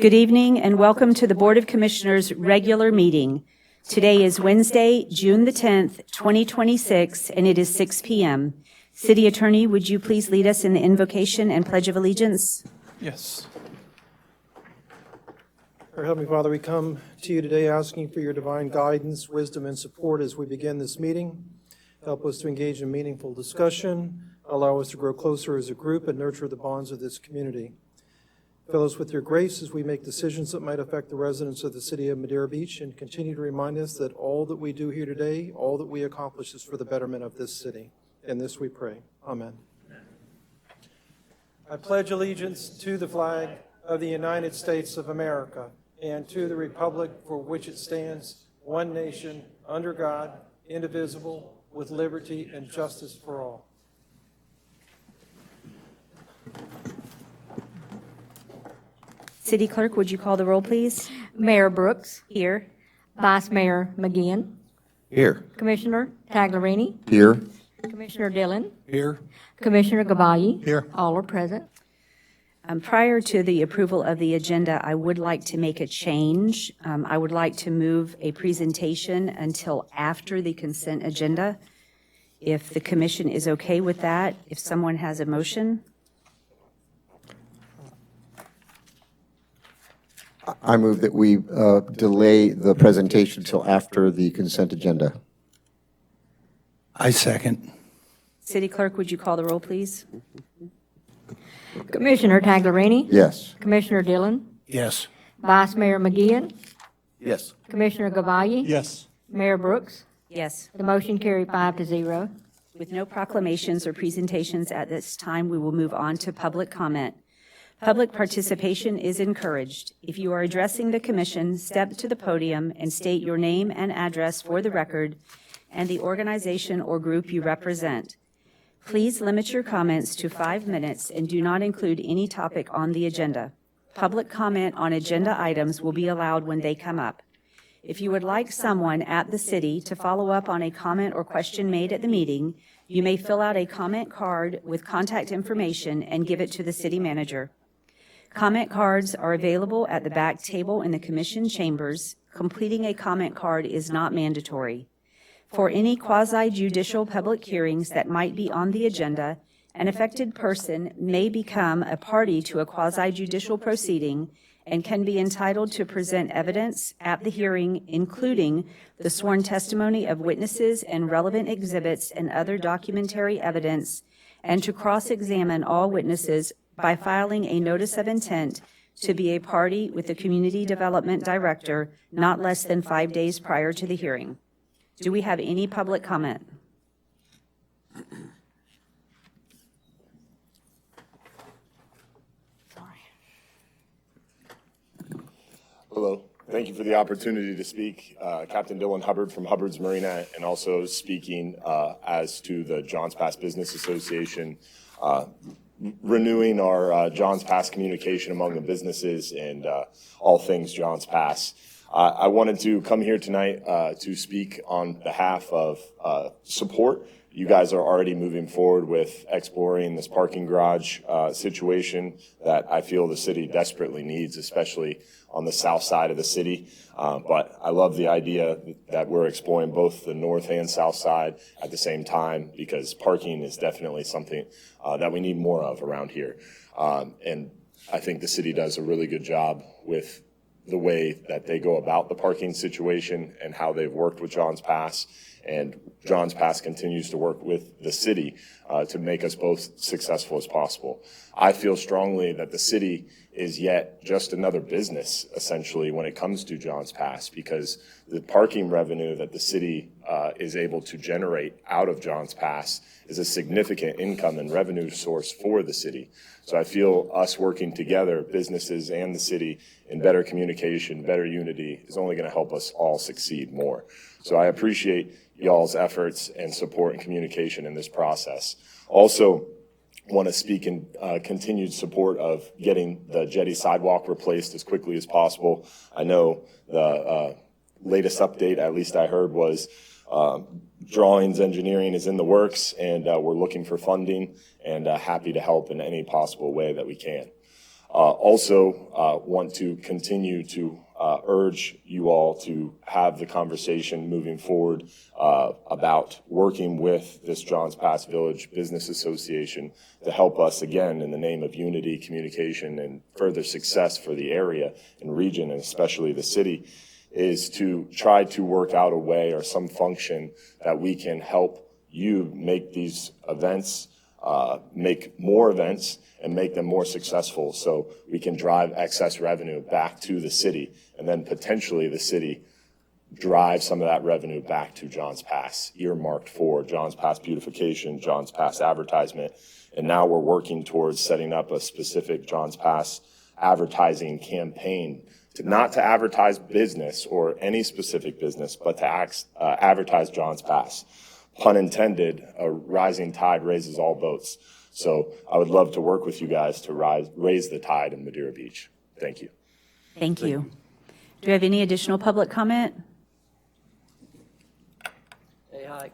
Good evening and welcome to the Board of Commissioners regular meeting. Today is Wednesday, June the 10th, 2026, and it is 6 p.m. City Attorney, would you please lead us in the invocation and Pledge of Allegiance? Yes. Our Heavenly Father, we come to you today asking for your divine guidance, wisdom, and support as we begin this meeting. Help us to engage in meaningful discussion, allow us to grow closer as a group, and nurture the bonds of this community. Fill us with your grace as we make decisions that might affect the residents of the city of Madeira Beach, and continue to remind us that all that we do here today, all that we accomplish is for the betterment of this city. In this we pray. Amen. I pledge allegiance to the flag of the United States of America and to the republic for which it stands, one nation, under God, indivisible, with liberty and justice for all. City Clerk, would you call the roll, please? Mayor Brooks. Here. Vice Mayor McGinn. Here. Commissioner Tagliarini. Here. Commissioner Dillon. Here. Commissioner Gavalli. Here. All are present. Prior to the approval of the agenda, I would like to make a change. I would like to move a presentation until after the consent agenda. If the commission is okay with that, if someone has a motion. I move that we delay the presentation until after the consent agenda. I second. City Clerk, would you call the roll, please? Commissioner Tagliarini. Yes. Commissioner Dillon. Yes. Vice Mayor McGinn. Yes. Commissioner Gavalli. Yes. Mayor Brooks. Yes. The motion carried 5-0. With no proclamations or presentations at this time, we will move on to public comment. Public participation is encouraged. If you are addressing the commission, step to the podium and state your name and address for the record and the organization or group you represent. Please limit your comments to 5 minutes and do not include any topic on the agenda. Public comment on agenda items will be allowed when they come up. If you would like someone at the city to follow up on a comment or question made at the meeting, you may fill out a comment card with contact information and give it to the city manager. Comment cards are available at the back table in the commission chambers. Completing a comment card is not mandatory. For any quasi-judicial public hearings that might be on the agenda, an affected person may become a party to a quasi-judicial proceeding and can be entitled to present evidence at the hearing, including the sworn testimony of witnesses and relevant exhibits and other documentary evidence, and to cross-examine all witnesses by filing a notice of intent to be a party with the Community Development Director not less than 5 days prior to the hearing. Do we have any public comment? Hello. Thank you for the opportunity to speak. Captain Dylan Hubbard from Hubbard's Marina, and also speaking as to the Johns Pass Business Association, renewing our Johns Pass communication among the businesses and all things Johns Pass. I wanted to come here tonight to speak on behalf of support. You guys are already moving forward with exploring this parking garage situation that I feel the city desperately needs, especially on the south side of the city. But I love the idea that we're exploring both the north and south side at the same time, because parking is definitely something that we need more of around here. And I think the city does a really good job with the way that they go about the parking situation and how they've worked with Johns Pass. And Johns Pass continues to work with the city to make us both successful as possible. I feel strongly that the city is yet just another business, essentially, when it comes to Johns Pass, because the parking revenue that the city is able to generate out of Johns Pass is a significant income and revenue source for the city. So I feel us working together, businesses and the city, in better communication, better unity, is only going to help us all succeed more. So I appreciate y'all's efforts and support and communication in this process. Also, want to speak in continued support of getting the jetty sidewalk replaced as quickly as possible. I know the latest update, at least I heard, was drawings engineering is in the works, and we're looking for funding and happy to help in any possible way that we can. Also, want to continue to urge you all to have the conversation moving forward about working with this Johns Pass Village Business Association to help us, again, in the name of unity, communication, and further success for the area and region, and especially the city, is to try to work out a way or some function that we can help you make these events, make more events, and make them more successful so we can drive excess revenue back to the city, and then potentially the city drive some of that revenue back to Johns Pass, earmarked for Johns Pass beautification, Johns Pass advertisement. And now we're working towards setting up a specific Johns Pass advertising campaign not to advertise business or any specific business, but to advertise Johns Pass. Pun intended, a rising tide raises all boats. So I would love to work with you guys to raise the tide in Madeira Beach. Thank you. Thank you. Do we have any additional public comment? Hey, hi.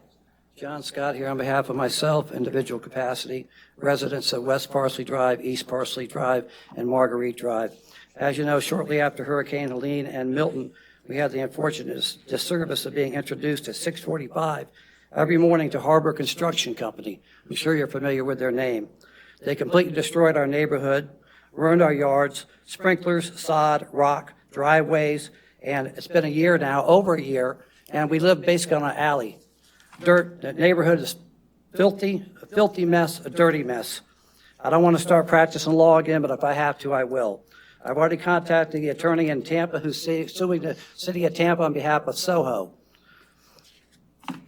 John Scott here on behalf of myself, individual capacity, residents of West Parsley Drive, East Parsley Drive, and Marguerite Drive. As you know, shortly after Hurricane Helene and Milton, we had the unfortunate disservice of being introduced at 6:45 every morning to Harbor Construction Company. I'm sure you're familiar with their name. They completely destroyed our neighborhood, ruined our yards, sprinklers, sod, rock, driveways, and it's been a year now, over a year, and we live basically on an alley. Dirt, the neighborhood is filthy, a filthy mess, a dirty mess. I don't want to start practicing law again, but if I have to, I will. I've already contacted the attorney in Tampa who's suing the city of Tampa on behalf of Soho.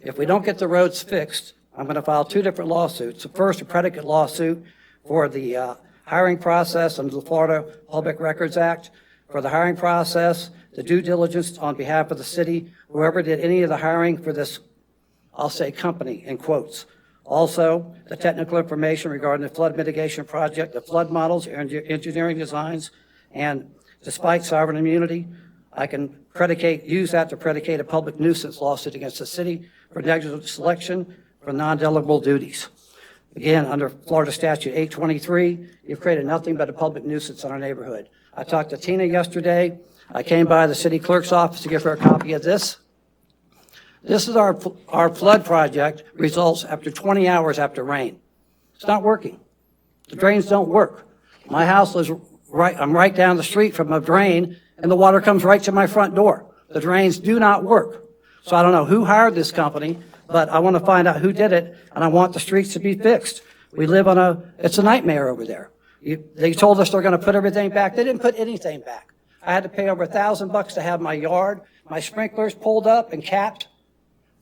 If we don't get the roads fixed, I'm going to file 2 different lawsuits. First, a predicate lawsuit for the hiring process under the Florida Public Records Act. For the hiring process, the due diligence on behalf of the city, whoever did any of the hiring for this, I'll say company in quotes. Also, the technical information regarding the flood mitigation project, the flood models, engineering designs, and despite sovereign immunity, I can use that to predicate a public nuisance lawsuit against the city for negligent selection for non-delegable duties. Again, under Florida Statute 823, you've created nothing but a public nuisance in our neighborhood. I talked to Tina yesterday. I came by the city clerk's office to give her a copy of this. This is our flood project results after 20 hours after rain. It's not working. The drains don't work. My house is I'm right down the street from a drain, and the water comes right to my front door. The drains do not work. So I don't know who hired this company, but I want to find out who did it, and I want the streets to be fixed. We live on it's a nightmare over there. They told us they're going to put everything back. They didn't put anything back. I had to pay over $1,000 to have my yard, my sprinklers pulled up and capped,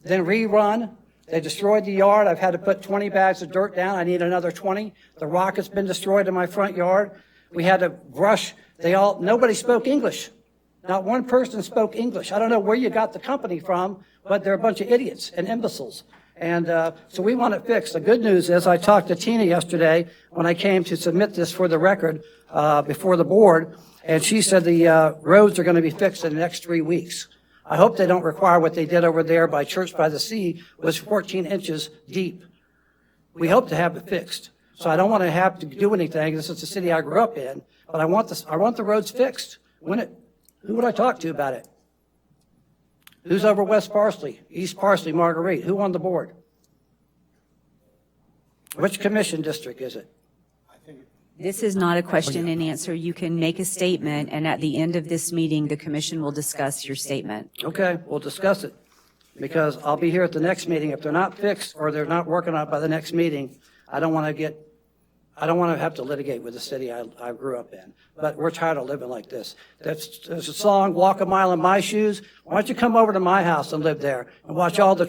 then rerun. They destroyed the yard. I've had to put 20 bags of dirt down. I need another 20. The rock has been destroyed in my front yard. We had to brush. Nobody spoke English. Not one person spoke English. I don't know where you got the company from, but they're a bunch of idiots and imbeciles. And so we want it fixed. The good news is I talked to Tina yesterday when I came to submit this for the record before the board, and she said the roads are going to be fixed in the next 3 weeks. I hope they don't require what they did over there by Church by the Sea, was 14 inches deep. We hope to have it fixed. So I don't want to have to do anything. This is the city I grew up in, but I want the roads fixed. Who would I talk to about it? Who's over West Parsley, East Parsley, Marguerite? Who on the board? Which commission district is it? This is not a question and answer. You can make a statement, and at the end of this meeting, the commission will discuss your statement. Okay, we'll discuss it, because I'll be here at the next meeting. If they're not fixed or they're not working on it by the next meeting, I don't want to have to litigate with the city I grew up in. But we're tired of living like this. There's a song, Walk a Mile in My Shoes. Why don't you come over to my house and live there and watch all the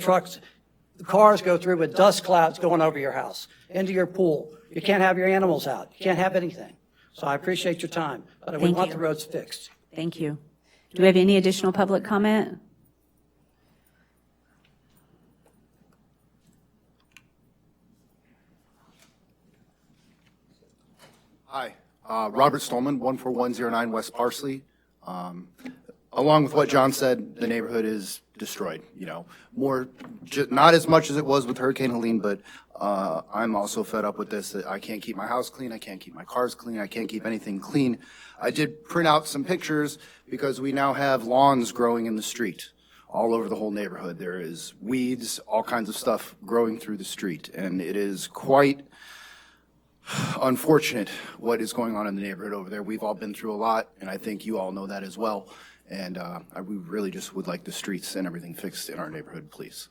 cars go through with dust clouds going over your house, into your pool. You can't have your animals out. You can't have anything. So I appreciate your time, but we want the roads fixed. Thank you. Do we have any additional public comment? Hi, Robert Stallman, 14109 West Parsley. along with what John said, the neighborhood is destroyed, you know, not as much as it was with Hurricane Helene, but I'm also fed up with this, that I can't keep my house clean, I can't keep my cars clean, I can't keep anything clean. I did print out some pictures because we now have lawns growing in the street all over the whole neighborhood. There is weeds, all kinds of stuff growing through the street, and it is quite unfortunate what is going on in the neighborhood over there. We've all been through a lot, and I think you all know that as well. And we really just would like the streets and everything fixed in our neighborhood, please.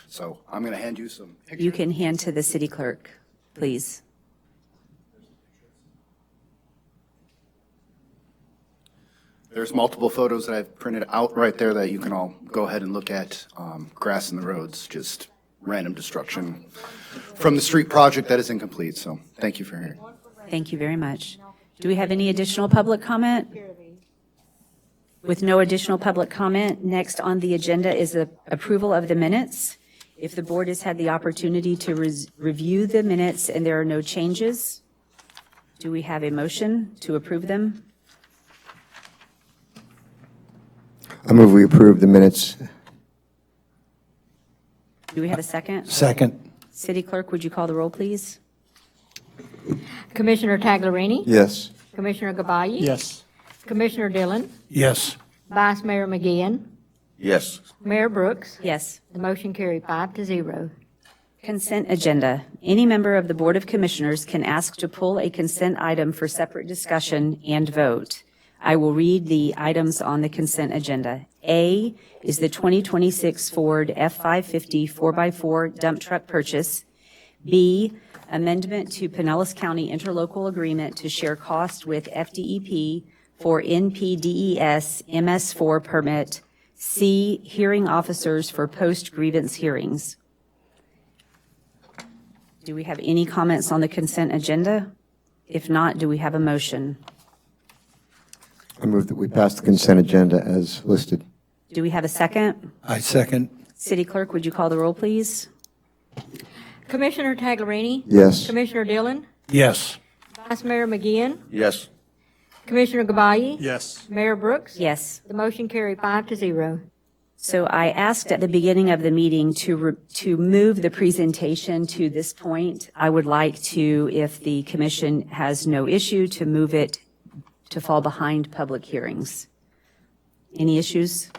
So I'm going to hand you some pictures. You can hand to the city clerk, please. There's multiple photos that I've printed out right there that you can all go ahead and look at. Grass in the roads, just random destruction from the street project that is incomplete. So thank you for hearing. Thank you very much. Do we have any additional public comment? With no additional public comment, next on the agenda is the approval of the minutes. If the board has had the opportunity to review the minutes and there are no changes, do we have a motion to approve them? I move we approve the minutes. Do we have a second? Second. City clerk, would you call the roll, please? Commissioner Taglerini? Yes. Commissioner Gabayé? Yes. Commissioner Dillon? Yes. Vice Mayor McGinn? Yes. Mayor Brooks? Yes. The motion carried 5-0. Consent agenda. Any member of the Board of Commissioners can ask to pull a consent item for separate discussion and vote. I will read the items on the consent agenda. A is the 2026 Ford F-550 4x4 dump truck purchase. B, amendment to Pinellas County interlocal agreement to share cost with FDEP for NPDES MS4 permit. C, hearing officers for post-grievance hearings. Do we have any comments on the consent agenda? If not, do we have a motion? I move that we pass the consent agenda as listed. Do we have a second? I second. City clerk, would you call the roll, please? Commissioner Taglerini? Yes. Commissioner Dillon? Yes. Vice Mayor McGinn? Yes. Commissioner Gabayé? Yes. Mayor Brooks? Yes. The motion carried 5-0. So I asked at the beginning of the meeting to move the presentation to this point. I would like to, if the commission has no issue, to move it to fall behind public hearings. Any issues?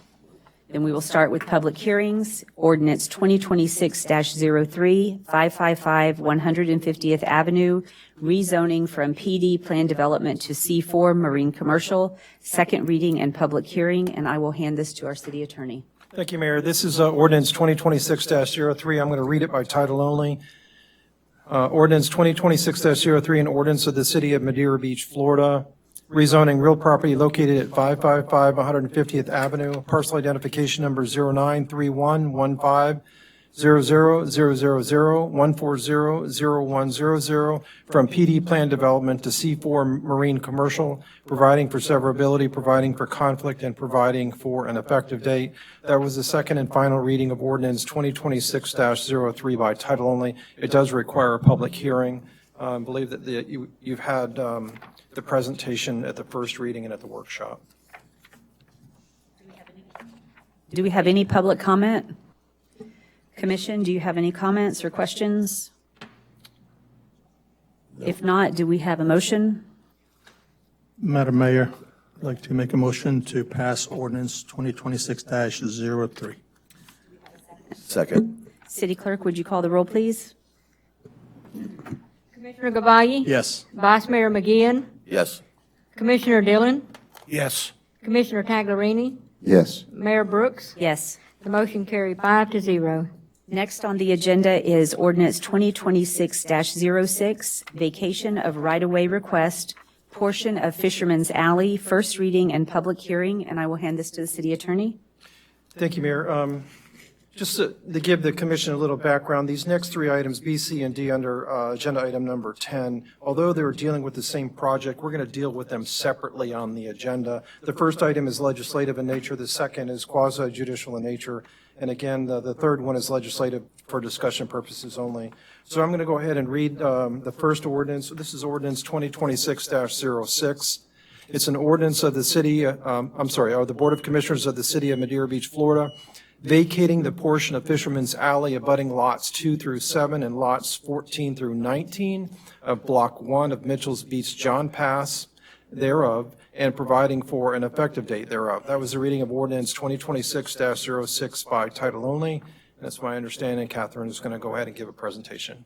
Then we will start with public hearings. Ordinance 2026-03, 555 150th Avenue, rezoning from PD Plan Development to C4 Marine Commercial, second reading and public hearing, and I will hand this to our city attorney. Thank you, Mayor. This is ordinance 2026-03. I'm going to read it by title only. Ordinance 2026-03, an ordinance of the City of Madeira Beach, Florida, rezoning real property located at 555 150th Avenue, parcel identification number 093115000001400100 from PD Plan Development to C4 Marine Commercial, providing for severability, providing for conflict, and providing for an effective date. That was the second and final reading of ordinance 2026-03 by title only. It does require a public hearing. I believe that you've had the presentation at the first reading and at the workshop. Do we have any public comment? Commission, do you have any comments or questions? If not, do we have a motion? Madam Mayor, I'd like to make a motion to pass ordinance 2026-03. Second. City clerk, would you call the roll, please? Commissioner Gabayé? Yes. Vice Mayor McGinn? Yes. Commissioner Dillon? Yes. Commissioner Taglerini? Yes. Mayor Brooks? Yes. The motion carried 5-0. Next on the agenda is ordinance 2026-06, vacation of right-of-way request, portion of Fisherman's Alley, first reading and public hearing, and I will hand this to the city attorney. Thank you, Mayor. Just to give the commission a little background, these next three items, B, C, and D, under agenda item number 10, although they're dealing with the same project, we're going to deal with them separately on the agenda. The first item is legislative in nature. The second is quasi-judicial in nature. And again, the third one is legislative for discussion purposes only. So I'm going to go ahead and read the first ordinance. This is ordinance 2026-06. It's an ordinance of the city, of the Board of Commissioners of the City of Madeira Beach, Florida, vacating the portion of Fisherman's Alley abutting lots 2 through 7 and lots 14 through 19 of Block 1 of Mitchell's Beach John Pass thereof, and providing for an effective date thereof. That was the reading of ordinance 2026-06 by title only. That's my understanding. Catherine is going to go ahead and give a presentation.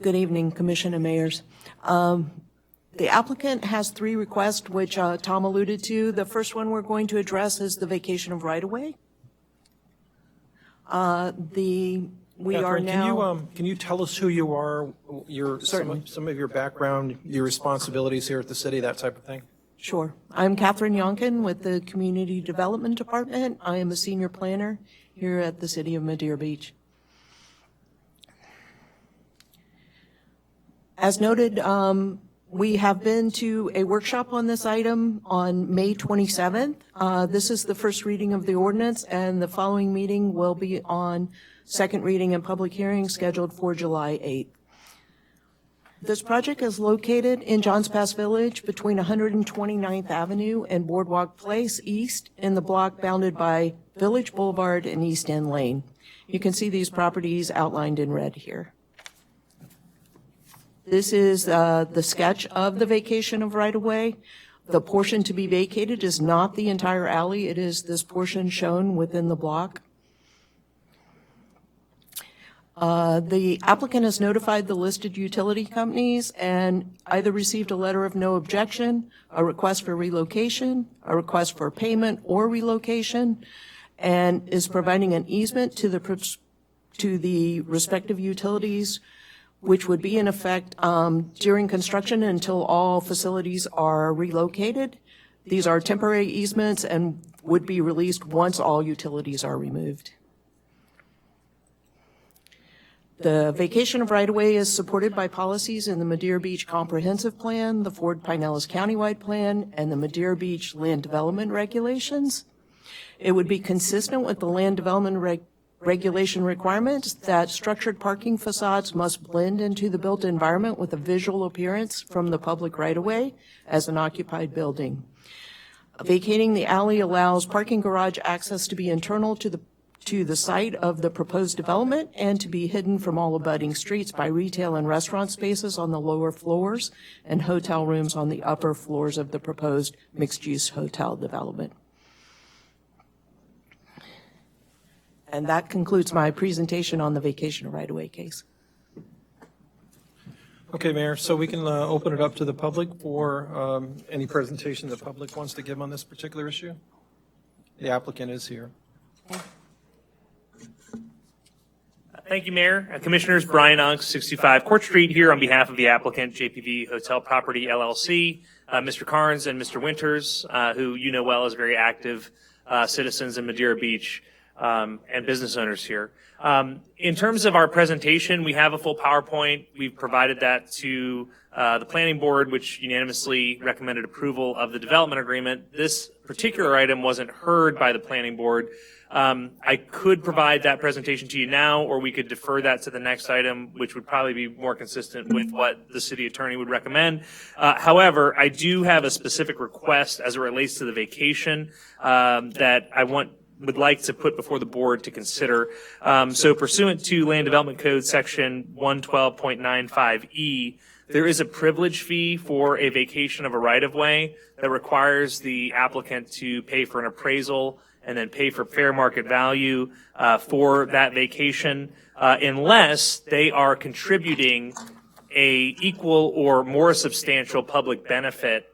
Good evening, Commission and Mayors. The applicant has 3 requests, which Tom alluded to. The first one we're going to address is the vacation of right-of-way. We are Catherine, now. can you tell us who you are, Certainly. some of your background, your responsibilities here at the city, that type of thing? Sure. I'm Catherine Yonkin with the Community Development Department. I am a senior planner here at the City of Madeira Beach. As noted, we have been to a workshop on this item on May 27th. This is the first reading of the ordinance, and the following meeting will be on second reading and public hearing scheduled for July 8th. This project is located in Johns Pass Village between 129th Avenue and Boardwalk Place East in the block bounded by Village Boulevard and East End Lane. You can see these properties outlined in red here. This is the sketch of the vacation of right-of-way. The portion to be vacated is not the entire alley. It is this portion shown within the block. The applicant has notified the listed utility companies and either received a letter of no objection, a request for relocation, a request for payment or relocation, and is providing an easement to the respective utilities, which would be in effect during construction until all facilities are relocated. These are temporary easements and would be released once all utilities are removed. The vacation of right-of-way is supported by policies in the Madeira Beach Comprehensive Plan, the Fort Pinellas Countywide Plan, and the Madeira Beach Land Development Regulations. It would be consistent with the land development regulation requirements that structured parking facades must blend into the built environment with a visual appearance from the public right-of-way as an occupied building. Vacating the alley allows parking garage access to be internal to the site of the proposed development and to be hidden from all abutting streets by retail and restaurant spaces on the lower floors and hotel rooms on the upper floors of the proposed mixed-use hotel development. And that concludes my presentation on the vacation of right-of-way case. Okay, Mayor, so we can open it up to the public for any presentation the public wants to give on this particular issue. The applicant is here. Thank you, Mayor. Commissioners, Brian Unks, 65 Court Street, here on behalf of the applicant, JPV Hotel Property LLC, Mr. Carnes and Mr. Winters, who you know well as very active citizens in Madeira Beach. And business owners here. In terms of our presentation, we have a full PowerPoint. We've provided that to the planning board, which unanimously recommended approval of the development agreement. This particular item wasn't heard by the planning board. I could provide that presentation to you now, or we could defer that to the next item, which would probably be more consistent with what the city attorney would recommend. However, I do have a specific request as it relates to the vacation that I would like to put before the board to consider. So pursuant to Land Development Code Section 112.95E, there is a privilege fee for a vacation of a right-of-way that requires the applicant to pay for an appraisal and then pay for fair market value for that vacation unless they are contributing a equal or more substantial public benefit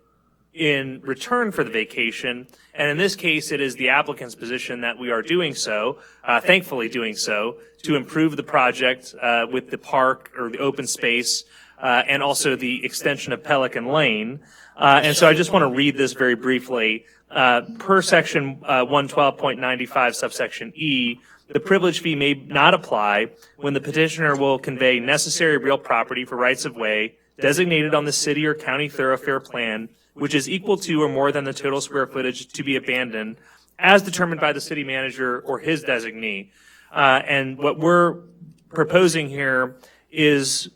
in return for the vacation. And in this case, it is the applicant's position that we are doing so, thankfully doing so, to improve the project with the park or the open space and also the extension of Pelican Lane. And so I just want to read this very briefly. Per section 112.95 subsection E, the privilege fee may not apply when the petitioner will convey necessary real property for rights of way designated on the city or county thoroughfare plan, which is equal to or more than the total square footage to be abandoned, as determined by the city manager or his designee. And what we're proposing here is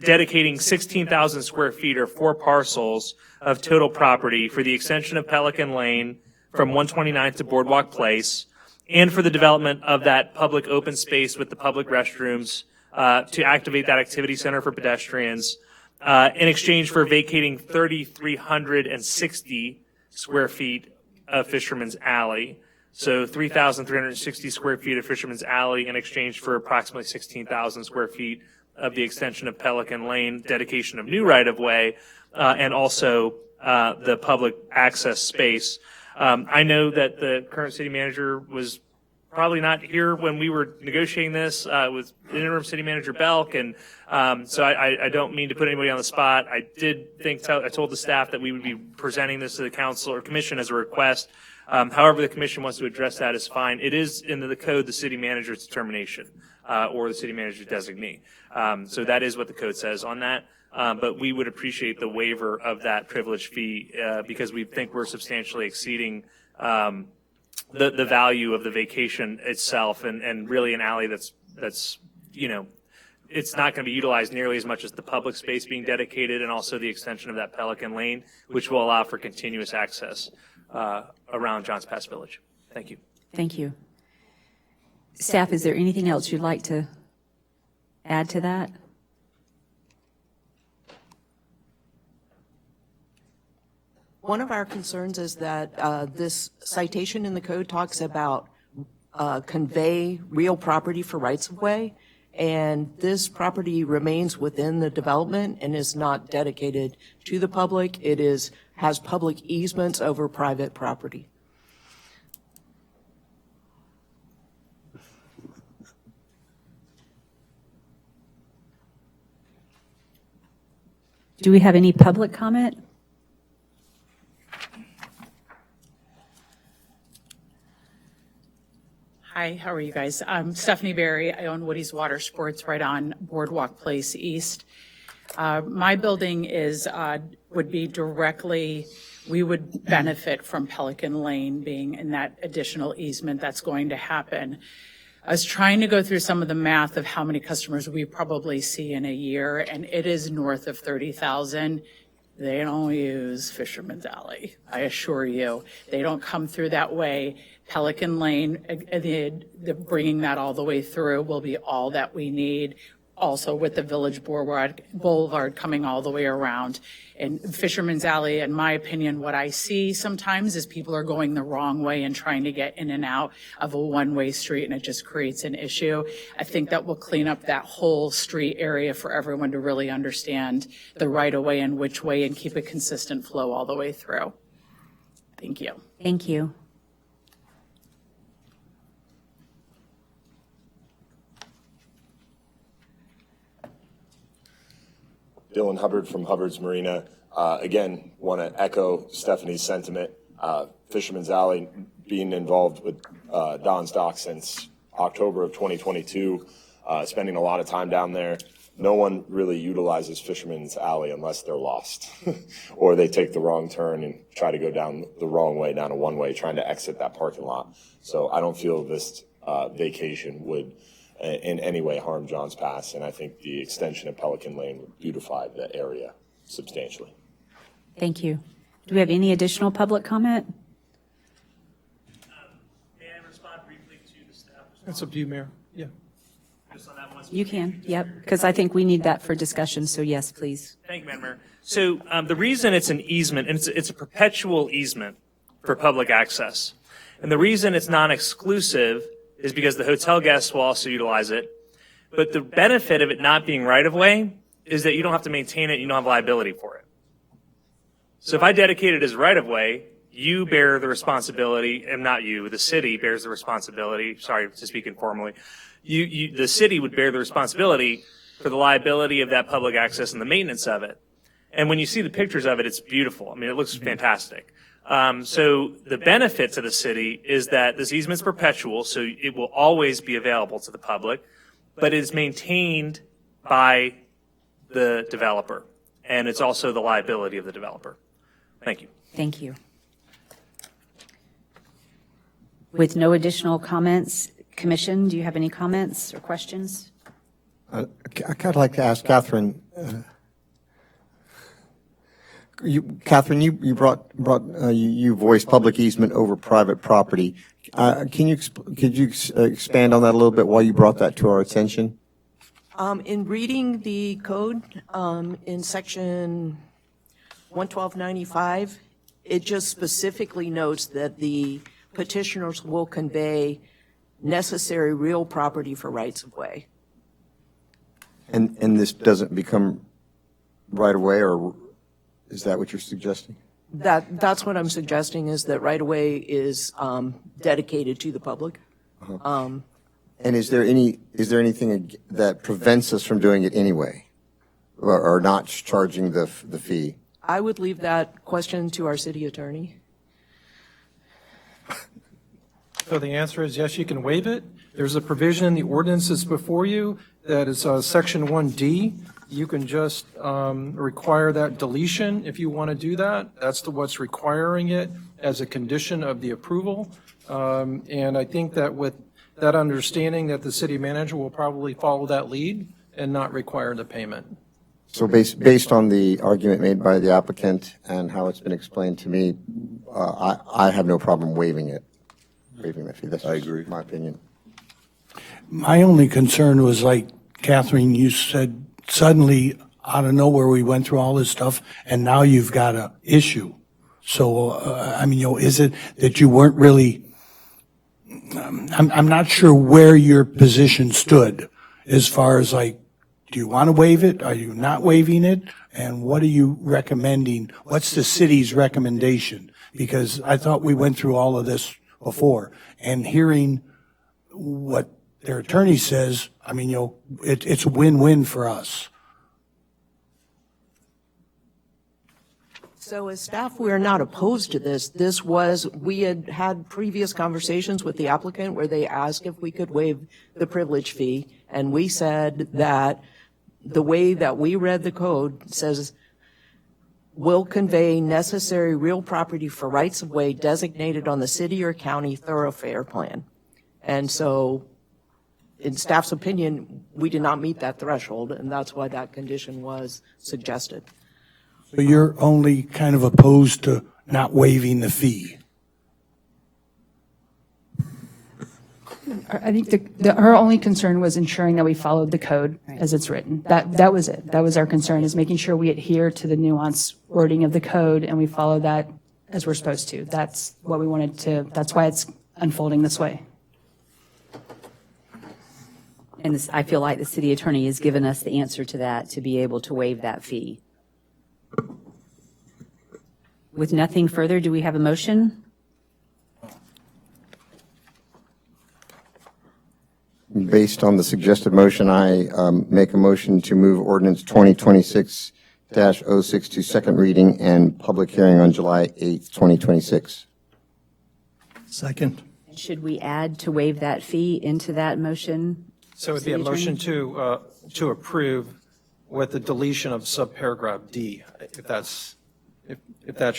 dedicating 16,000 square feet or 4 parcels of total property for the extension of Pelican Lane from 129th to Boardwalk Place, and for the development of that public open space with the public restrooms to activate that activity center for pedestrians in exchange for vacating 3,360 square feet of Fisherman's Alley. So 3,360 square feet of Fisherman's Alley in exchange for approximately 16,000 square feet of the extension of Pelican Lane, dedication of new right-of-way, and also the public access space. I know that the current city manager was probably not here when we were negotiating this with interim city manager Belk, and so I don't mean to put anybody on the spot. I told the staff that we would be presenting this to the council or commission as a request. However the commission wants to address that is fine. It is in the code the city manager's determination or the city manager's designee. So that is what the code says on that. But we would appreciate the waiver of that privilege fee because we think we're substantially exceeding the value of the vacation itself, and really an alley that's it's not going to be utilized nearly as much as the public space being dedicated, and also the extension of that Pelican Lane, which will allow for continuous access around Johns Pass Village. Thank you. Thank you. Staff, is there anything else you'd like to add to that? One of our concerns is that this citation in the code talks about convey real property for rights-of-way, and this property remains within the development and is not dedicated to the public. It has public easements over private property. Do we have any public comment? Hi, how are you guys? I'm Stephanie Berry. I own Woody's Water Sports right on Boardwalk Place East. My building would be directly, we would benefit from Pelican Lane being in that additional easement that's going to happen. I was trying to go through some of the math of how many customers we probably see in a year, and it is north of 30,000. They don't use Fisherman's Alley, I assure you. They don't come through that way. Pelican Lane, bringing that all the way through will be all that we need. Also with the Village Boulevard coming all the way around. And Fisherman's Alley, in my opinion, what I see sometimes is people are going the wrong way and trying to get in and out of a one-way street, and it just creates an issue. I think that will clean up that whole street area for everyone to really understand the right-of-way and which way, and keep a consistent flow all the way through. Thank you. Thank you. Dylan Hubbard from Hubbard's Marina. Again, want to echo Stephanie's sentiment. Fisherman's Alley, being involved with Don's Dock since October of 2022, spending a lot of time down there. No one really utilizes Fisherman's Alley unless they're lost or they take the wrong turn and try to go down the wrong way, down a one-way, trying to exit that parking lot. So I don't feel this vacation would in any way harm Johns Pass, and I think the extension of Pelican Lane would beautify the area substantially. Thank you. Do we have any additional public comment? May I respond briefly to the staff? That's up to you, Mayor. Yeah. Just on that one You can, yep, because I think we need that for discussion, so yes, please. Thank you, Madam Mayor. So the reason it's an easement, and it's a perpetual easement for public access, and the reason it's non-exclusive is because the hotel guests will also utilize it. But the benefit of it not being right-of-way is that you don't have to maintain it, you don't have liability for it. So if I dedicate it as right-of-way, you bear the responsibility, and not you, the city bears the responsibility, sorry to speak informally, the city would bear the responsibility for the liability of that public access and the maintenance of it. And when you see the pictures of it, it's beautiful. I mean, it looks fantastic. So the benefit to the city is that this easement's perpetual, so it will always be available to the public, but it is maintained by the developer. and it's also the liability of the developer. Thank you. Thank you. With no additional comments, Commission, do you have any comments or questions? I'd kind of like to ask Catherine. Catherine, you voiced public easement over private property. Could you expand on that a little bit while you brought that to our attention? In reading the code, in section 11295, it just specifically notes that the petitioners will convey necessary real property for rights of way. And this doesn't become right away, or is that what you're suggesting? That's what I'm suggesting, is that right of way is dedicated to the public. And is there anything that prevents us from doing it anyway, or not charging the fee? I would leave that question to our city attorney. So the answer is yes, you can waive it. There's a provision in the ordinances before you that is section 1D. You can just require that deletion if you want to do that. That's what's requiring it as a condition of the approval. And I think that with that understanding that the city manager will probably follow that lead and not require the payment. So based on the argument made by the applicant and how it's been explained to me, I have no problem waiving it. Waiving the fee. That's my opinion. My only concern was, like Catherine, you said, suddenly out of nowhere we went through all this stuff and now you've got an issue. So, is it that you weren't really, I'm not sure where your position stood as far as, like, do you want to waive it? Are you not waiving it? And what are you recommending? What's the city's recommendation? Because I thought we went through all of this before, and hearing what their attorney says, it's a win-win for us. So as staff, we are not opposed to this. We had previous conversations with the applicant where they asked if we could waive the privilege fee, and we said that the way that we read the code says will convey necessary real property for rights of way designated on the city or county thoroughfare plan. And so, in staff's opinion, we did not meet that threshold, and that's why that condition was suggested. So you're only kind of opposed to not waiving the fee? I think her only concern was ensuring that we followed the code as it's written. That was it. That was our concern, is making sure we adhere to the nuanced wording of the code and we follow that as we're supposed to. That's what we wanted to, that's why it's unfolding this way. And I feel like the city attorney has given us the answer to that, to be able to waive that fee. With nothing further, do we have a motion? Based on the suggested motion, I make a motion to move ordinance 2026-06 to second reading and public hearing on July 8th, 2026. Second. Should we add to waive that fee into that motion? So it would be a motion to approve with the deletion of subparagraph D, if that's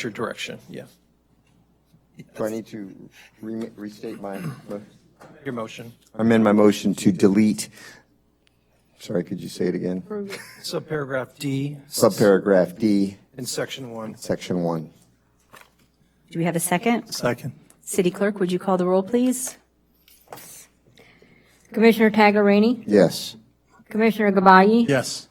your direction, yeah. Do I need to restate my motion? Your motion. I amend my motion to delete, sorry, could you say it again? Subparagraph D. Subparagraph D. In section 1. Section 1. Do we have a second? Second. City Clerk, would you call the roll, please? Commissioner Taglerini? Yes. Commissioner Gabayie? Yes.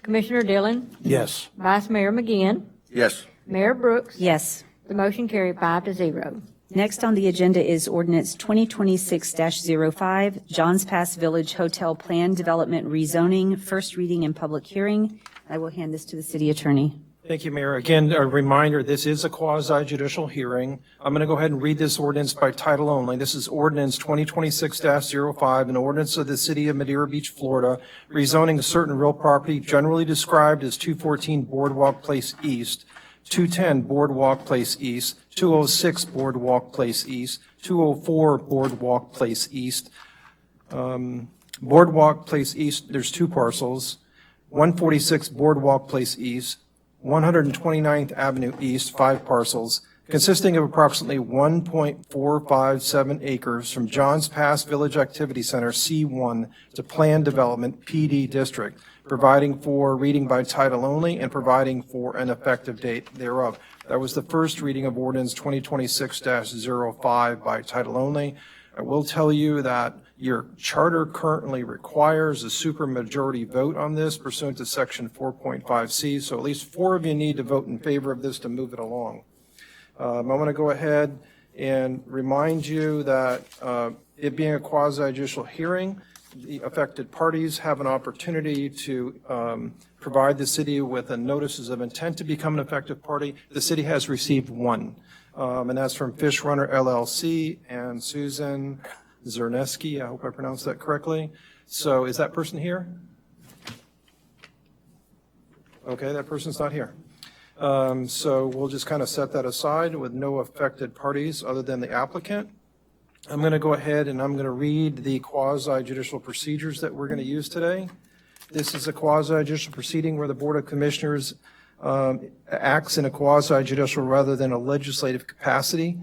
Commissioner Dillon? Yes. Vice Mayor McGinn? Yes. Mayor Brooks? Yes. The motion carried 5-0. Next on the agenda is ordinance 2026-05, Johns Pass Village Hotel Plan Development Rezoning, first reading and public hearing. I will hand this to the city attorney. Thank you, Mayor. Again, a reminder, this is a quasi-judicial hearing. I'm going to go ahead and read this ordinance by title only. This is ordinance 2026-05, an ordinance of the city of Madeira Beach, Florida, rezoning a certain real property generally described as 214 Boardwalk Place East, 210 Boardwalk Place East, 206 Boardwalk Place East, 204 Boardwalk Place East. Boardwalk Place East, there's two parcels. 146 Boardwalk Place East, 129th Avenue East, 5 parcels, consisting of approximately 1.457 acres from Johns Pass Village Activity Center, C1, to Planned Development, PD District, providing for reading by title only and providing for an effective date thereof. That was the first reading of ordinance 2026-05 by title only. I will tell you that your charter currently requires a supermajority vote on this pursuant to section 4.5C, so at least 4 of you need to vote in favor of this to move it along. I want to go ahead and remind you that it being a quasi-judicial hearing, the affected parties have an opportunity to provide the city with a notices of intent to become an effective party. The city has received one, and that's from Fish Runner LLC and Susan Zerneski. I hope I pronounced that correctly. So is that person here? Okay, that person's not here. So we'll just kind of set that aside with no affected parties other than the applicant. I'm going to go ahead and I'm going to read the quasi-judicial procedures that we're going to use today. This is a quasi-judicial proceeding where the Board of Commissioners acts in a quasi-judicial rather than a legislative capacity.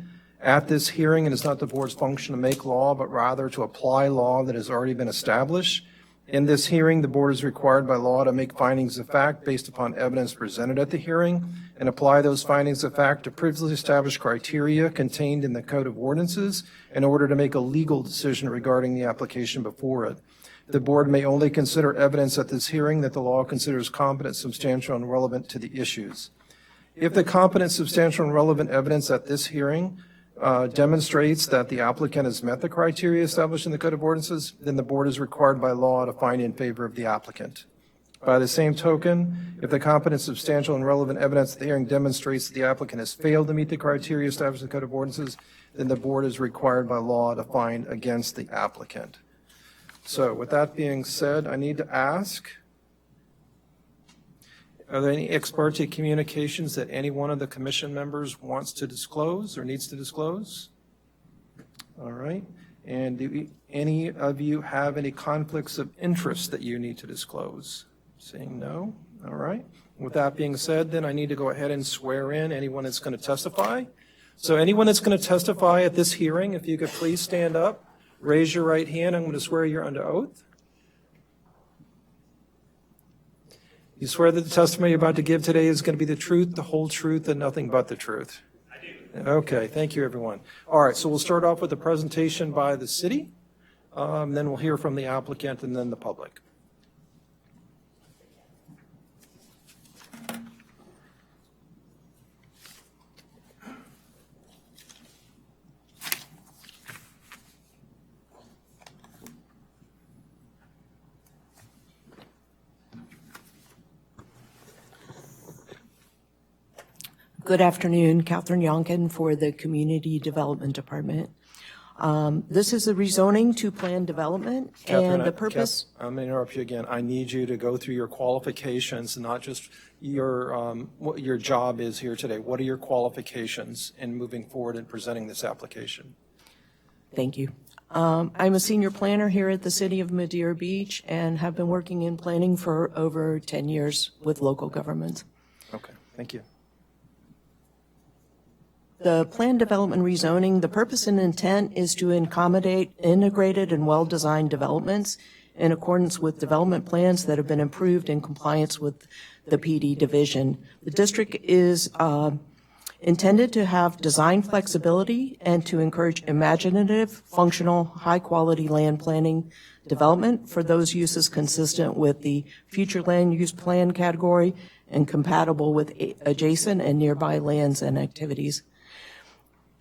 At this hearing, it is not the board's function to make law, but rather to apply law that has already been established. In this hearing, the board is required by law to make findings of fact based upon evidence presented at the hearing and apply those findings of fact to previously established criteria contained in the Code of Ordinances in order to make a legal decision regarding the application before it. The board may only consider evidence at this hearing that the law considers competent, substantial, and relevant to the issues. If the competent, substantial, and relevant evidence at this hearing demonstrates that the applicant has met the criteria established in the Code of Ordinances, then the board is required by law to find in favor of the applicant. By the same token, if the competent, substantial, and relevant evidence at the hearing demonstrates that the applicant has failed to meet the criteria established in the Code of Ordinances, then the board is required by law to find against the applicant. So with that being said, I need to ask, are there any ex parte communications that any one of the commission members wants to disclose or needs to disclose? All right. And do any of you have any conflicts of interest that you need to disclose? Saying no. All right. With that being said, then I need to go ahead and swear in anyone that's going to testify. So anyone that's going to testify at this hearing, if you could please stand up, raise your right hand. I'm going to swear you're under oath. You swear that the testimony you're about to give today is going to be the truth, the whole truth, and nothing but the truth? I do. Okay, thank you, everyone. All right, so we'll start off with a presentation by the city, then we'll hear from the applicant and then the public. Good afternoon, Catherine Yonkin for the Community Development Department. This is a rezoning to planned development, and the purpose... I'm going to interrupt you again. I need you to go through your qualifications, not just what your job is here today. What are your qualifications in moving forward and presenting this application? Thank you. I'm a senior planner here at the City of Madeira Beach and have been working in planning for over 10 years with local governments. Okay, thank you. The planned development rezoning, the purpose and intent is to accommodate integrated and well-designed developments in accordance with development plans that have been approved in compliance with the PD division. The district is intended to have design flexibility and to encourage imaginative, functional, high-quality land planning development for those uses consistent with the future land use plan category and compatible with adjacent and nearby lands and activities.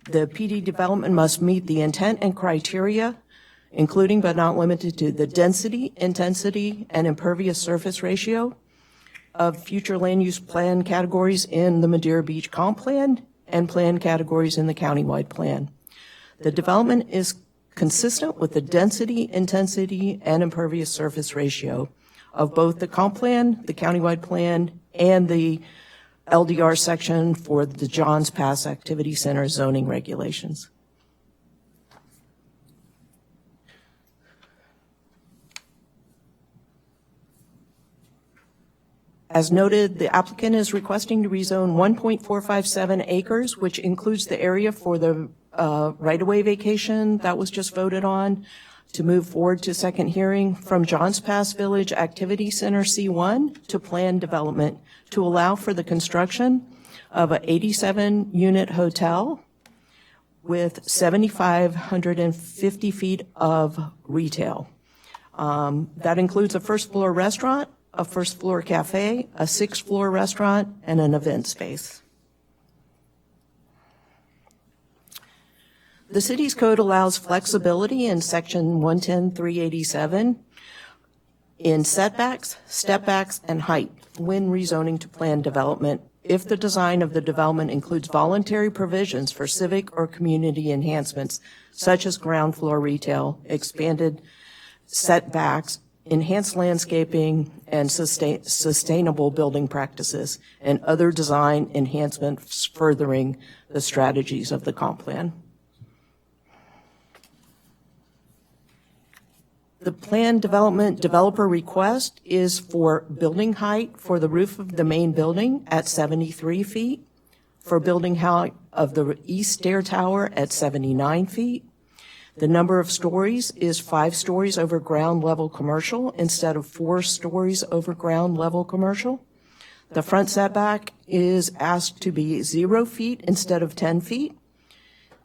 The PD development must meet the intent and criteria, including but not limited to the density, intensity, and impervious surface ratio of future land use plan categories in the Madeira Beach Comp Plan and plan categories in the countywide plan. The development is consistent with the density, intensity, and impervious surface ratio of both the Comp Plan, the countywide plan, and the LDR section for the Johns Pass Activity Center zoning regulations. As noted, the applicant is requesting to rezone 1.457 acres, which includes the area for the right-of-way vacation that was just voted on, to move forward to second hearing from Johns Pass Village Activity Center C1 to planned development to allow for the construction of an 87-unit hotel with 7,550 feet of retail. That includes a first-floor restaurant, a first-floor cafe, a sixth-floor restaurant, and an event space. The city's code allows flexibility in section 110-387 in setbacks, stepbacks, and height when rezoning to planned development if the design of the development includes voluntary provisions for civic or community enhancements, such as ground floor retail, expanded setbacks, enhanced landscaping, and sustainable building practices, and other design enhancements furthering the strategies of the comp plan. The planned development developer request is for building height for the roof of the main building at 73 feet, for building height of the east stair tower at 79 feet. The number of stories is 5 stories over ground level commercial instead of 4 stories over ground level commercial. The front setback is asked to be 0 feet instead of 10 feet.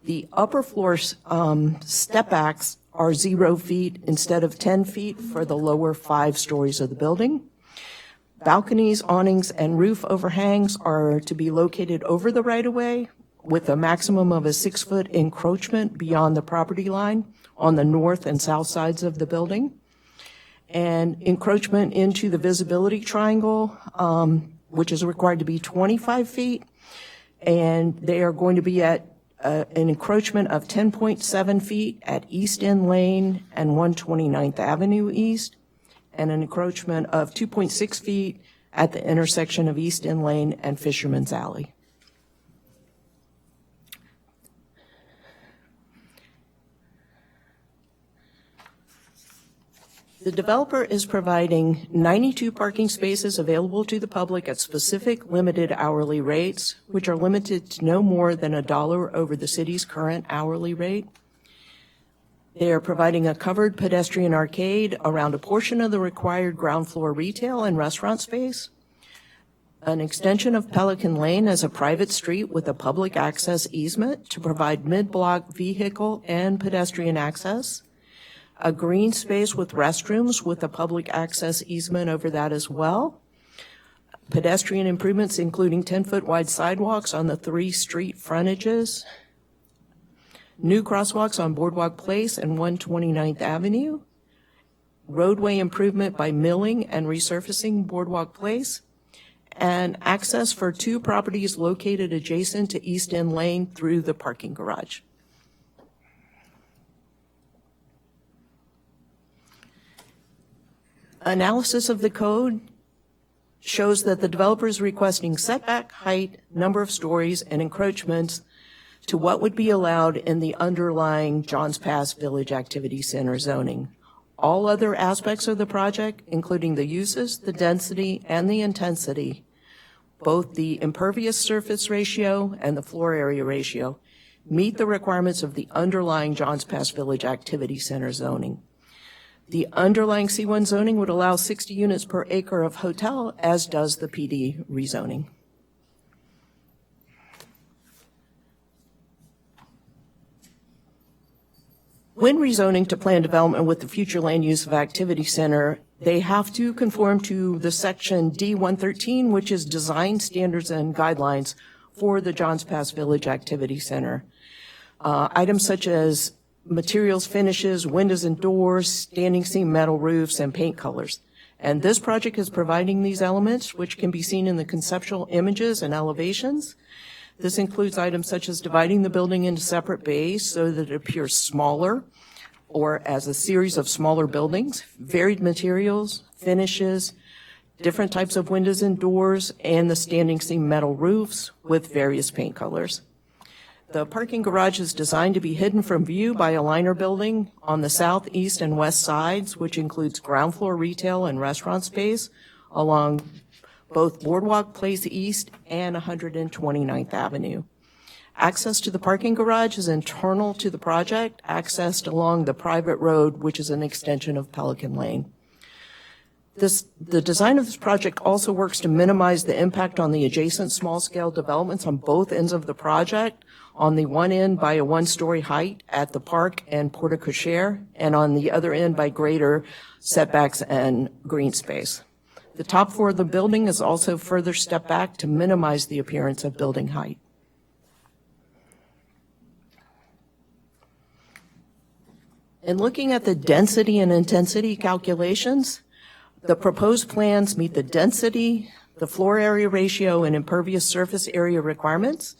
The upper floor step backs are 0 feet instead of 10 feet for the lower 5 stories of the building. Balconies, awnings, and roof overhangs are to be located over the right-of-way with a maximum of a 6-foot encroachment beyond the property line on the north and south sides of the building. And encroachment into the visibility triangle, which is required to be 25 feet, and they are going to be at an encroachment of 10.7 feet at East End Lane and 129th Avenue East, and an encroachment of 2.6 feet at the intersection of East End Lane and Fisherman's Alley. The developer is providing 92 parking spaces available to the public at specific limited hourly rates, which are limited to no more than $1 over the city's current hourly rate. They are providing a covered pedestrian arcade around a portion of the required ground floor retail and restaurant space, an extension of Pelican Lane as a private street with a public access easement to provide mid-block vehicle and pedestrian access, a green space with restrooms with a public access easement over that as well, pedestrian improvements including 10-foot wide sidewalks on the 3 street frontages, new crosswalks on Boardwalk Place and 129th Avenue, roadway improvement by milling and resurfacing Boardwalk Place, and access for 2 properties located adjacent to East End Lane through the parking garage. Analysis of the code shows that the developer is requesting setback, height, number of stories, and encroachments to what would be allowed in the underlying Johns Pass Village Activity Center zoning. All other aspects of the project, including the uses, the density, and the intensity, both the impervious surface ratio and the floor area ratio, meet the requirements of the underlying Johns Pass Village Activity Center zoning. The underlying C1 zoning would allow 60 units per acre of hotel, as does the PD rezoning. When rezoning to planned development with the future land use of activity center, they have to conform to the section D113, which is design standards and guidelines for the Johns Pass Village Activity Center. Items such as materials, finishes, windows and doors, standing seam metal roofs, and paint colors. And this project is providing these elements, which can be seen in the conceptual images and elevations. This includes items such as dividing the building into separate bays so that it appears smaller or as a series of smaller buildings, varied materials, finishes, different types of windows and doors, and the standing seam metal roofs with various paint colors. The parking garage is designed to be hidden from view by a liner building on the south, east, and west sides, which includes ground floor retail and restaurant space along both Boardwalk Place East and 129th Avenue. Access to the parking garage is internal to the project, accessed along the private road, which is an extension of Pelican Lane. The design of this project also works to minimize the impact on the adjacent small-scale developments on both ends of the project, on the one end by a one-story height at the park and porte cochere, and on the other end by greater setbacks and green space. The top floor of the building is also further stepped back to minimize the appearance of building height. In looking at the density and intensity calculations, the proposed plans meet the density, the floor area ratio, and impervious surface area requirements.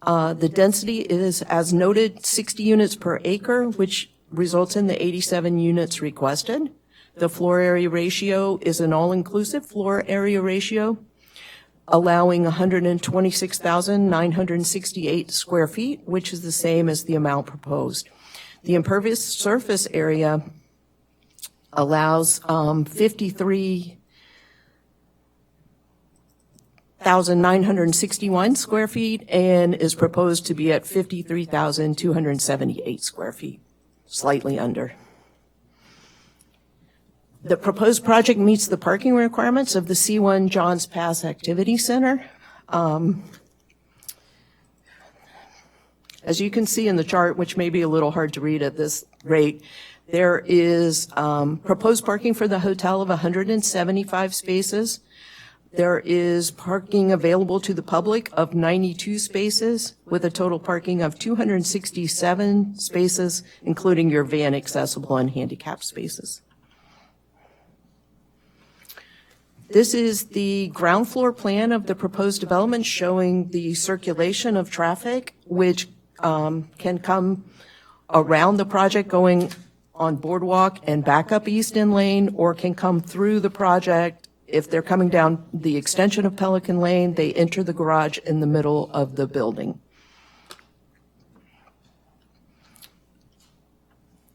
The density is, as noted, 60 units per acre, which results in the 87 units requested. The floor area ratio is an all-inclusive floor area ratio, allowing 126,968 square feet, which is the same as the amount proposed. The impervious surface area allows 53,961 square feet and is proposed to be at 53,278 square feet, slightly under. The proposed project meets the parking requirements of the C1 Johns Pass Activity Center. As you can see in the chart, which may be a little hard to read at this rate, there is proposed parking for the hotel of 175 spaces. There is parking available to the public of 92 spaces, with a total parking of 267 spaces, including your van accessible and handicap spaces. This is the ground floor plan of the proposed development showing the circulation of traffic, which can come around the project going on Boardwalk and back up East End Lane, or can come through the project. If they're coming down the extension of Pelican Lane, they enter the garage in the middle of the building.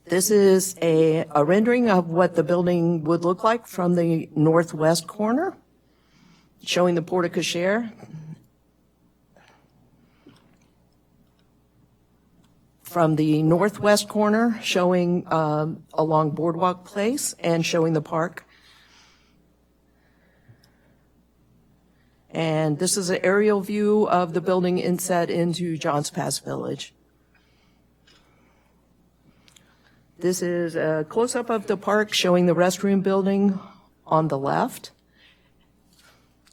This is a rendering of what the building would look like from the northwest corner, showing the porte cochere. From the northwest corner, showing along Boardwalk Place and showing the park. And this is an aerial view of the building inset into Johns Pass Village. This is a close-up of the park showing the restroom building on the left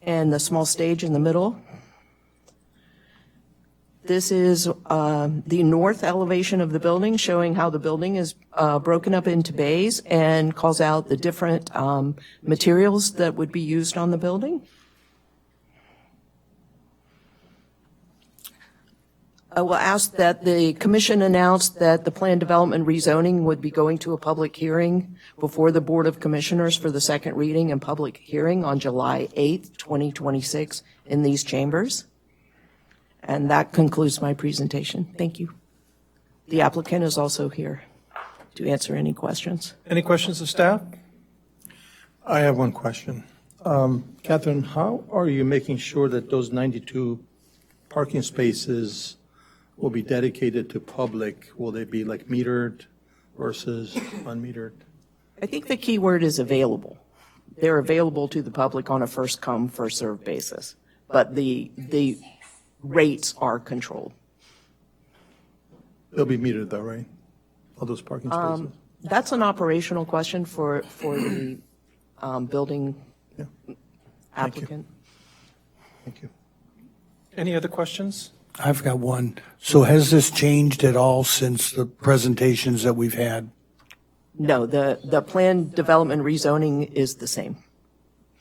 and the small stage in the middle. This is the north elevation of the building, showing how the building is broken up into bays and calls out the different materials that would be used on the building. I will ask that the commission announce that the planned development rezoning would be going to a public hearing before the Board of Commissioners for the second reading and public hearing on July 8th, 2026 in these chambers. And that concludes my presentation. Thank you. The applicant is also here to answer any questions. Any questions of staff? I have one question. Catherine, how are you making sure that those 92 parking spaces will be dedicated to public? Will they be like metered versus unmetered? I think the key word is available. They're available to the public on a first come, first served basis, but the rates are controlled. They'll be metered though, right? All those parking spaces? That's an operational question for the building applicant. Thank you. Any other questions? I've got one. So has this changed at all since the presentations that we've had? No, the planned development rezoning is the same.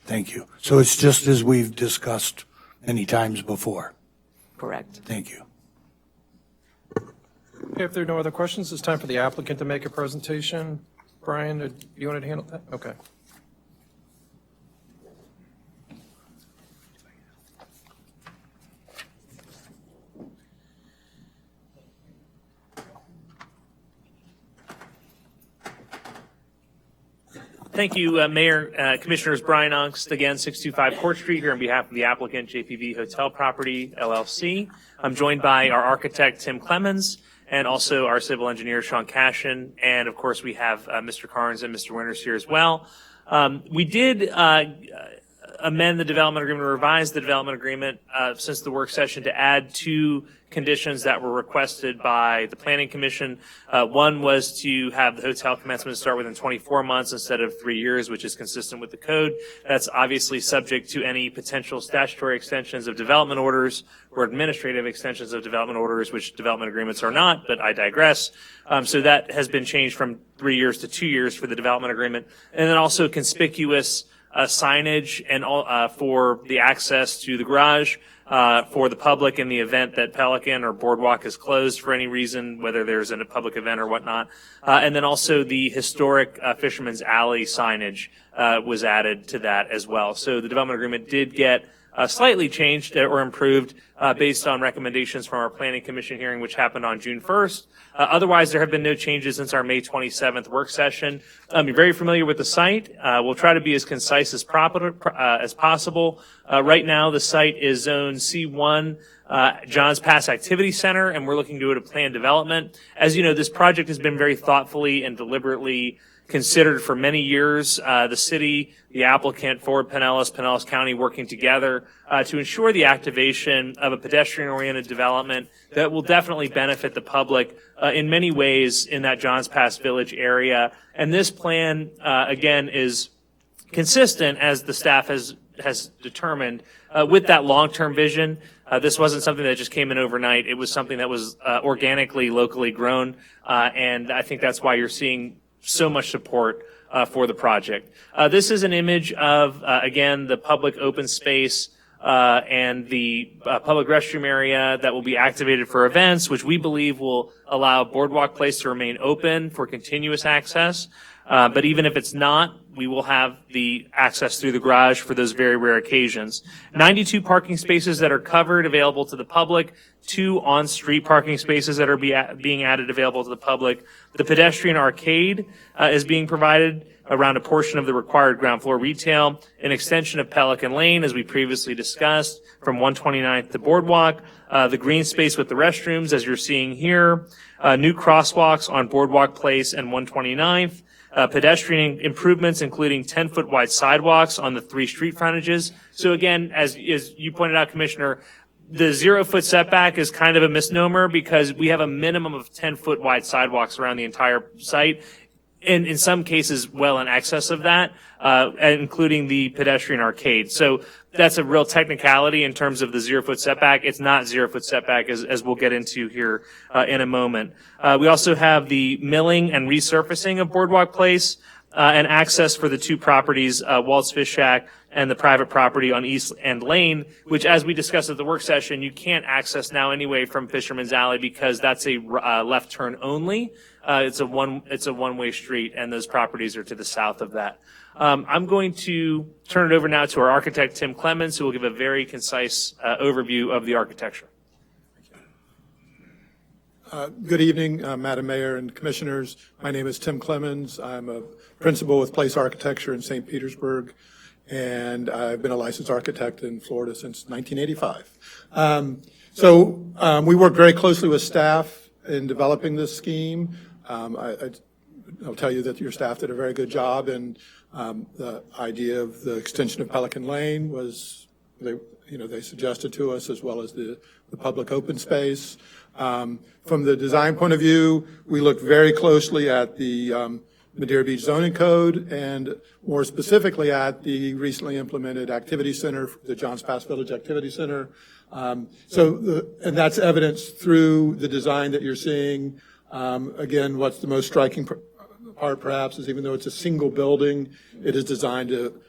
Thank you. So it's just as we've discussed many times before? Correct. Thank you. Okay, if there are no other questions, it's time for the applicant to make a presentation. Brian, do you want to handle that? Okay. Thank you, Mayor, Commissioners. Brian Ungst, again, 625 Court Street, here on behalf of the applicant, JPV Hotel Property, LLC. I'm joined by our architect, Tim Clemens, and also our civil engineer, Sean Cashin, and of course, we have Mr. Carnes and Mr. Winters here as well. We did amend the development agreement, revise the development agreement since the work session to add 2 conditions that were requested by the Planning Commission. One was to have the hotel commencement start within 24 months instead of 3 years, which is consistent with the code. That's obviously subject to any potential statutory extensions of development orders or administrative extensions of development orders, which development agreements are not, but I digress. So that has been changed from 3 years to 2 years for the development agreement. And then also conspicuous signage and for the access to the garage for the public in the event that Pelican or Boardwalk is closed for any reason, whether there's a public event or whatnot. And then also the historic Fisherman's Alley signage was added to that as well. So the development agreement did get slightly changed or improved based on recommendations from our Planning Commission hearing, which happened on June 1st. Otherwise, there have been no changes since our May 27th work session. You're very familiar with the site. We'll try to be as concise as possible. Right now, the site is Zone C1, Johns Pass Activity Center, and we're looking to do a planned development. As you know, this project has been very thoughtfully and deliberately considered for many years. The city, the applicant, Ford Pinellas County working together to ensure the activation of a pedestrian-oriented development that will definitely benefit the public in many ways in that Johns Pass Village area. And this plan, again, is consistent, as the staff has determined, with that long-term vision. This wasn't something that just came in overnight. It was something that was organically, locally grown, and I think that's why you're seeing so much support for the project. This is an image of, again, the public open space and the public restroom area that will be activated for events, which we believe will allow Boardwalk Place to remain open for continuous access. But even if it's not, we will have the access through the garage for those very rare occasions. 92 parking spaces that are covered, available to the public, 2 on-street parking spaces that are being added, available to the public. The pedestrian arcade is being provided around a portion of the required ground floor retail, an extension of Pelican Lane, as we previously discussed, from 129th to Boardwalk, the green space with the restrooms, as you're seeing here, new crosswalks on Boardwalk Place and 129th, pedestrian improvements, including 10-foot wide sidewalks on the 3 street frontages. So again, as you pointed out, Commissioner, the 0-foot setback is kind of a misnomer because we have a minimum of 10-foot wide sidewalks around the entire site, and in some cases well in excess of that, including the pedestrian arcade. So that's a real technicality in terms of the 0-foot setback. It's not 0-foot setback, as we'll get into here in a moment. We also have the milling and resurfacing of Boardwalk Place and access for the 2 properties, Walt's Fish Shack and the private property on East End Lane, which, as we discussed at the work session, you can't access now anyway from Fisherman's Alley because that's a left turn only. It's a one-way street, and those properties are to the south of that. I'm going to turn it over now to our architect, Tim Clemens, who will give a very concise overview of the architecture. Good evening, Madam Mayor and Commissioners. My name is Tim Clemens. I'm a principal with Place Architecture in St. Petersburg, and I've been a licensed architect in Florida since 1985. We work very closely with staff in developing this scheme. I'll tell you that your staff did a very good job, and the idea of the extension of Pelican Lane was, they suggested to us, as well as the public open space. From the design point of view, we looked very closely at the Madeira Beach zoning code, and more specifically at the recently implemented activity center, the Johns Pass Village Activity Center. And that's evidenced through the design that you're seeing. Again, what's the most striking part, perhaps, is even though it's a single building, it is designed to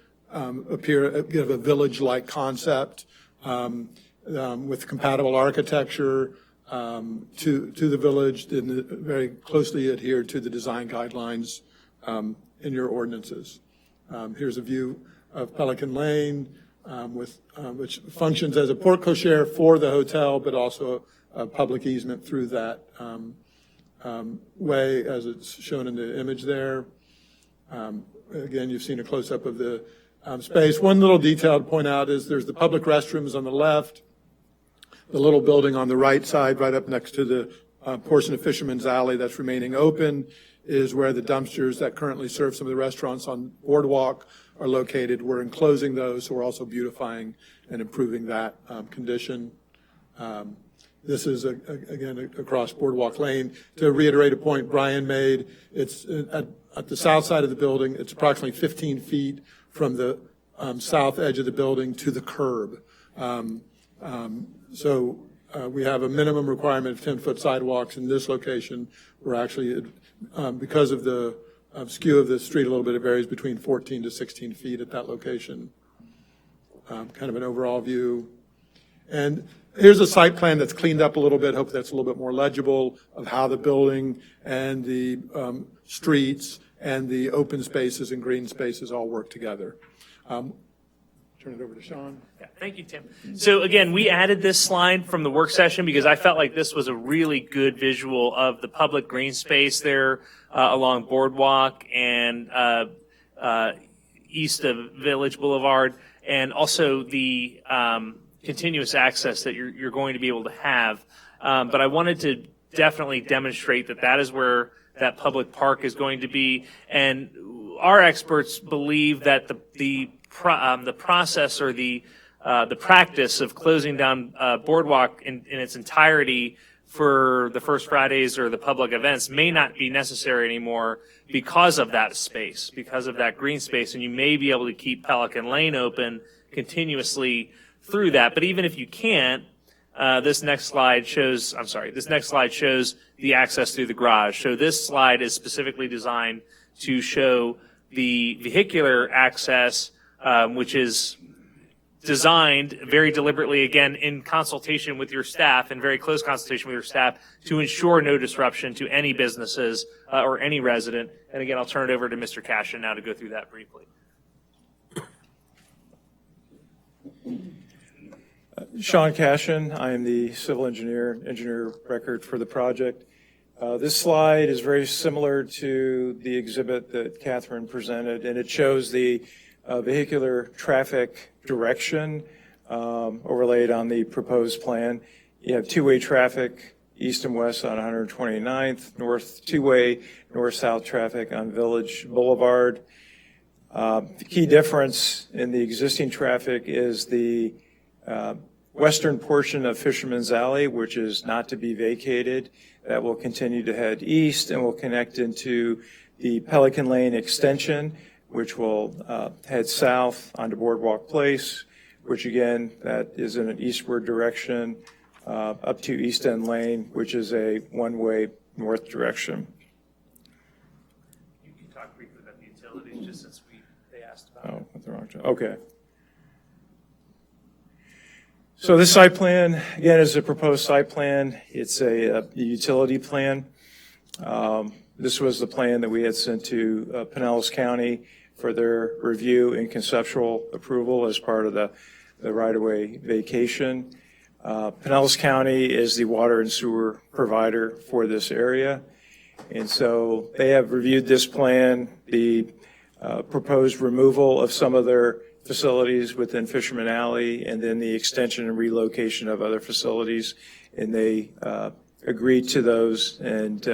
give a village-like concept with compatible architecture to the village, and very closely adhered to the design guidelines in your ordinances. Here's a view of Pelican Lane, which functions as a porte cochere for the hotel, but also a public easement through that way, as it's shown in the image there. Again, you've seen a close-up of the space. One little detail to point out is there's the public restrooms on the left, the little building on the right side, right up next to the portion of Fisherman's Alley that's remaining open, is where the dumpsters that currently serve some of the restaurants on Boardwalk are located. We're enclosing those, so we're also beautifying and improving that condition. This is, again, across Boardwalk Lane. To reiterate a point Brian made, it's at the south side of the building. It's approximately 15 feet from the south edge of the building to the curb. So we have a minimum requirement of 10-foot sidewalks in this location. We're actually, because of the skew of the street a little bit, it varies between 14 to 16 feet at that location. Kind of an overall view. And here's a site plan that's cleaned up a little bit. Hope that's a little bit more legible of how the building and the streets and the open spaces and green spaces all work together. Turn it over to Sean. Yeah, thank you, Tim. So again, we added this slide from the work session because I felt like this was a really good visual of the public green space there along Boardwalk and east of Village Boulevard, and also the continuous access that you're going to be able to have. But I wanted to definitely demonstrate that that is where that public park is going to be. And our experts believe that the process or the practice of closing down Boardwalk in its entirety for the First Fridays or the public events may not be necessary anymore because of that space, because of that green space, and you may be able to keep Pelican Lane open continuously through that. But even if you can't, this next slide shows the access through the garage. So this slide is specifically designed to show the vehicular access, which is designed very deliberately, again, in consultation with your staff, in very close consultation with your staff, to ensure no disruption to any businesses or any resident. And again, I'll turn it over to Mr. Cashin now to go through that briefly. Sean Cashin, I am the civil engineer record for the project. This slide is very similar to the exhibit that Catherine presented, and it shows the vehicular traffic direction overlaid on the proposed plan. You have two-way traffic east and west on 129th, two-way north-south traffic on Village Boulevard. The key difference in the existing traffic is the western portion of Fisherman's Alley, which is not to be vacated. That will continue to head east and will connect into the Pelican Lane extension, which will head south onto Boardwalk Place, which again, that is in an eastward direction, up to East End Lane, which is a one-way north direction. You can talk briefly about the utilities, just since they asked about Oh, with the wrong job. Okay. So this site plan, again, is a proposed site plan. It's a utility plan. This was the plan that we had sent to Pinellas County for their review and conceptual approval as part of the right-of-way vacation. Pinellas County is the water and sewer provider for this area. And so they have reviewed this plan, the proposed removal of some of their facilities within Fisherman Alley, and then the extension and relocation of other facilities. And they agreed to those. And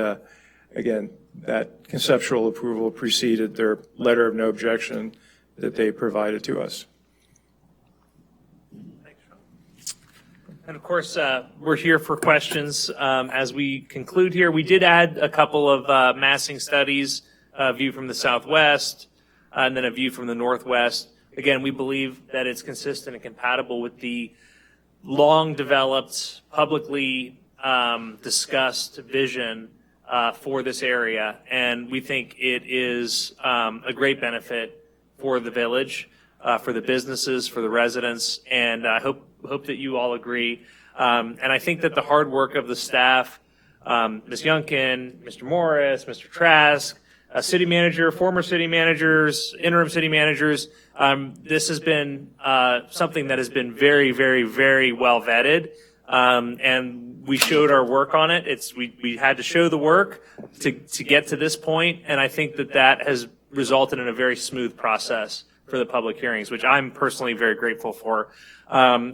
again, that conceptual approval preceded their letter of no objection that they provided to us. Thanks, Sean. And of course, we're here for questions as we conclude here. We did add a couple of massing studies, a view from the southwest, and then a view from the northwest. Again, we believe that it's consistent and compatible with the long-developed, publicly discussed vision for this area, and we think it is a great benefit for the village, for the businesses, for the residents, and I hope that you all agree. And I think that the hard work of the staff, Ms. Youngkin, Mr. Morris, Mr. Trask, city manager, former city managers, interim city managers, this has been something that has been very, very, very well vetted, and we showed our work on it. We had to show the work to get to this point, and I think that has resulted in a very smooth process for the public hearings, which I'm personally very grateful for.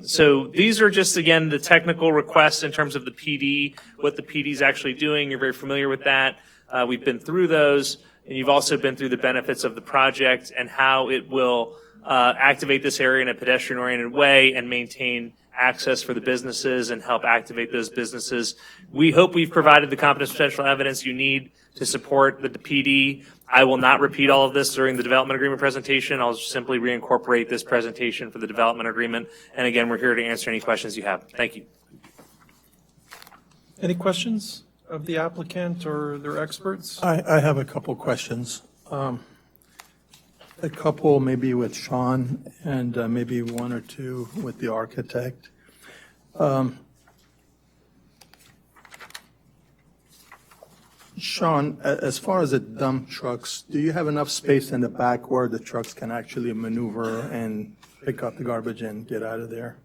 So these are just, again, the technical requests in terms of the PD, what the PD is actually doing. You're very familiar with that. We've been through those, and you've also been through the benefits of the project and how it will activate this area in a pedestrian-oriented way and maintain access for the businesses and help activate those businesses. We hope we've provided the competent potential evidence you need to support the PD. I will not repeat all of this during the development agreement presentation. I'll simply reincorporate this presentation for the development agreement. And again, we're here to answer any questions you have. Thank you. Any questions of the applicant or their experts? I have a couple questions. A couple maybe with Sean and maybe one or two with the architect. Sean, as far as the dump trucks, do you have enough space in the back where the trucks can actually maneuver and pick up the garbage and get out of there?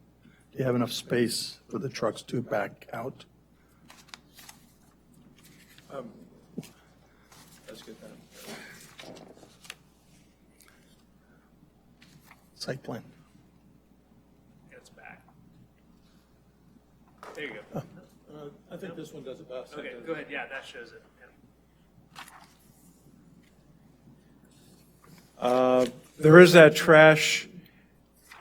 Do you have enough space for the trucks to back out? Let's get that. Site plan. It's back. There you go. I think this one does it best. Okay, go ahead. Yeah, that shows it. There is that trash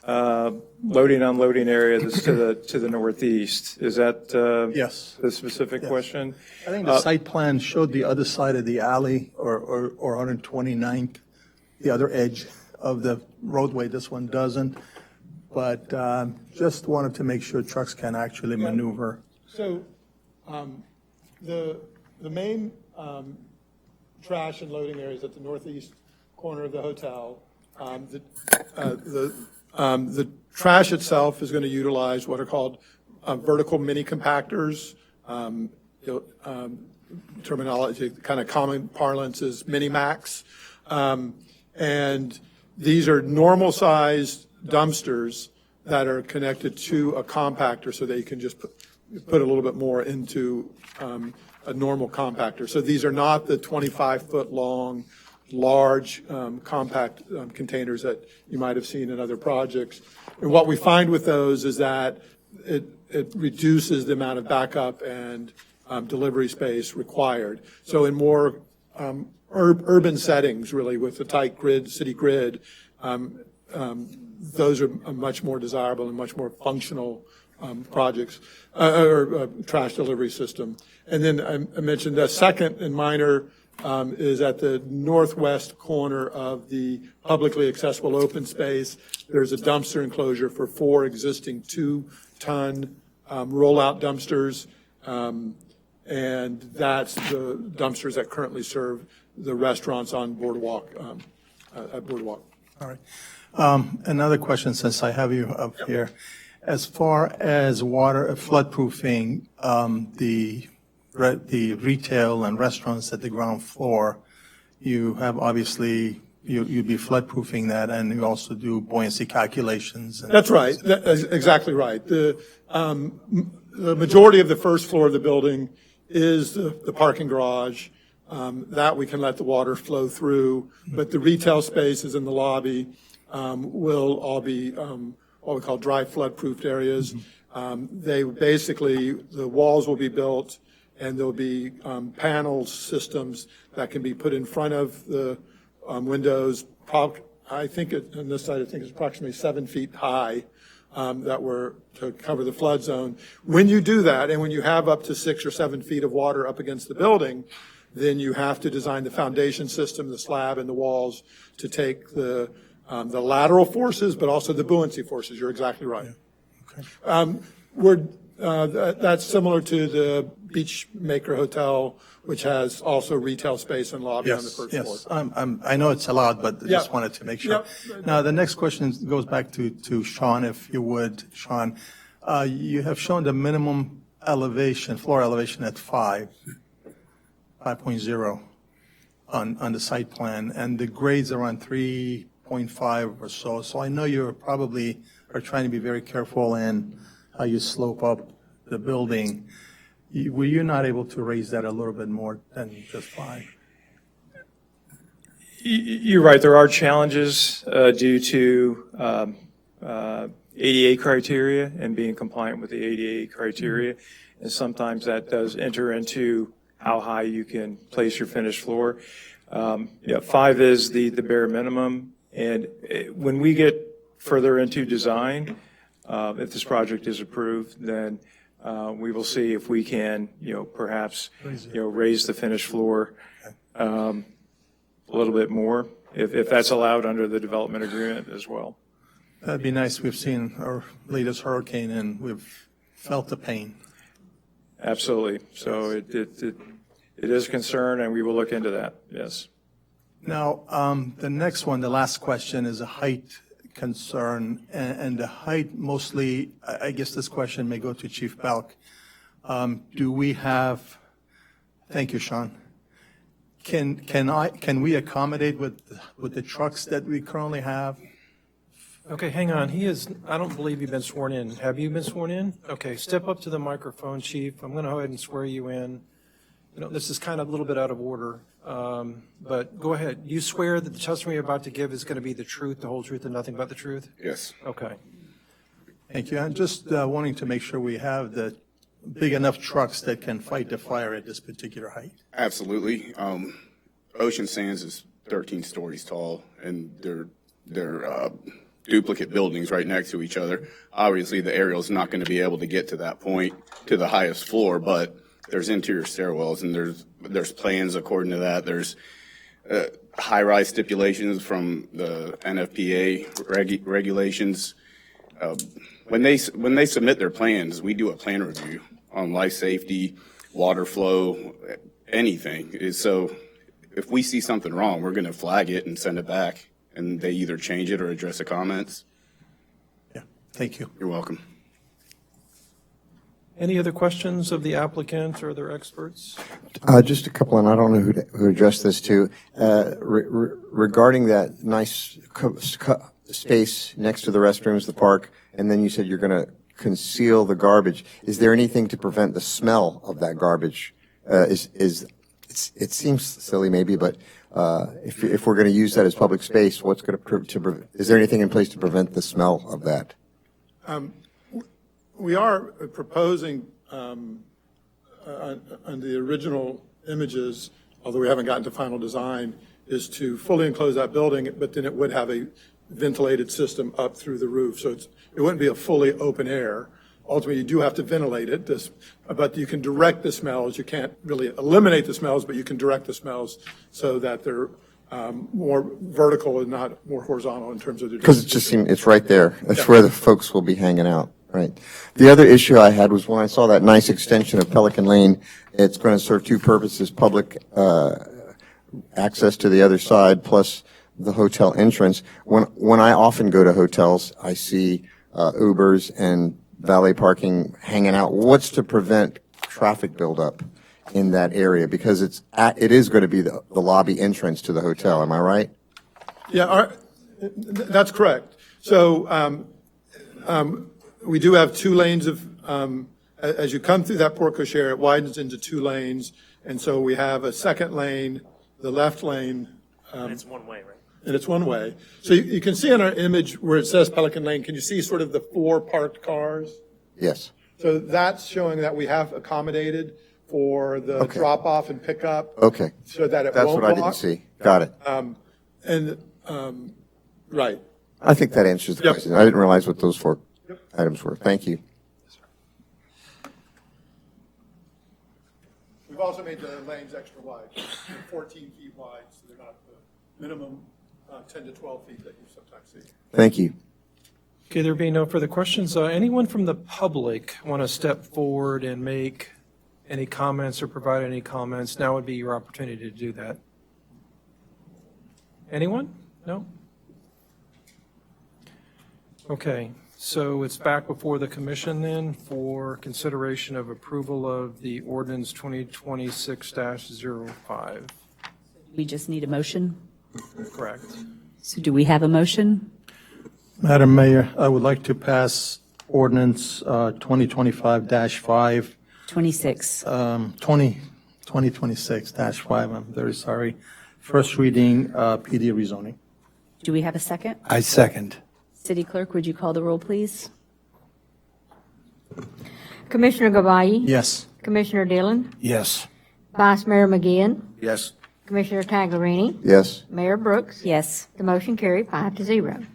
loading, unloading area that's to the northeast. Is that Yes. the specific Yes. question? I think the site plan showed the other side of the alley or 129th, the other edge of the roadway. This one doesn't. But just wanted to make sure trucks can actually maneuver. So the main trash and loading areas at the northeast corner of the hotel. The trash itself is going to utilize what are called vertical mini compactors. Terminology, kind of common parlance is mini max. And these are normal sized dumpsters that are connected to a compactor so that you can just put a little bit more into a normal compactor. So these are not the 25-foot long, large compact containers that you might have seen in other projects. And what we find with those is that it reduces the amount of backup and delivery space required. So in more urban settings, really, with a tight grid, city grid, those are much more desirable and much more functional projects or trash delivery system. And then I mentioned the second and minor is at the northwest corner of the publicly accessible open space. There's a dumpster enclosure for 4 existing 2-ton rollout dumpsters. And that's the dumpsters that currently serve the restaurants on Boardwalk, at Boardwalk. All right. Another question, since I have you up here. As far as water floodproofing, the retail and restaurants at the ground floor, you have obviously, you'd be floodproofing that, and you also do buoyancy calculations. That's right. That's exactly right. The majority of the first floor of the building is the parking garage. That we can let the water flow through, but the retail spaces in the lobby will all be what we call dry flood-proofed areas. They basically, the walls will be built, and there'll be panel systems that can be put in front of the windows. I think on this side, I think it's approximately 7 feet high that were to cover the flood zone. When you do that, and when you have up to 6 or 7 feet of water up against the building, then you have to design the foundation system, the slab, and the walls to take the lateral forces, but also the buoyancy forces. You're exactly right. Okay. That's similar to the Beachmaker Hotel, which has also retail space and lobby on the first floor. Yes, I know it's allowed, but I just wanted to make sure. Yep. Now, the next question goes back to Sean, if you would. Sean, you have shown the minimum elevation, floor elevation at 5.0 on the site plan, and the grades are on 3.5 or so. So I know you probably are trying to be very careful in how you slope up the building. Were you not able to raise that a little bit more than just 5? You're right, there are challenges due to ADA criteria and being compliant with the ADA criteria. And sometimes that does enter into how high you can place your finished floor. 5 is the bare minimum. And when we get further into design, if this project is approved, then we will see if we can, perhaps, raise the finished floor a little bit more, if that's allowed under the development agreement as well. That'd be nice. We've seen our latest hurricane and we've felt the pain. Absolutely. So it is a concern, and we will look into that, yes. Now, the next one, the last question, is a height concern, and the height mostly, I guess this question may go to Chief Belk. Do we have, thank you, Sean. Can we accommodate with the trucks that we currently have? Okay, hang on. I don't believe you've been sworn in. Have you been sworn in? Okay, step up to the microphone, Chief. I'm going to go ahead and swear you in. This is kind of a little bit out of order, but go ahead. You swear that the testimony you're about to give is going to be the truth, the whole truth, and nothing but the truth? Yes. Okay. Thank you. I'm just wanting to make sure we have the big enough trucks that can fight the fire at this particular height. Absolutely. Ocean Sands is 13 stories tall, and they're duplicate buildings right next to each other. Obviously, the aerial's not going to be able to get to that point, to the highest floor, but there's interior stairwells, and there's plans according to that. There's high-rise stipulations from the NFPA regulations. When they submit their plans, we do a plan review on life safety, water flow, anything. So if we see something wrong, we're going to flag it and send it back, and they either change it or address the comments. Yeah, thank you. You're welcome. Any other questions of the applicant or their experts? Just a couple, and I don't know who to address this to. Regarding that nice space next to the restrooms, the park, and then you said you're going to conceal the garbage. Is there anything to prevent the smell of that garbage? It seems silly maybe, but if we're going to use that as public space, what's going to is there anything in place to prevent the smell of that? We are proposing on the original images, although we haven't gotten to final design, is to fully enclose that building, but then it would have a ventilated system up through the roof. So it wouldn't be a fully open air. Ultimately, you do have to ventilate it, but you can direct the smells. You can't really eliminate the smells, but you can direct the smells so that they're more vertical and not more horizontal in terms of the. Because it just seems it's right there. That's where the folks will be hanging out. Right. The other issue I had was when I saw that nice extension of Pelican Lane, it's going to serve two purposes: public access to the other side, plus the hotel entrance. When I often go to hotels, I see Ubers and valet parking hanging out. What's to prevent traffic buildup in that area? Because it is going to be the lobby entrance to the hotel. Am I right? Yeah, that's correct. So we do have 2 lanes of, as you come through that porte cochere, it widens into 2 lanes. And so we have a second lane, the left lane. And it's one way, right? And it's one way. So you can see in our image where it says Pelican Lane, can you see sort of the 4 parked cars? Yes. So that's showing that we have accommodated for the drop off and pickup. Okay. So that it That's won't what I block. didn't see. Got it. Right. I think that answers the question. I didn't realize what those 4 items were. Thank you. We've also made the lanes extra wide, 14 feet wide, so they're not the minimum 10 to 12 feet that you sometimes see. Thank you. Okay, there being no further questions, anyone from the public want to step forward and make any comments or provide any comments? Now would be your opportunity to do that. Anyone? No? Okay, so it's back before the commission then for consideration of approval of the ordinance 2026-05. We just need a motion. Correct. So do we have a motion? Madam Mayor, I would like to pass ordinance 2025-5. 26. 2026-5, I'm very sorry. first reading, PD rezoning. Do we have a second? I second. City Clerk, would you call the roll, please? Commissioner Gabay? Yes. Commissioner Dillon? Yes. Vice Mayor McGinn? Yes. Commissioner Taglerini? Yes. Mayor Brooks? Yes. The motion carried 5-0.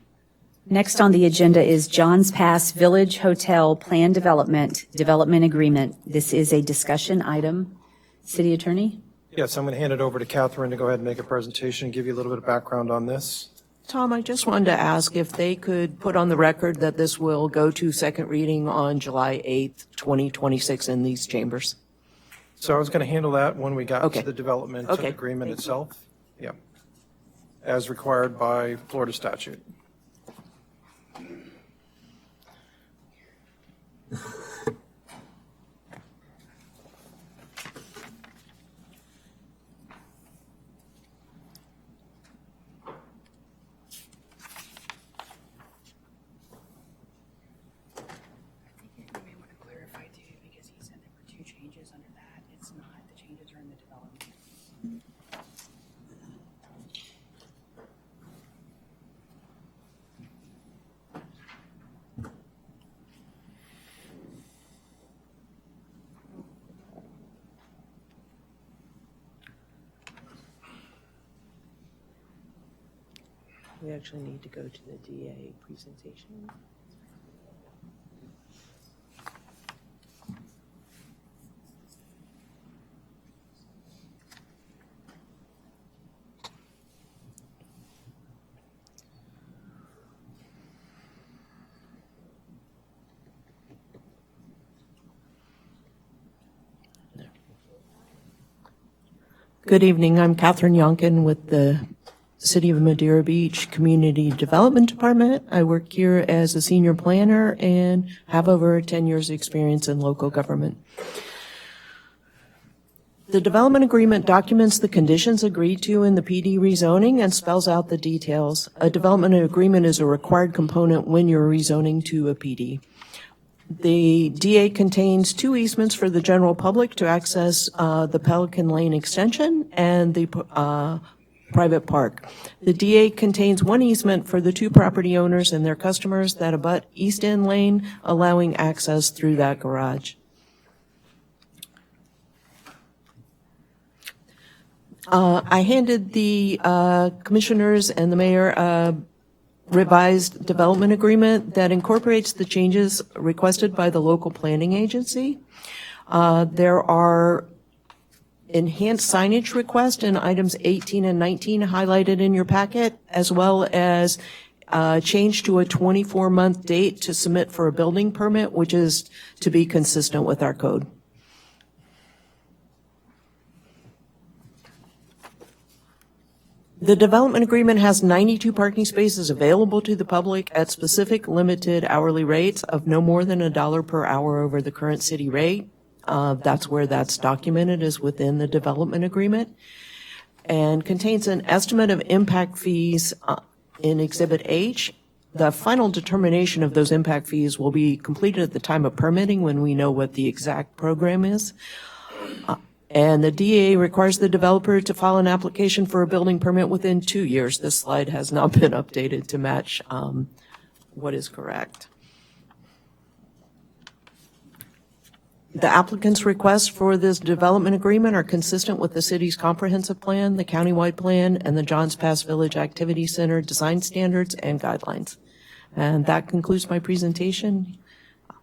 Next on the agenda is Johns Pass Village Hotel Plan Development Agreement. This is a discussion item. City Attorney? Yes, I'm going to hand it over to Catherine to go ahead and make a presentation and give you a little bit of background on this. Tom, I just wanted to ask if they could put on the record that this will go to second reading on July 8th, 2026 in these chambers. So I was going to handle that when we got Okay. to the development Okay. agreement itself. Yeah. As required by Florida statute. We actually need to go to the DA presentation. Good evening. I'm Catherine Yonkin with the City of Madeira Beach Community Development Department. I work here as a senior planner and have over 10 years' experience in local government. The development agreement documents the conditions agreed to in the PD rezoning and spells out the details. A development agreement is a required component when you're rezoning to a PD. The DA contains 2 easements for the general public to access the Pelican Lane extension and the private park. The DA contains 1 easement for the 2 property owners and their customers that abut East End Lane, allowing access through that garage. I handed the commissioners and the mayor a revised development agreement that incorporates the changes requested by the local planning agency. There are enhanced signage request in items 18 and 19 highlighted in your packet, as well as change to a 24-month date to submit for a building permit, which is to be consistent with our code. The development agreement has 92 parking spaces available to the public at specific limited hourly rates of no more than $1 per hour over the current city rate. That's where that's documented, is within the development agreement, and contains an estimate of impact fees in Exhibit H. The final determination of those impact fees will be completed at the time of permitting when we know what the exact program is. And the DA requires the developer to file an application for a building permit within 2 years. This slide has not been updated to match what is correct. The applicant's requests for this development agreement are consistent with the city's comprehensive plan, the countywide plan, and the Johns Pass Village Activity Center design standards and guidelines. And that concludes my presentation.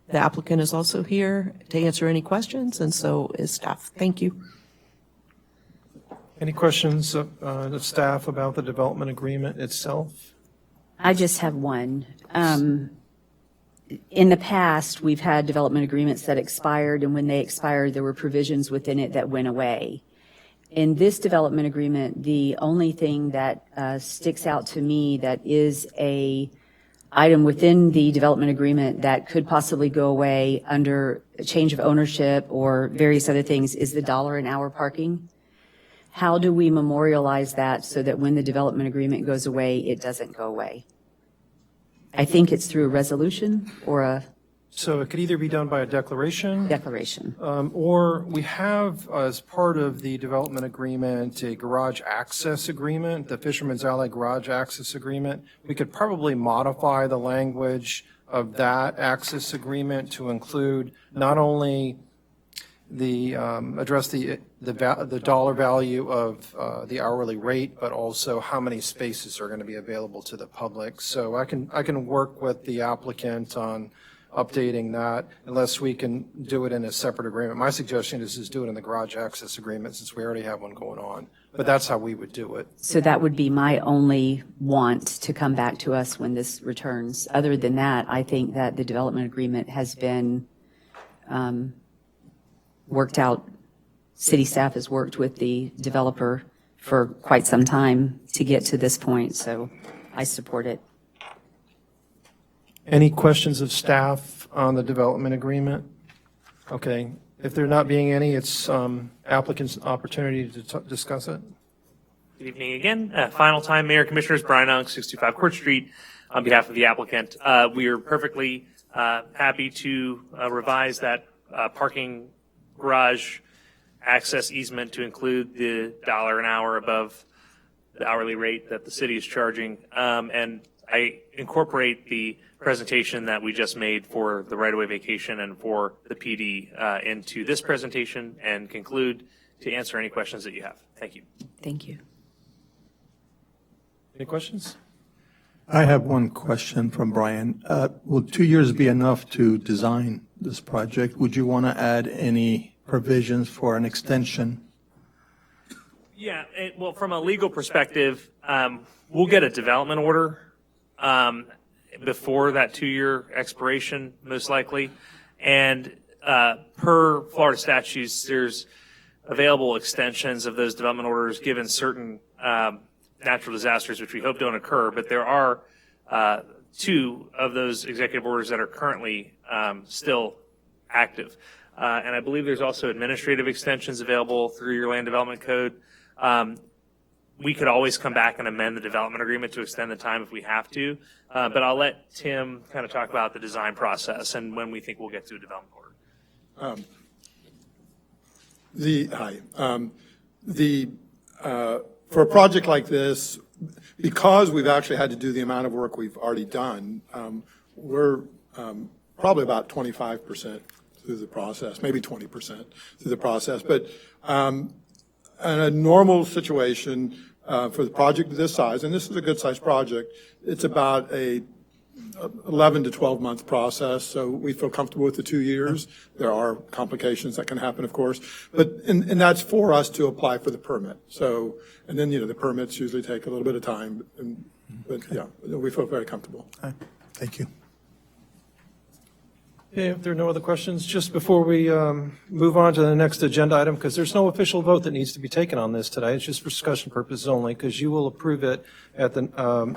The applicant is also here to answer any questions, and so is staff. Thank you. Any questions of staff about the development agreement itself? I just have one. In the past, we've had development agreements that expired, and when they expired, there were provisions within it that went away. In this development agreement, the only thing that sticks out to me that is a item within the development agreement that could possibly go away under a change of ownership or various other things is the $1 an hour parking. How do we memorialize that so that when the development agreement goes away, it doesn't go away? I think it's through a resolution or a So it could either be done by a declaration. Declaration. Or we have, as part of the development agreement, a garage access agreement, the Fisherman's Alley Garage Access Agreement. We could probably modify the language of that access agreement to include not only address the dollar value of the hourly rate, but also how many spaces are going to be available to the public. So I can work with the applicant on updating that, unless we can do it in a separate agreement. My suggestion is do it in the garage access agreement, since we already have one going on. But that's how we would do it. So that would be my only want to come back to us when this returns. Other than that, I think that the development agreement has been worked out. City staff has worked with the developer for quite some time to get to this point, so I support it. Any questions of staff on the development agreement? Okay. If there not being any, it's applicant's opportunity to discuss it. Good evening again. Final time, Mayor, Commissioners, Brian Unk, 65 Court Street, on behalf of the applicant. We are perfectly happy to revise that parking garage access easement to include the $1 an hour above the hourly rate that the city is charging. And I incorporate the presentation that we just made for the right-of-way vacation and for the PD into this presentation, and conclude to answer any questions that you have. Thank you. Thank you. Any questions? I have one question from Brian. Will 2 years be enough to design this project? Would you want to add any provisions for an extension? Yeah, well, from a legal perspective, we'll get a development order before that 2-year expiration, most likely. And per Florida statutes, there's available extensions of those development orders given certain natural disasters, which we hope don't occur. But there are 2 of those executive orders that are currently still active. And I believe there's also administrative extensions available through your land development code. We could always come back and amend the development agreement to extend the time if we have to. But I'll let Tim kind of talk about the design process and when we think we'll get to a development order. For a project like this, because we've actually had to do the amount of work we've already done, we're probably about 25% through the process, maybe 20% through the process. But in a normal situation, for the project of this size, and this is a good-sized project, it's about a 11 to 12-month process, so we feel comfortable with the 2 years. There are complications that can happen, of course, but and that's for us to apply for the permit. So, and then, the permits usually take a little bit of time, but yeah, we feel very comfortable. Thank you. Okay, if there are no other questions, just before we move on to the next agenda item, because there's no official vote that needs to be taken on this today, it's just for discussion purposes only, because you will approve it at the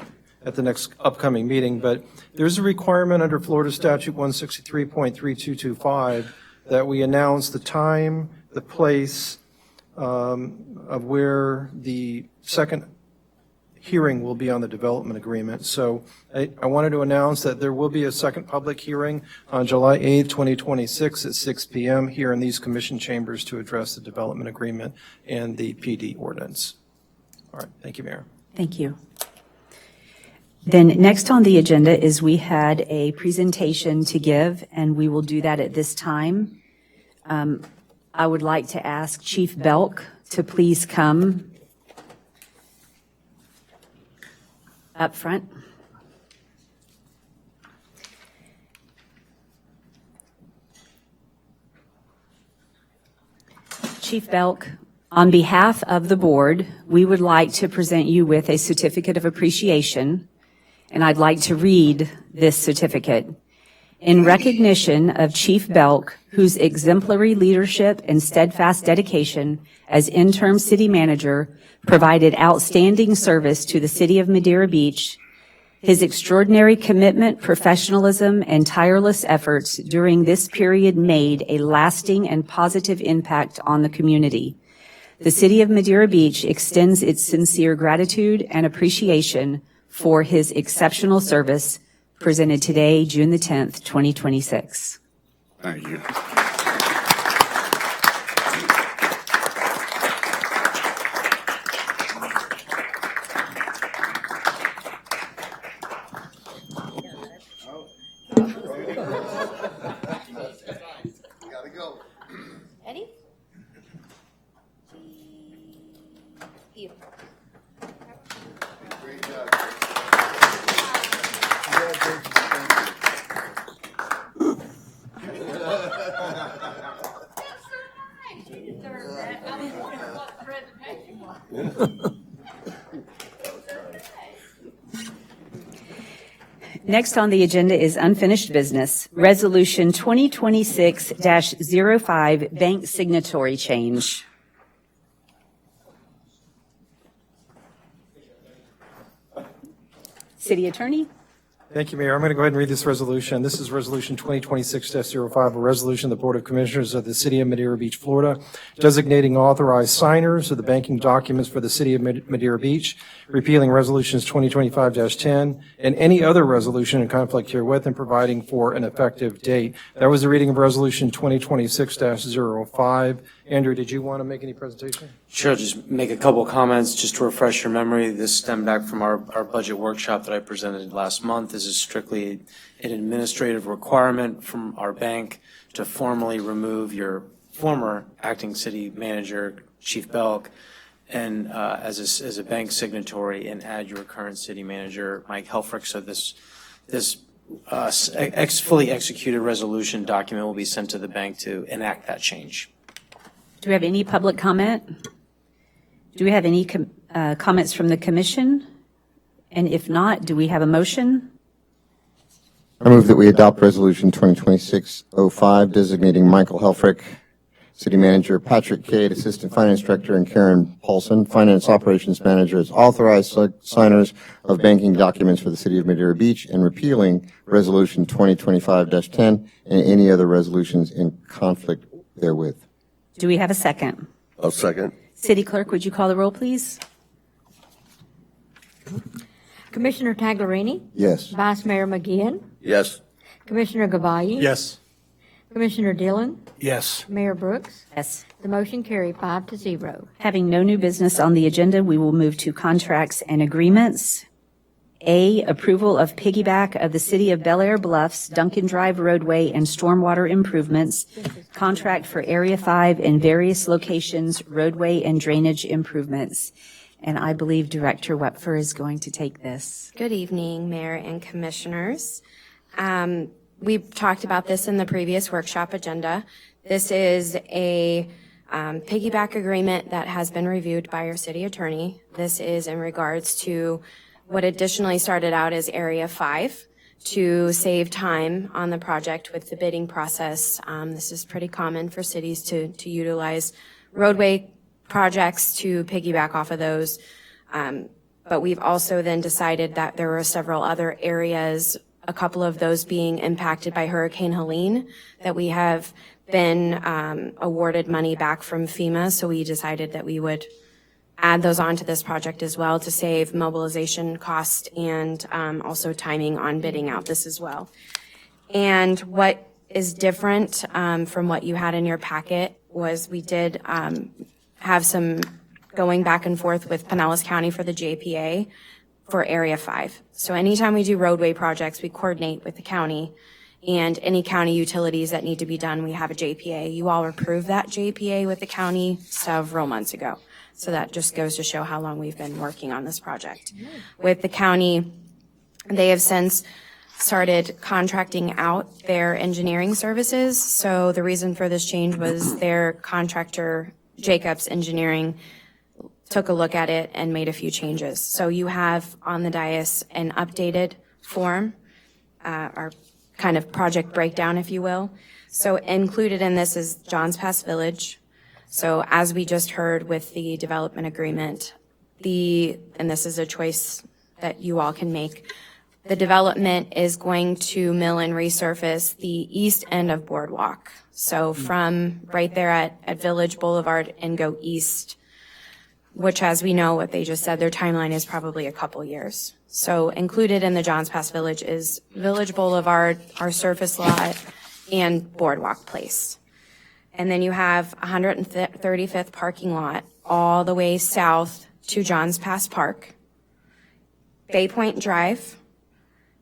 next upcoming meeting. But there's a requirement under Florida Statute 163.3225 that we announce the time, the place of where the second hearing will be on the development agreement. So I wanted to announce that there will be a second public hearing on July 8th, 2026 at 6 p.m. here in these commission chambers to address the development agreement and the PD ordinance. All right. Thank you, Mayor. Thank you. Then next on the agenda is we had a presentation to give, and we will do that at this time. I would like to ask Chief Belk to please come up front. Chief Belk, on behalf of the board, we would like to present you with a certificate of appreciation, and I'd like to read this certificate. In recognition of Chief Belk, whose exemplary leadership and steadfast dedication as interim city manager provided outstanding service to the city of Madeira Beach, his extraordinary commitment, professionalism, and tireless efforts during this period made a lasting and positive impact on the community. The city of Madeira Beach extends its sincere gratitude and appreciation for his exceptional service, presented today, June the 10th, 2026. Thank you. Ready? Next on the agenda is unfinished business, Resolution 2026-05, bank signatory change. City Attorney? Thank you, Mayor. I'm going to go ahead and read this resolution. This is Resolution 2026-05, a resolution of the Board of Commissioners of the City of Madeira Beach, Florida, designating authorized signers of the banking documents for the City of Madeira Beach, repealing Resolutions 2025-10, and any other resolution in conflict herewith, and providing for an effective date. That was the reading of Resolution 2026-05. Andrew, did you want to make any presentation? Sure, just make a couple comments just to refresh your memory. This stemmed back from our budget workshop that I presented last month. This is strictly an administrative requirement from our bank to formally remove your former acting city manager, Chief Belk, and as a bank signatory, and add your current city manager, Mike Helfrich. So this fully executed resolution document will be sent to the bank to enact that change. Do we have any public comment? Do we have any comments from the commission? And if not, do we have a motion? I move that we adopt Resolution 2026-05, designating Michael Helfrich, City Manager, Patrick Cade, Assistant Finance Director, and Karen Paulson, Finance Operations Manager, as authorized signers of banking documents for the City of Madeira Beach, and repealing Resolution 2025-10 and any other resolutions in conflict therewith. Do we have a second? I'll second. City Clerk, would you call the roll, please? Commissioner Taglerini? Yes. Vice Mayor McGinn? Yes. Commissioner Gavayi? Yes. Commissioner Dillon? Yes. Mayor Brooks? Yes. The motion carried 5-0. Having no new business on the agenda, we will move to contracts and agreements. A, approval of piggyback of the City of Bel Air Bluffs, Duncan Drive roadway and stormwater improvements, contract for Area 5 in various locations, roadway and drainage improvements. And I believe Director Wepfer is going to take this. Good evening, Mayor and Commissioners. We talked about this in the previous workshop agenda. This is a piggyback agreement that has been reviewed by our city attorney. This is in regards to what additionally started out as Area 5 to save time on the project with the bidding process. This is pretty common for cities to utilize roadway projects to piggyback off of those. But we've also then decided that there were several other areas, a couple of those being impacted by Hurricane Helene, that we have been awarded money back from FEMA. So we decided that we would add those onto this project as well to save mobilization cost and also timing on bidding out this as well. And what is different from what you had in your packet was we did have some going back and forth with Pinellas County for the JPA for Area 5. So anytime we do roadway projects, we coordinate with the county, and any county utilities that need to be done, we have a JPA. You all approved that JPA with the county several months ago. So that just goes to show how long we've been working on this project. With the county, they have since started contracting out their engineering services. So the reason for this change was their contractor, Jacobs Engineering, took a look at it and made a few changes. So you have on the dais an updated form, our kind of project breakdown, if you will. So included in this is Johns Pass Village. So as we just heard with the development agreement, and this is a choice that you all can make, the development is going to mill and resurface the east end of Boardwalk. So from right there at Village Boulevard and go east, which, as we know, what they just said, their timeline is probably a couple years. So included in the Johns Pass Village is Village Boulevard, our surface lot, and Boardwalk Place. And then you have 135th parking lot all the way south to Johns Pass Park, Bay Point Drive,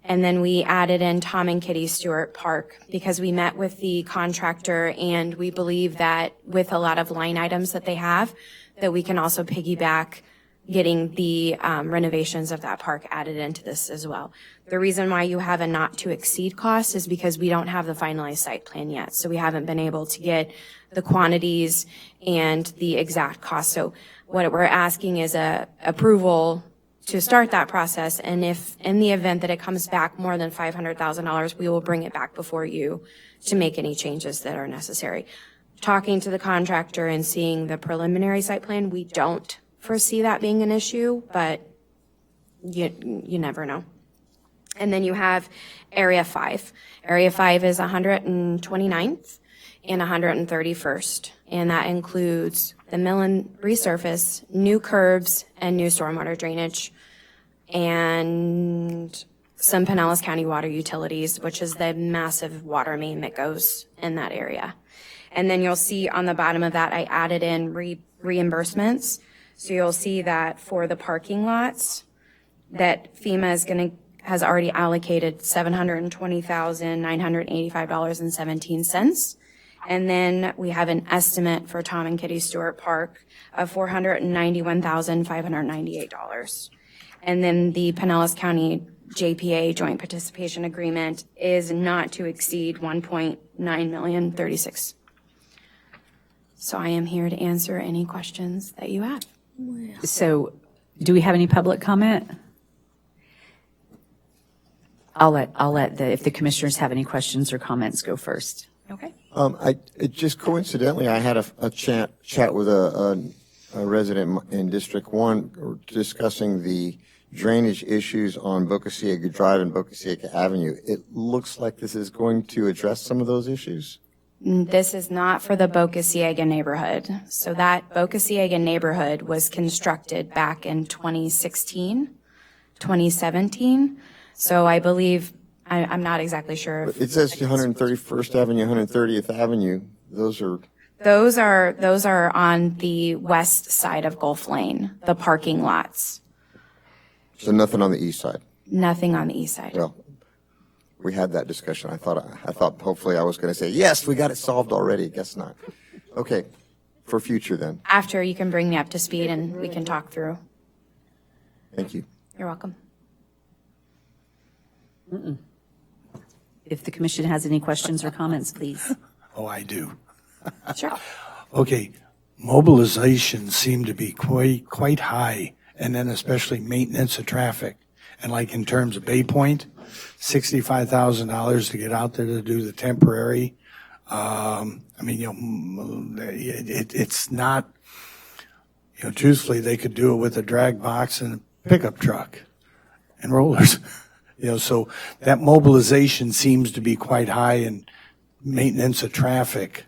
and then we added in Tom and Kitty Stewart Park because we met with the contractor and we believe that with a lot of line items that they have, that we can also piggyback getting the renovations of that park added into this as well. The reason why you have a not to exceed cost is because we don't have the finalized site plan yet. So we haven't been able to get the quantities and the exact cost. So what we're asking is a approval to start that process. And if in the event that it comes back more than $500,000, we will bring it back before you to make any changes that are necessary. Talking to the contractor and seeing the preliminary site plan, we don't foresee that being an issue, but you never know. And then you have Area 5. Area 5 is 129th and 131st, and that includes the mill and resurface, new curbs, and new stormwater drainage, and some Pinellas County water utilities, which is the massive water main that goes in that area. And then you'll see on the bottom of that, I added in reimbursements. So you'll see that for the parking lots, that FEMA has already allocated $720,985.17. And then we have an estimate for Tom and Kitty Stewart Park of $491,598. And then the Pinellas County JPA Joint Participation Agreement is not to exceed $1.936. So I am here to answer any questions that you have. So do we have any public comment? I'll let if the commissioners have any questions or comments, go first. Okay. Just coincidentally, I had a chat with a resident in District 1 discussing the drainage issues on Boca Ciega Drive and Boca Ciega Avenue. It looks like this is going to address some of those issues. This is not for the Boca Ciega neighborhood. So that Boca Ciega neighborhood was constructed back in 2016, 2017. So I believe, I'm not exactly sure. It says 131st Avenue, 130th Avenue. Those are on the west side of Gulf Lane, the parking lots. So nothing on the east side. Nothing on the east side. Well, we had that discussion. I thought hopefully I was going to say, yes, we got it solved already. Guess not. Okay, for future then. After, you can bring me up to speed and we can talk through. Thank you. You're welcome. If the commission has any questions or comments, please. Oh, I do. Sure. Okay, mobilization seemed to be quite high, and then especially maintenance of traffic. And like in terms of Bay Point, $65,000 to get out there to do the temporary. It's not, truthfully, they could do it with a drag box and a pickup truck and rollers. So that mobilization seems to be quite high, and maintenance of traffic,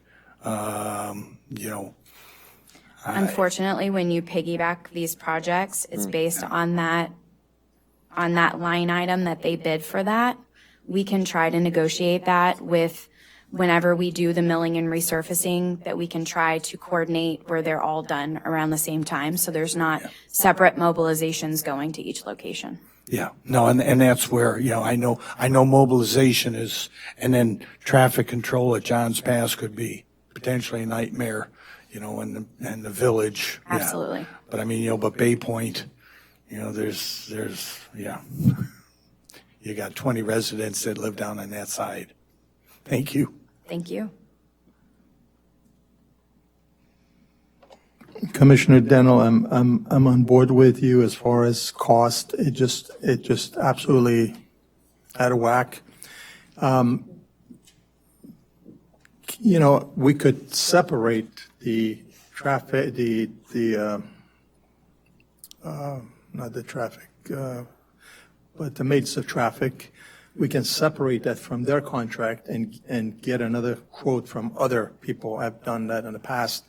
Unfortunately, when you piggyback these projects, it's based on that line item that they bid for that. We can try to negotiate that with whenever we do the milling and resurfacing, that we can try to coordinate where they're all done around the same time. So there's not separate mobilizations going to each location. Yeah, no, and that's where, I know mobilization is, and then traffic control at Johns Pass could be potentially a nightmare, and the village. Absolutely. Yeah. But but Bay Point, there's you got 20 residents that live down on that side. Thank you. Thank you. Commissioner Dennell, I'm on board with you as far as cost. It just absolutely out of whack. We could separate the traffic, not the traffic, but the mates of traffic. We can separate that from their contract and get another quote from other people. I've done that in the past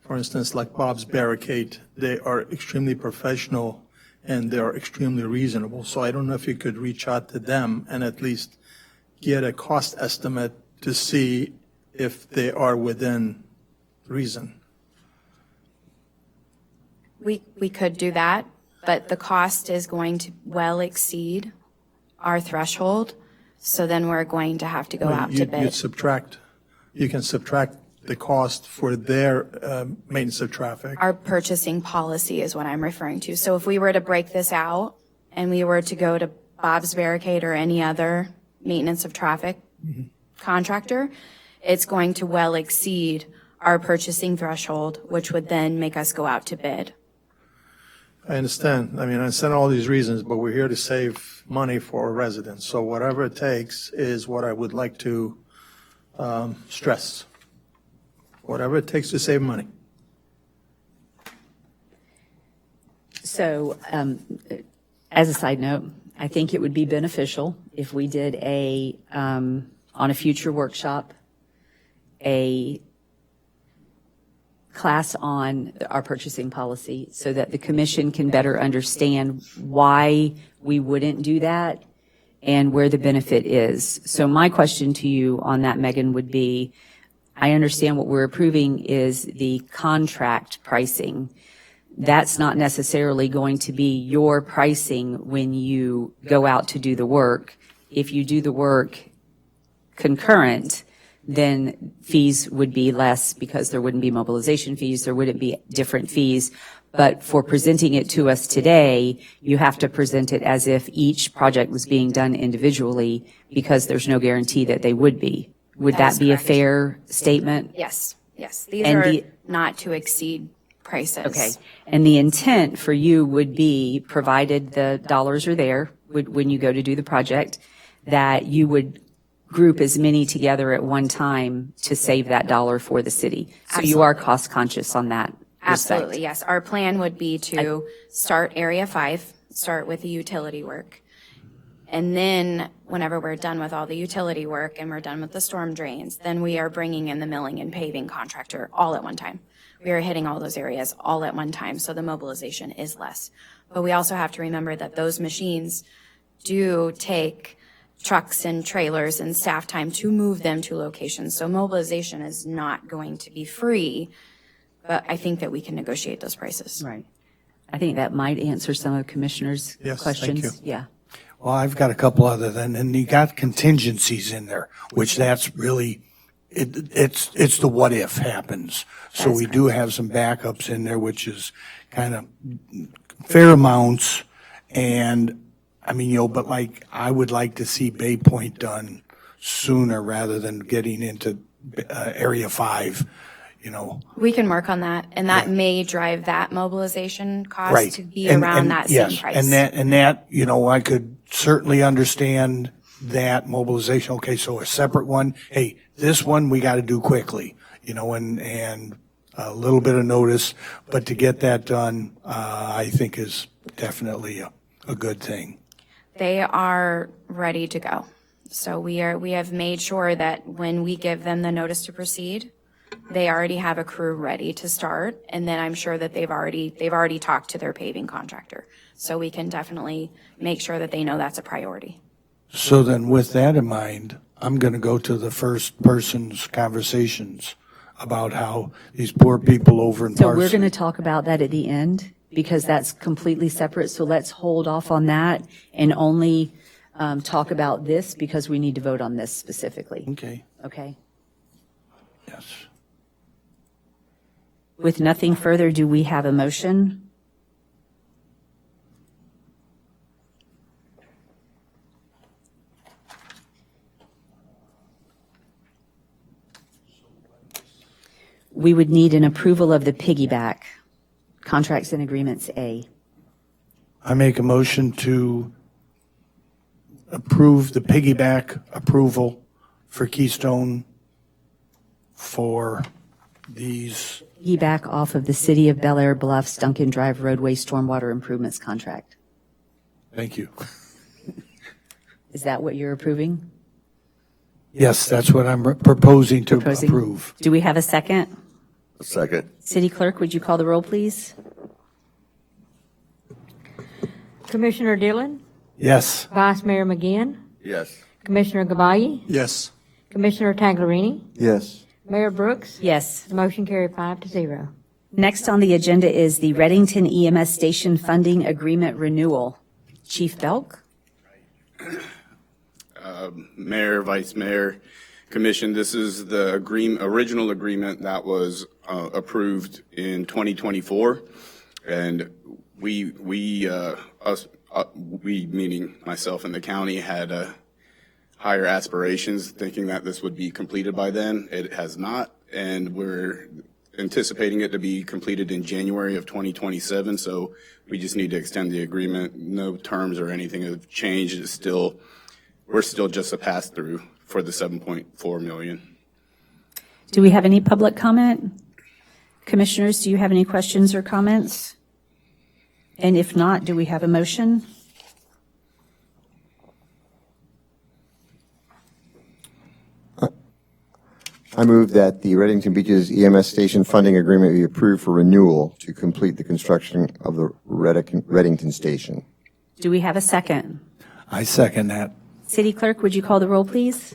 for instance, like Bob's Barricade, they are extremely professional and they are extremely reasonable. So I don't know if you could reach out to them and at least get a cost estimate to see if they are within reason. We could do that, but the cost is going to well exceed our threshold. So then we're going to have to go out to You'd bid. you can subtract the cost for their maintenance of traffic. Our purchasing policy is what I'm referring to. So if we were to break this out and we were to go to Bob's Barricade or any other maintenance of traffic contractor, it's going to well exceed our purchasing threshold, which would then make us go out to bid. I understand. I mean, I understand all these reasons, but we're here to save money for our residents. So whatever it takes is what I would like to stress. Whatever it takes to save money. So, as a side note, I think it would be beneficial if we did on a future workshop, a class on our purchasing policy so that the commission can better understand why we wouldn't do that and where the benefit is. So my question to you on that, Megan, would be, I understand what we're approving is the contract pricing. That's not necessarily going to be your pricing when you go out to do the work. If you do the work concurrent, then fees would be less because there wouldn't be mobilization fees, there wouldn't be different fees. But for presenting it to us today, you have to present it as if each project was being done individually because there's no guarantee that they would be. Would that be a fair statement? Yes, yes. These And are not to exceed prices. Okay. And the intent for you would be, provided the dollars are there, when you go to do the project, that you would group as many together at one time to save that dollar for the city. So you are cost conscious on that respect. Absolutely, yes. Our plan would be to start Area 5, start with the utility work. And then whenever we're done with all the utility work and we're done with the storm drains, then we are bringing in the milling and paving contractor all at one time. We are hitting all those areas all at one time, so the mobilization is less. But we also have to remember that those machines do take trucks and trailers and staff time to move them to locations. So mobilization is not going to be free, but I think that we can negotiate those prices. Right. I think that might answer some of the commissioners' Yes, questions. thank you. Yeah. Well, I've got a couple other than, and you got contingencies in there, which that's really, it's the what if happens. So we do have some backups in there, which is kind of fair amounts. And I mean, but like, I would like to see Bay Point done sooner rather than getting into Area 5, We can work on that, and that may drive that mobilization cost Right. to be around that same yes, price. And that, I could certainly understand that mobilization. Okay, so a separate one, hey, this one we got to do quickly, and a little bit of notice, but to get that done, I think is definitely a good thing. They are ready to go. So we have made sure that when we give them the notice to proceed, they already have a crew ready to start. And then I'm sure that they've already talked to their paving contractor. So we can definitely make sure that they know that's a priority. So then with that in mind, I'm going to go to the first person's conversations about how these poor people over in So Parsley. we're going to talk about that at the end because that's completely separate. So let's hold off on that and only talk about this because we need to vote on this specifically. Okay. Okay. Yes. With nothing further, do we have a motion? We would need an approval of the piggyback, contracts and agreements A. I make a motion to approve the piggyback approval for Keystone for these. Piggyback off of the City of Bel Air Bluffs Duncan Drive roadway stormwater improvements contract. Thank you. Is that what you're approving? Yes, that's what I'm proposing to approve. Do we have a second? Second. City Clerk, would you call the roll, please? Commissioner Dillon, Yes. Vice Mayor McGinn, Yes. Commissioner Gabai, Yes. Commissioner Taglerini, Yes. Mayor Brooks. Yes. The motion carried 5-0. Next on the agenda is the Reddington EMS Station Funding Agreement Renewal. Chief Belk? Mayor, Vice Mayor, Commission, this is the original agreement that was approved in 2024. And we meaning myself and the county, had higher aspirations, thinking that this would be completed by then. It has not, and we're anticipating it to be completed in January of 2027. So we just need to extend the agreement. No terms or anything have changed. We're still just a pass-through for the $7.4 million. Do we have any public comment? Commissioners, do you have any questions or comments? And if not, do we have a motion? I move that the Reddington Beaches EMS Station Funding Agreement be approved for renewal to complete the construction of the Reddington Station. Do we have a second? I second that. City Clerk, would you call the roll, please?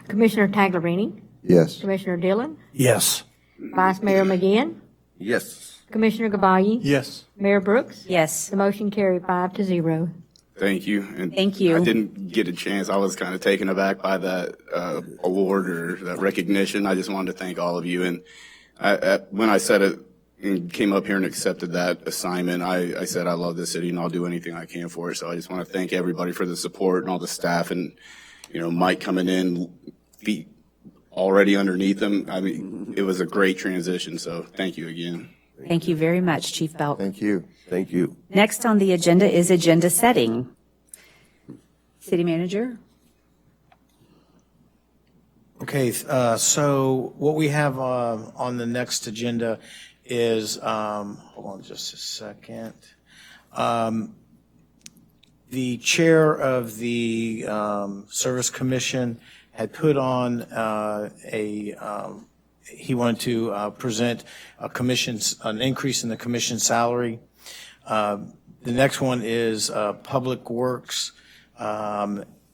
Commissioner Taglerini, Yes. Commissioner Dillon, Yes. Vice Mayor McGinn, Yes. Commissioner Gabai, Yes. Mayor Brooks. Yes. The motion carried 5-0. Thank you. And Thank you. I didn't get a chance. I was kind of taken aback by that award or that recognition. I just wanted to thank all of you. And when I said it and came up here and accepted that assignment, I said I love this city and I'll do anything I can for it. So I just want to thank everybody for the support and all the staff, and Mike coming in, feet already underneath him. I mean, it was a great transition. So thank you again. Thank you very much, Chief Belk. Thank you. Thank you. Next on the agenda is agenda setting. City Manager? Okay, so what we have on the next agenda is, hold on just a second. The chair of the Service Commission had put on he wanted to present an increase in the commission salary. The next one is Public Works,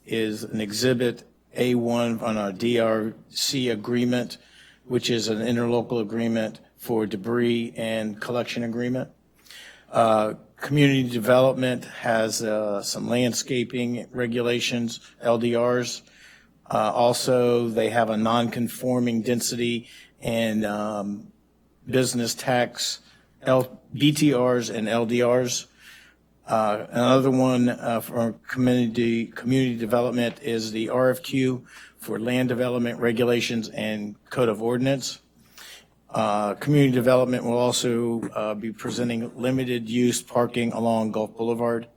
is an exhibit A1 on our DRC agreement, which is an interlocal agreement for debris and collection agreement. Community Development has some landscaping regulations, LDRs. Also, they have a non-conforming density and business tax, BTRs and LDRs. Another one for community development is the RFQ for land development regulations and code of ordinance. Community development will also be presenting limited use parking along Gulf Boulevard.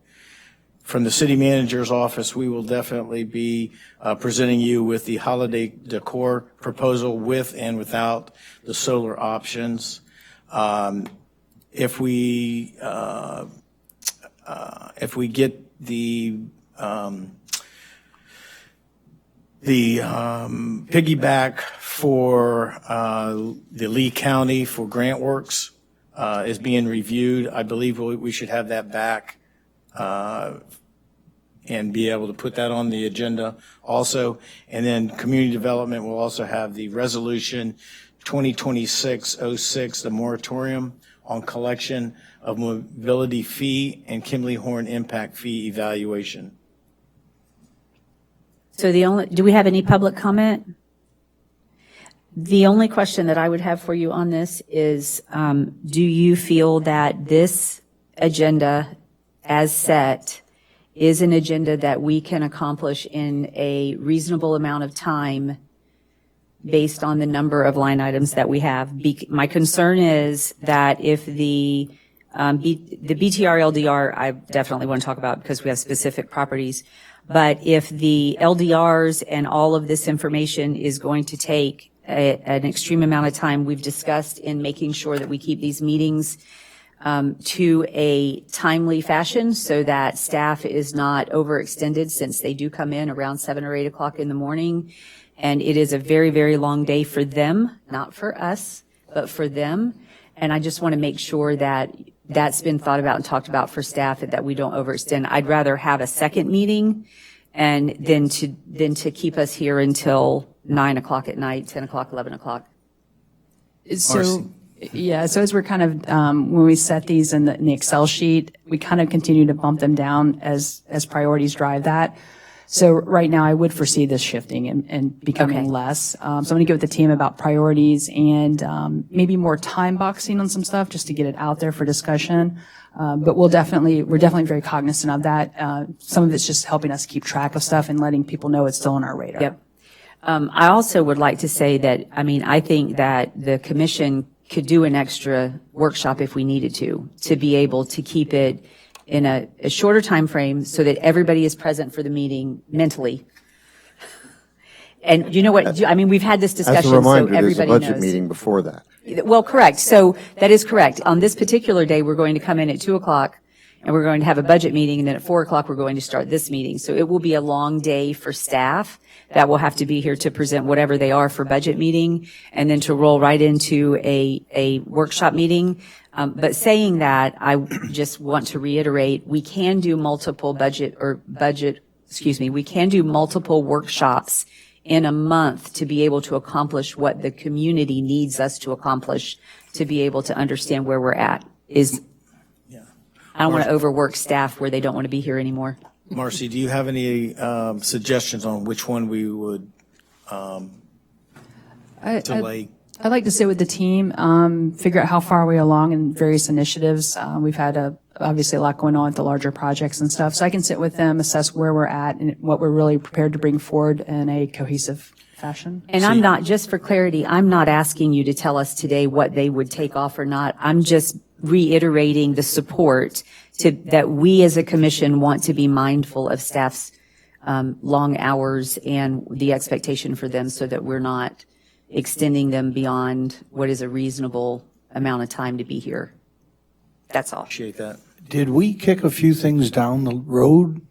From the city manager's office, we will definitely be presenting you with the holiday decor proposal with and without the solar options. If we get the piggyback for the Lee County for grant works is being reviewed, I believe we should have that back and be able to put that on the agenda also. And then community development will also have the resolution 2026-06, the moratorium on collection of mobility fee and Kimley Horn impact fee evaluation. So do we have any public comment? The only question that I would have for you on this is, do you feel that this agenda as set is an agenda that we can accomplish in a reasonable amount of time based on the number of line items that we have? My concern is that if the BTR LDR, I definitely want to talk about because we have specific properties, but if the LDRs and all of this information is going to take an extreme amount of time, we've discussed in making sure that we keep these meetings to a timely fashion so that staff is not overextended, since they do come in around 7 or 8 o'clock in the morning. And it is a very, very long day for them, not for us. but for them. And I just want to make sure that that's been thought about and talked about for staff, and that we don't overextend. I'd rather have a second meeting and than to keep us here until 9 o'clock at night, 10 o'clock, 11 o'clock. So, yeah, so as we're kind of, when we set these in the Excel sheet, we kind of continue to bump them down as priorities drive that. So right now, I would foresee this shifting and becoming less. So I'm going to get with the team about priorities and maybe more time boxing on some stuff just to get it out there for discussion. But we're definitely very cognizant of that. Some of it's just helping us keep track of stuff and letting people know it's still on our radar. Yep. I also would like to say that, I think that the commission could do an extra workshop if we needed to be able to keep it in a shorter time frame so that everybody is present for the meeting mentally. And you know what? We've had this discussion, As a reminder, so everybody there's a budget knows. meeting before that. Well, correct. So that is correct. On this particular day, we're going to come in at 2 o'clock, and we're going to have a budget meeting, and then at 4 o'clock, we're going to start this meeting. So it will be a long day for staff that will have to be here to present whatever they are for budget meeting, and then to roll right into a workshop meeting. But saying that, I just want to reiterate, we can do multiple we can do multiple workshops in a month to be able to accomplish what the community needs us to accomplish, to be able to understand where we're at. I don't want to overwork staff where they don't want to be here anymore. Marcy, do you have any suggestions on which one we would delay? I'd like to sit with the team, figure out how far we're along in various initiatives. We've had obviously a lot going on with the larger projects and stuff. So I can sit with them, assess where we're at and what we're really prepared to bring forward in a cohesive fashion. And I'm not, just for clarity, I'm not asking you to tell us today what they would take off or not. I'm just reiterating the support that we as a commission want to be mindful of staff's long hours and the expectation for them, so that we're not extending them beyond what is a reasonable amount of time to be here. That's all. Appreciate that. Did we kick a few things down the road?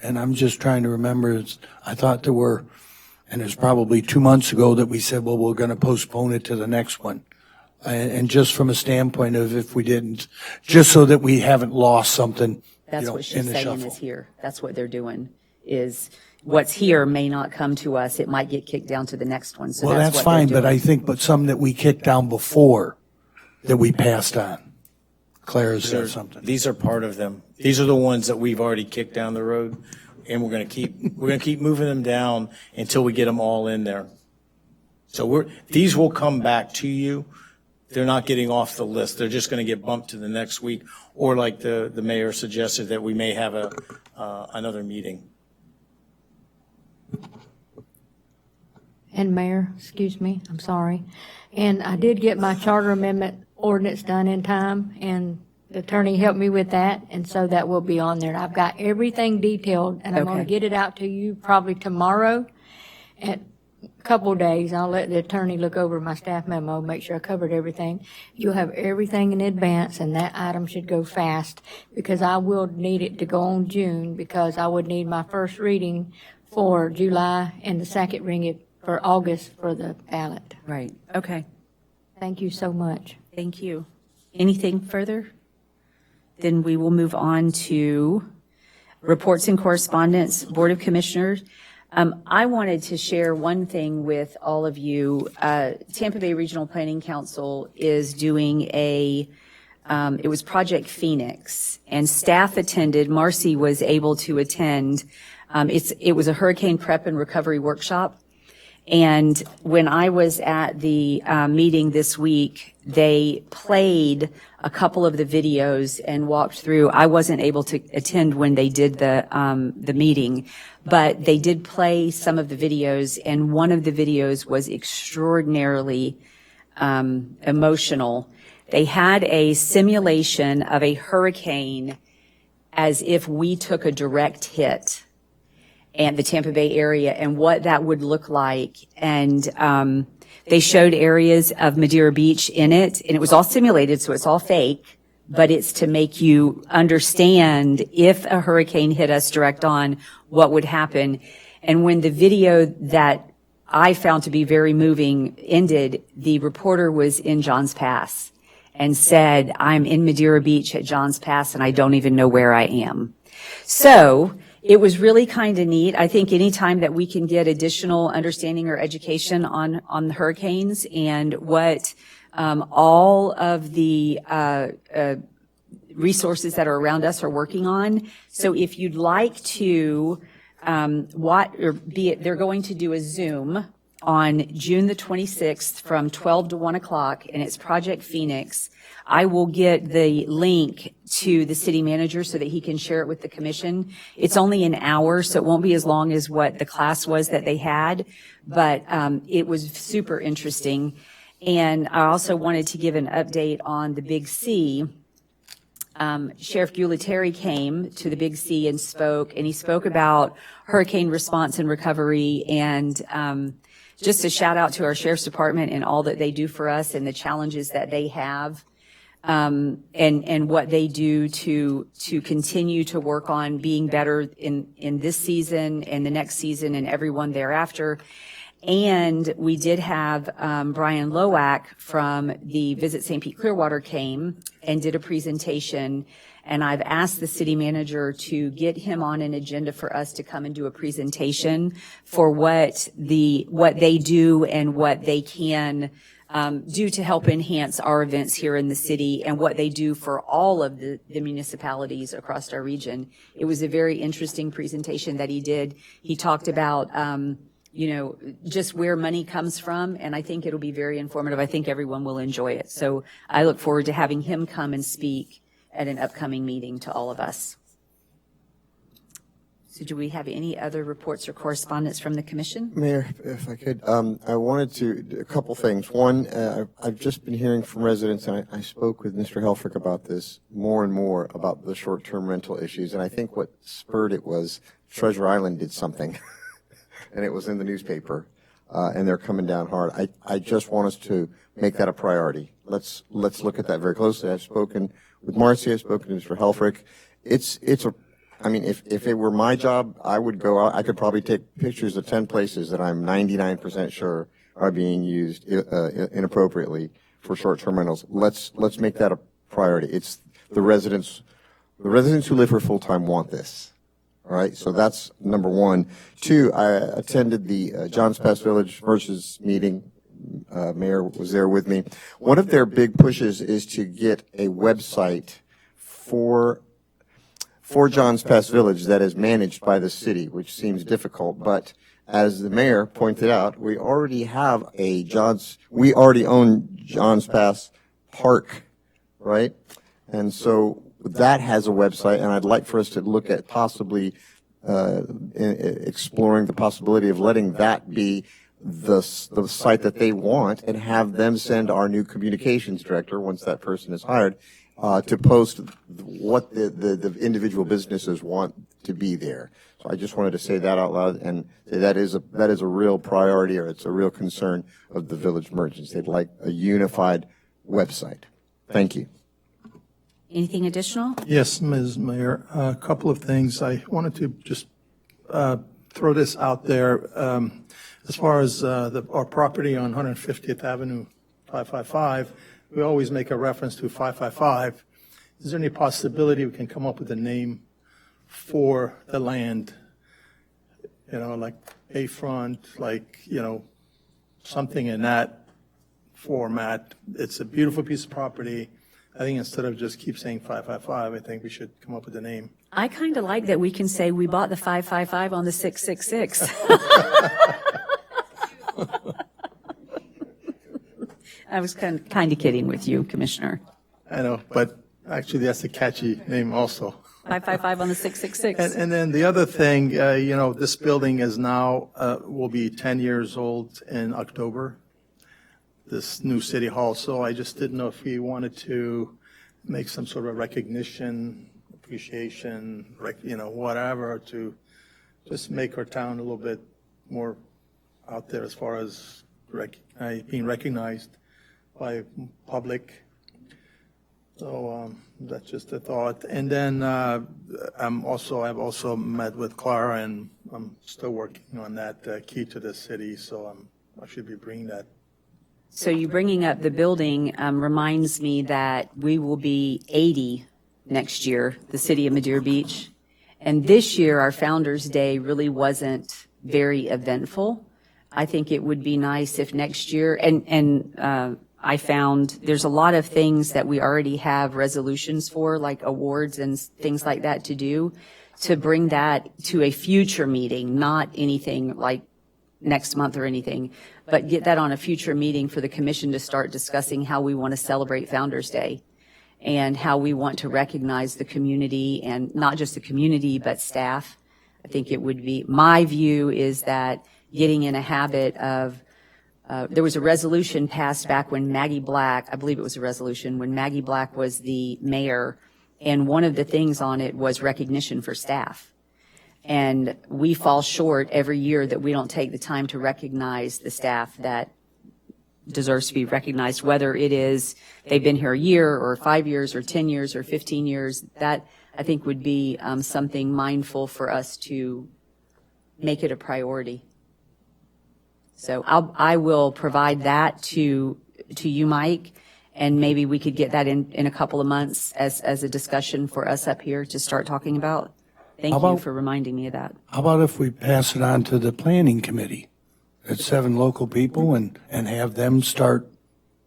And I'm just trying to remember, I thought there were, and it was probably 2 months ago that we said, well, we're going to postpone it to the next one. And just from a standpoint of if we didn't, just so that we haven't lost something, That's what in she's the saying shuffle. is here. That's what they're doing, is what's here may not come to us. It might get kicked down to the next one. So Well, that's what fine, they're but I doing. think, some that we kicked down before that we passed on. Claire said something. These are part of them. These are the ones that we've already kicked down the road, and we're going to keep moving them down until we get them all in there. So these will come back to you. They're not getting off the list. They're just going to get bumped to the next week, or like the mayor suggested, that we may have another meeting. And Mayor, excuse me, I'm sorry. And I did get my charter amendment ordinance done in time, and the attorney helped me with that, and so that will be on there. I've got everything detailed, and I'm going to Okay. get it out to you probably tomorrow. At a couple of days, I'll let the attorney look over my staff memo, make sure I covered everything. You'll have everything in advance, and that item should go fast, because I will need it to go on June, because I would need my first reading for July and the second reading for August for the ballot. Right. Okay. Thank you so much. Thank you. Anything further? Then we will move on to reports and correspondence, Board of Commissioners. I wanted to share one thing with all of you. Tampa Bay Regional Planning Council is doing it was Project Phoenix, and staff attended. Marcy was able to attend. It was a hurricane prep and recovery workshop. And when I was at the meeting this week, they played a couple of the videos and walked through. I wasn't able to attend when they did the meeting, but they did play some of the videos, and one of the videos was extraordinarily emotional. They had a simulation of a hurricane as if we took a direct hit and the Tampa Bay area and what that would look like. And they showed areas of Madeira Beach in it, and it was all simulated, so it's all fake, but it's to make you understand if a hurricane hit us direct on, what would happen. And when the video that I found to be very moving ended, the reporter was in Johns Pass and said, I'm in Madeira Beach at Johns Pass and I don't even know where I am. So it was really kind of neat. I think anytime that we can get additional understanding or education on the hurricanes and what all of the resources that are around us are working on. So if you'd like to they're going to do a Zoom on June the 26th from 12 to 1 o'clock, and it's Project Phoenix. I will get the link to the city manager so that he can share it with the commission. It's only an hour, so it won't be as long as what the class was that they had, but it was super interesting. And I also wanted to give an update on the Big C. Sheriff Gualtieri came to the Big C and he spoke about hurricane response and recovery, and just a shout out to our sheriff's department and all that they do for us and the challenges that they have, and what they do to continue to work on being better in this season and the next season and everyone thereafter. And we did have Brian Lowack from the Visit St. Pete Clearwater came and did a presentation, and I've asked the city manager to get him on an agenda for us to come and do a presentation for what they do and what they can do to help enhance our events here in the city and what they do for all of the municipalities across our region. It was a very interesting presentation that he did. He talked about just where money comes from, and I think it'll be very informative. I think everyone will enjoy it. So I look forward to having him come and speak at an upcoming meeting to all of us. So do we have any other reports or correspondence from the commission? Mayor, if I could, I wanted to, a couple things. One, I've just been hearing from residents, and I spoke with Mr. Helfrich about this more and more about the short-term rental issues, and I think what spurred it was Treasure Island did something. And it was in the newspaper, and they're coming down hard. I just want us to make that a priority. Let's look at that very closely. I've spoken with Marcy. I've spoken to Mr. Helfrich. If it were my job, I would go out. I could probably take pictures of 10 places that I'm 99% sure are being used inappropriately for short-term rentals. Let's make that a priority. It's the residents who live here full-time want this. All right, so that's number one. Two, I attended the Johns Pass Village Merchants meeting. Mayor was there with me. One of their big pushes is to get a website for Johns Pass Village that is managed by the city, which seems difficult. But as the mayor pointed out, we already own Johns Pass Park, right? And so that has a website, and I'd like for us to look at possibly exploring the possibility of letting that be the site that they want, and have them send our new communications director, once that person is hired, to post what the individual businesses want to be there. So I just wanted to say that out loud, and say that is a real priority, or it's a real concern of the village merchants. They'd like a unified website. Thank you. Anything additional? Yes, Ms. Mayor, a couple of things. I wanted to just throw this out there. As far as our property on 150th Avenue, 555, we always make a reference to 555. Is there any possibility we can come up with a name for the land? Like Bayfront, something in that format. It's a beautiful piece of property. I think instead of just keep saying 555, I think we should come up with a name. I kind of like that we can say we bought the 555 on the 666. I was kind of kidding with you, Commissioner. I know, but actually that's a catchy name also. 555 on the 666. And then the other thing, this building is now, will be 10 years old in October, this new city hall. So I just didn't know if we wanted to make some sort of recognition, appreciation, whatever, to just make our town a little bit more out there as far as being recognized by public. So that's just a thought. And then I've also met with Clara, and I'm still working on that key to the city, so I should be bringing that. So you bringing up the building reminds me that we will be 80 next year, the city of Madeira Beach. And this year, our Founders Day really wasn't very eventful. I think it would be nice if next year, and I found there's a lot of things that we already have resolutions for, like awards and things like that to do, to bring that to a future meeting, not anything like next month or anything, but get that on a future meeting for the commission to start discussing how we want to celebrate Founders Day and how we want to recognize the community, and not just the community, but staff. I think it would be, my view is that getting in a habit of, there was a resolution passed back when Maggie Black, I believe it was a resolution, when Maggie Black was the mayor, and one of the things on it was recognition for staff. And we fall short every year that we don't take the time to recognize the staff that deserves to be recognized, whether it is they've been here a year or 5 years or 10 years or 15 years. That, I think, would be something mindful for us to make it a priority. So I will provide that to you, Mike, and maybe we could get that in a couple of months as a discussion for us up here to start talking about. Thank you for reminding me of that. How about if we pass it on to the planning committee? It's 7 local people and have them start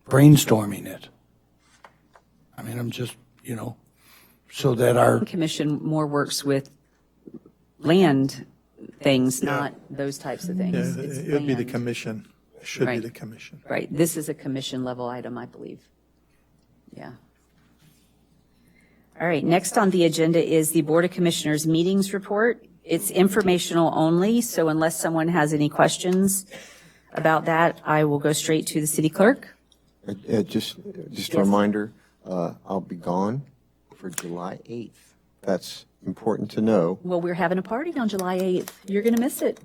brainstorming it. I mean, I'm just, so that our Commission more works with land things, not those types of things. Yeah, It's it would be the land. commission. It should be Right. the commission. Right. This is a commission level item, I believe. Yeah. All right. Next on the agenda is the Board of Commissioners meetings report. It's informational only, so unless someone has any questions about that, I will go straight to the city clerk. Just a reminder, I'll be gone for July 8th. That's important to know. Well, we're having a party on July 8th. You're going to miss it.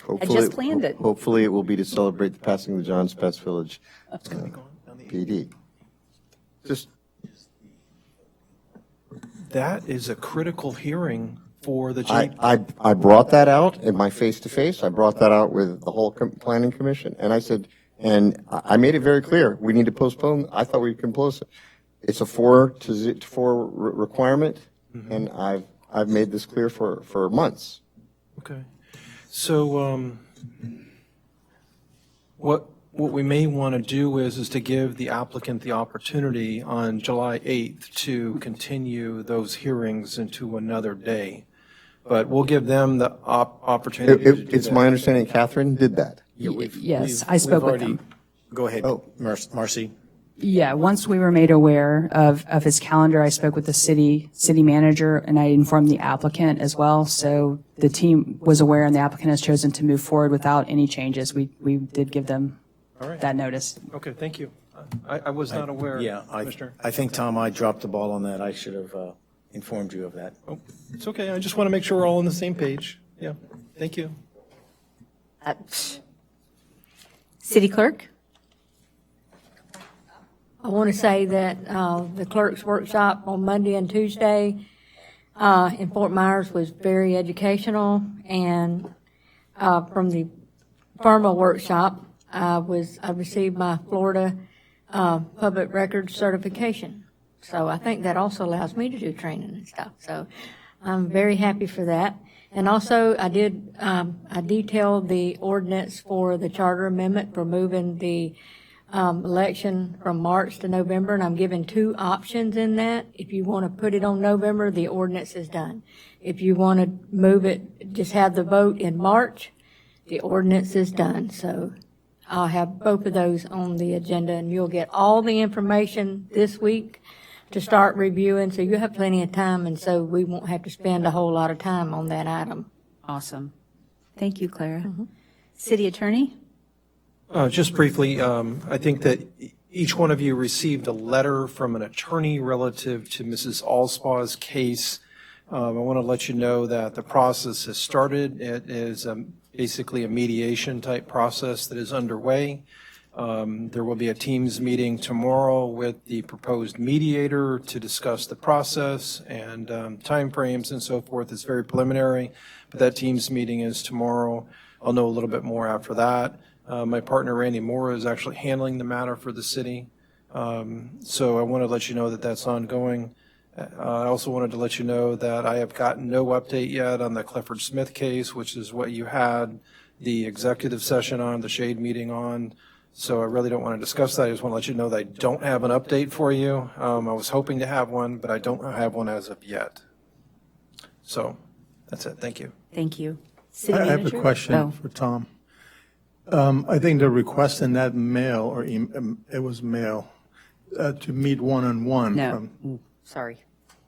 Hopefully, just planned it. Hopefully, it will be to celebrate the passing of the John Spence Village PD. Just That is a critical hearing for the I brought that out in my face-to-face. I brought that out with the whole planning commission, and I said, and I made it very clear, we need to postpone. I thought we could postpone. It's a 4-4 requirement, and I've made this clear for months. Okay. So what we may want to do is to give the applicant the opportunity on July 8th to continue those hearings into another day. But we'll give them the opportunity to do It's that. my understanding Catherine did that. Yes, I spoke with him. Go ahead, Marcy. Yeah, once we were made aware of his calendar, I spoke with the city manager, and I informed the applicant as well. So the team was aware, and the applicant has chosen to move forward without any changes. We did give them All right. that notice. Okay, thank you. I was not aware, Commissioner. I think, Tom, I dropped the ball on that. I should have informed you of that. Oh, it's okay. I just want to make sure we're all on the same page. Yeah, thank you. City clerk? I want to say that the clerk's workshop on Monday and Tuesday in Fort Myers was very educational, and from the FIRMA workshop, I received my Florida public records certification. So I think that also allows me to do training and stuff. So I'm very happy for that. And also, I detailed the ordinance for the charter amendment for moving the election from March to November, and I'm giving 2 options in that. If you want to put it on November, the ordinance is done. If you want to move it, just have the vote in March, the ordinance is done. So I'll have both of those on the agenda, and you'll get all the information this week to start reviewing, so you have plenty of time, and so we won't have to spend a whole lot of time on that item. Awesome. Thank you, Clara. City attorney? Just briefly, I think that each one of you received a letter from an attorney relative to Mrs. Allspaw's case. I want to let you know that the process has started. It is basically a mediation type process that is underway. There will be a Teams meeting tomorrow with the proposed mediator to discuss the process and timeframes and so forth. It's very preliminary, but that Teams meeting is tomorrow. I'll know a little bit more after that. My partner, Randy Moore, is actually handling the matter for the city. So I want to let you know that that's ongoing. I also wanted to let you know that I have gotten no update yet on the Clifford Smith case, which is what you had the executive session on, the shade meeting on. So I really don't want to discuss that. I just want to let you know that I don't have an update for you. I was hoping to have one, but I don't have one as of yet. So that's it. Thank you. Thank you. City I have a Manager? question Oh. for Tom. I think the request in that mail, or it was mail, to meet one-on-one No, sorry.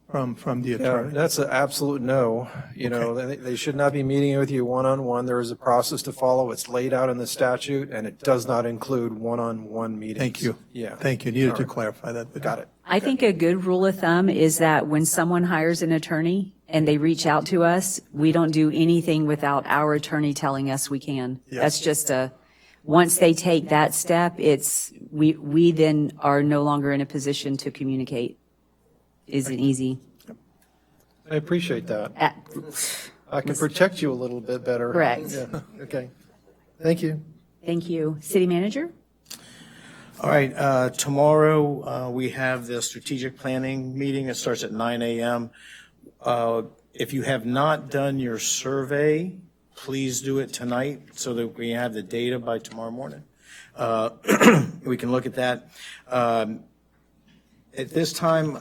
from the Yeah, attorney. that's an absolute no. You know, they should not be meeting with you one-on-one. There is a process to follow. It's laid out in the statute, and it does not include one-on-one meetings. Thank you. Yeah. Thank you. Needed All to right. clarify that. but- Got it. I think a good rule of thumb is that when someone hires an attorney and they reach out to us, we don't do anything without our attorney telling us we can. Yes. That's just once they take that step, we then are no longer in a position to communicate. Isn't easy. I appreciate that. I can protect you a little bit better. Correct. Yeah. Okay. Thank you. Thank you. City Manager? All right, tomorrow, we have the strategic planning meeting. It starts at 9 a.m. If you have not done your survey, please do it tonight so that we have the data by tomorrow morning. We can look at that. At this time,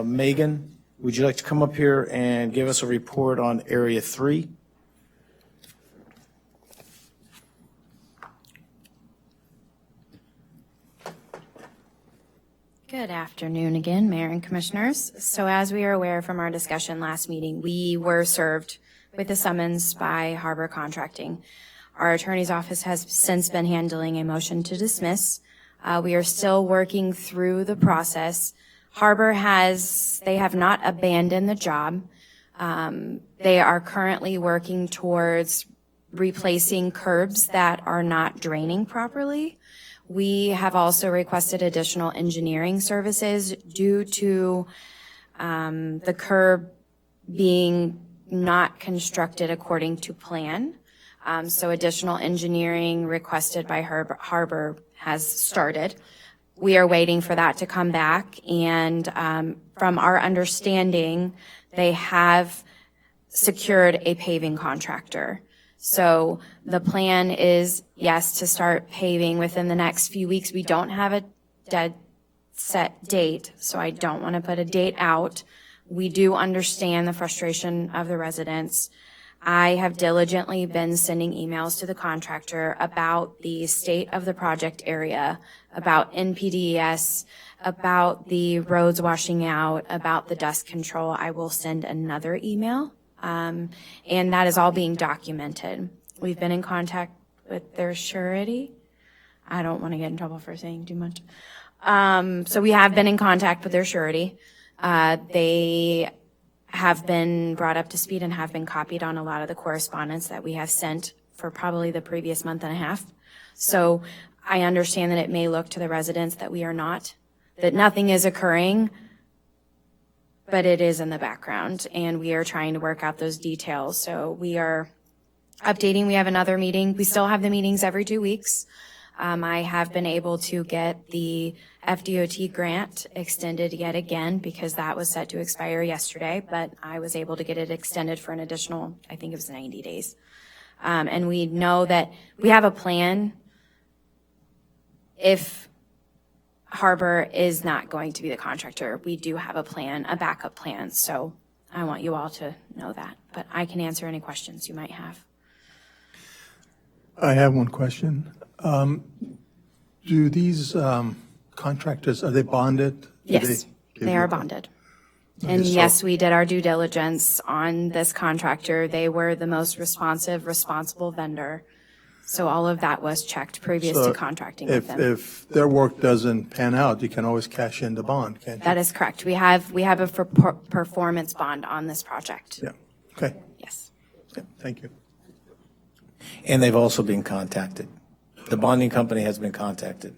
Megan, would you like to come up here and give us a report on Area 3? Good afternoon again, Mayor and Commissioners. So as we are aware from our discussion last meeting, we were served with a summons by Harbor Contracting. Our attorney's office has since been handling a motion to dismiss. We are still working through the process. Harbor they have not abandoned the job. They are currently working towards replacing curbs that are not draining properly. We have also requested additional engineering services due to the curb being not constructed according to plan. So additional engineering requested by Harbor has started. We are waiting for that to come back, and from our understanding, they have secured a paving contractor. So the plan is, yes, to start paving within the next few weeks. We don't have a dead set date, so I don't want to put a date out. We do understand the frustration of the residents. I have diligently been sending emails to the contractor about the state of the project area, about NPDES, about the roads washing out, about the dust control. I will send another email. And that is all being documented. We've been in contact with their surety. I don't want to get in trouble for saying too much. So we have been in contact with their surety. They have been brought up to speed and have been copied on a lot of the correspondence that we have sent for probably the previous month and a half. So I understand that it may look to the residents that we are not, that nothing is occurring, but it is in the background, and we are trying to work out those details. So we are updating. We have another meeting. We still have the meetings every 2 weeks. I have been able to get the FDOT grant extended yet again because that was set to expire yesterday, but I was able to get it extended for an additional, I think it was 90 days. And we know that we have a plan if Harbor is not going to be the contractor. We do have a plan, a backup plan. So I want you all to know that, but I can answer any questions you might have. I have one question. Do these contractors, are they bonded? Do Yes, they are bonded. And Okay, so- yes, we did our due diligence on this contractor. They were the most responsive, responsible vendor. So all of that was checked previous So to contracting with them. If their work doesn't pan out, you can always cash in the bond, can't you? That is correct. We have a performance bond on this project. Yeah, okay. Yes. Yeah, thank you. And they've also been contacted. The bonding company has been contacted.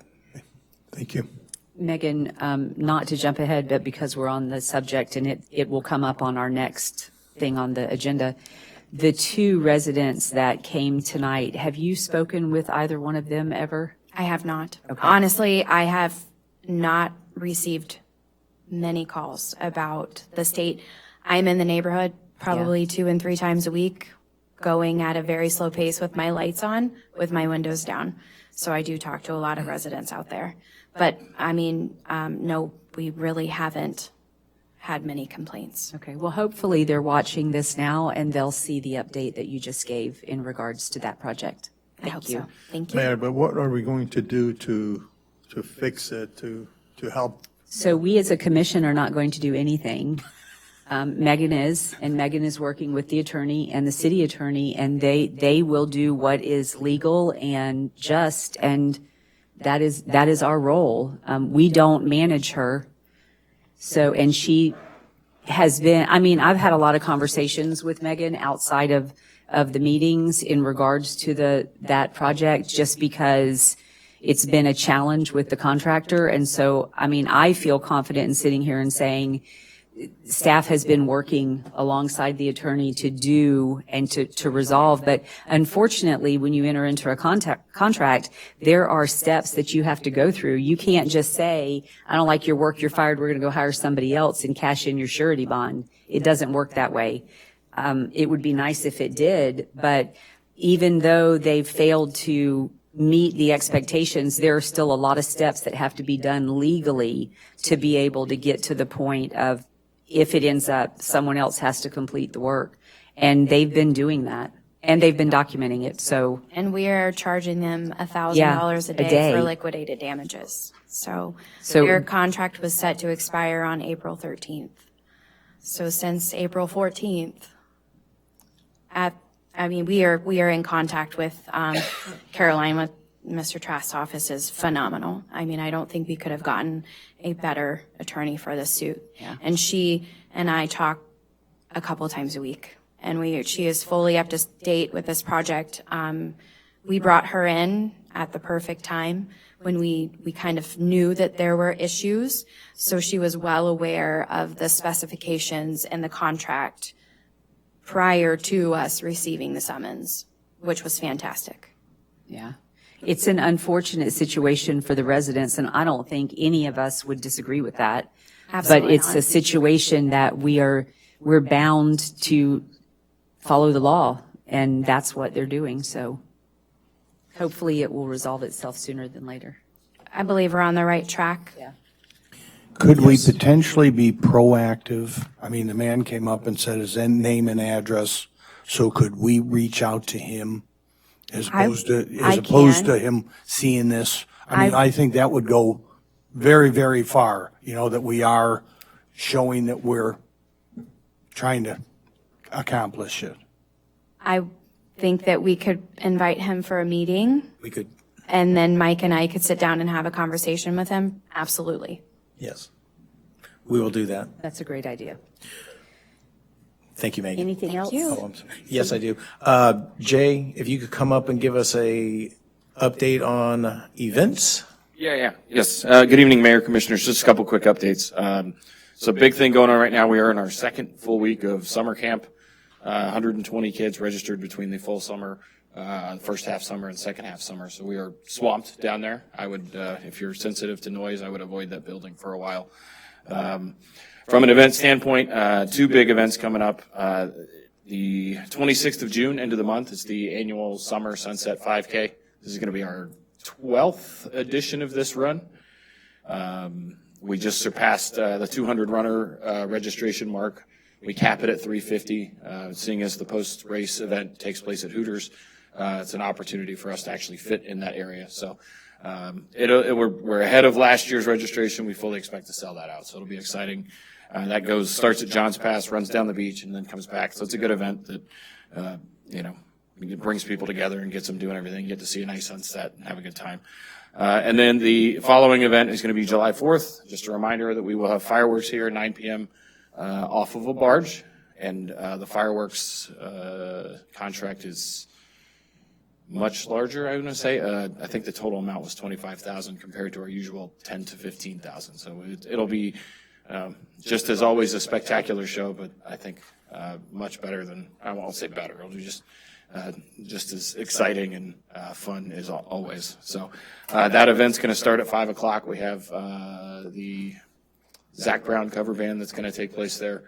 Thank you. Megan, not to jump ahead, but because we're on the subject and it will come up on our next thing on the agenda, the two residents that came tonight, have you spoken with either one of them ever? I have not. Okay. Honestly, I have not received many calls about the state. I'm in the neighborhood probably 2 and 3 times a week, going at a very slow pace with my lights on, with my windows down. So I do talk to a lot of residents out there. But, I mean, no, we really haven't had many complaints. Okay, well, hopefully they're watching this now and they'll see the update that you just gave in regards to that project. I hope Thank you. so. Thank you. Mayor, but what are we going to do to fix it, to help? So we as a commission are not going to do anything. Megan is, and Megan is working with the attorney and the city attorney, and they will do what is legal and just, and that is our role. We don't manage her. So, and she has been, I mean, I've had a lot of conversations with Megan outside of the meetings in regards to that project, just because it's been a challenge with the contractor. And so, I mean, I feel confident in sitting here and saying staff has been working alongside the attorney to do and to resolve. But unfortunately, when you enter into a contract, there are steps that you have to go through. You can't just say, I don't like your work, you're fired, we're going to go hire somebody else and cash in your surety bond. It doesn't work that way. It would be nice if it did, but even though they've failed to meet the expectations, there are still a lot of steps that have to be done legally to be able to get to the point of, if it ends up, someone else has to complete the work. And they've been doing that, and they've been documenting it, so. And we are charging them $1,000 Yeah, a day for liquidated damages. So their contract was set to expire on April 13th. So since April 14th, we are in contact with Caroline, with Mr. Trask's office is phenomenal. I mean, I don't think we could have gotten a better attorney for this suit. Yeah. And she and I talk a couple times a week, and she is fully up to date with this project. We brought her in at the perfect time when we kind of knew that there were issues. So she was well aware of the specifications and the contract prior to us receiving the summons, which was fantastic. Yeah. It's an unfortunate situation for the residents, and I don't think any of us would disagree with that. Absolutely But it's not. a situation that we're bound to follow the law, and that's what they're doing. So hopefully it will resolve itself sooner than later. I believe we're on the right track. Yeah. Could we potentially be proactive? I mean, the man came up and said his name and address, so could we reach out to him as opposed to him seeing this? I mean, I think that would go very, very far, that we are showing that we're trying to accomplish it. I think that we could invite him for a meeting, We could, and then Mike and I could sit down and have a conversation with him. Absolutely. yes. We will do that. That's a great idea. Thank you, Megan. Anything else? Oh, I'm sorry. Yes, I do. Jay, if you could come up and give us a update on events? Yes. Good evening, Mayor, Commissioners. Just a couple quick updates. So big thing going on right now. We are in our second full week of summer camp. 120 kids registered between the full summer, first half summer and second half summer. So we are swamped down there. I would, if you're sensitive to noise, I would avoid that building for a while. From an event standpoint, 2 big events coming up. The 26th of June, end of the month, is the annual Summer Sunset 5K. This is going to be our 12th edition of this run. We just surpassed the 200 runner registration mark. We cap it at 350. Seeing as the post-race event takes place at Hooters, it's an opportunity for us to actually fit in that area. So we're ahead of last year's registration. We fully expect to sell that out, so it'll be exciting. That starts at Johns Pass, runs down the beach, and then comes back. So it's a good event that, it brings people together and gets them doing everything. You get to see a nice sunset and have a good time. And then the following event is going to be July 4th. Just a reminder that we will have fireworks here at 9 p.m. Off of a barge. And the fireworks contract is much larger, I'm going to say. I think the total amount was 25,000 compared to our usual 10 to 15,000. So it'll be just as always a spectacular show, but I think much better than, I won't say better, it'll be just as exciting and fun as always. So that event's going to start at 5 o'clock. We have the Zach Brown cover band that's going to take place there.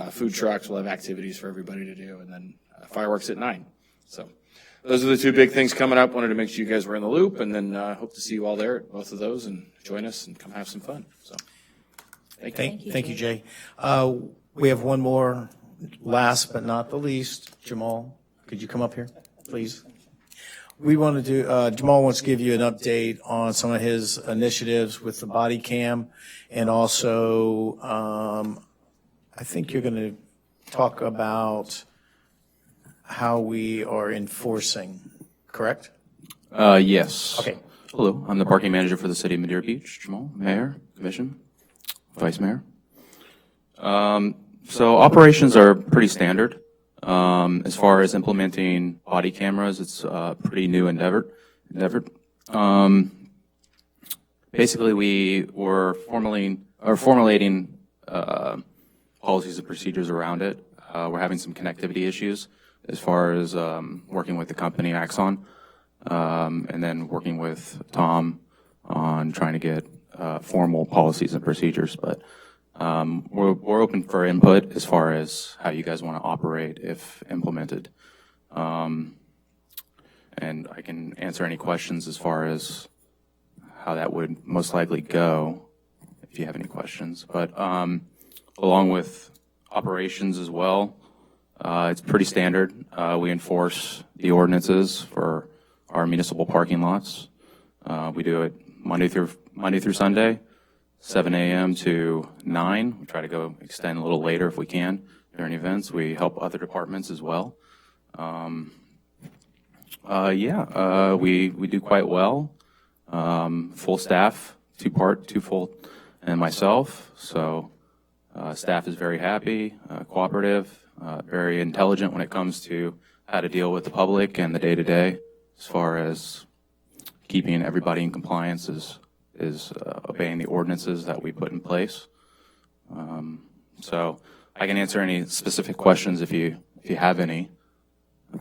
Food trucks, we'll have activities for everybody to do, and then fireworks at 9. So those are the two big things coming up. Wanted to make sure you guys were in the loop, and then hope to see you all there at both of those and join us and come have some fun. So Thank you, Jay. We have one more, last but not the least. Jamal, could you come up here, please? We want to do, Jamal wants to give you an update on some of his initiatives with the body cam, and also I think you're going to talk about how we are enforcing, correct? Yes. Okay. Hello, I'm the parking manager for the city of Madeira Beach. Jamal, Mayor, Commission, Vice Mayor. So operations are pretty standard. As far as implementing body cameras, it's a pretty new endeavor. Basically, we were formulating policies and procedures around it. We're having some connectivity issues as far as working with the company Axon, and then working with Tom on trying to get formal policies and procedures. But we're open for input as far as how you guys want to operate if implemented. And I can answer any questions as far as how that would most likely go if you have any questions. But along with operations as well, it's pretty standard. We enforce the ordinances for our municipal parking lots. We do it Monday through Sunday, 7 a.m. to 9. We try to go extend a little later if we can during events. We help other departments as well. We do quite well. Full staff, two full, and myself. So staff is very happy, cooperative, very intelligent when it comes to how to deal with the public and the day-to-day as far as keeping everybody in compliance is obeying the ordinances that we put in place. So I can answer any specific questions if you have any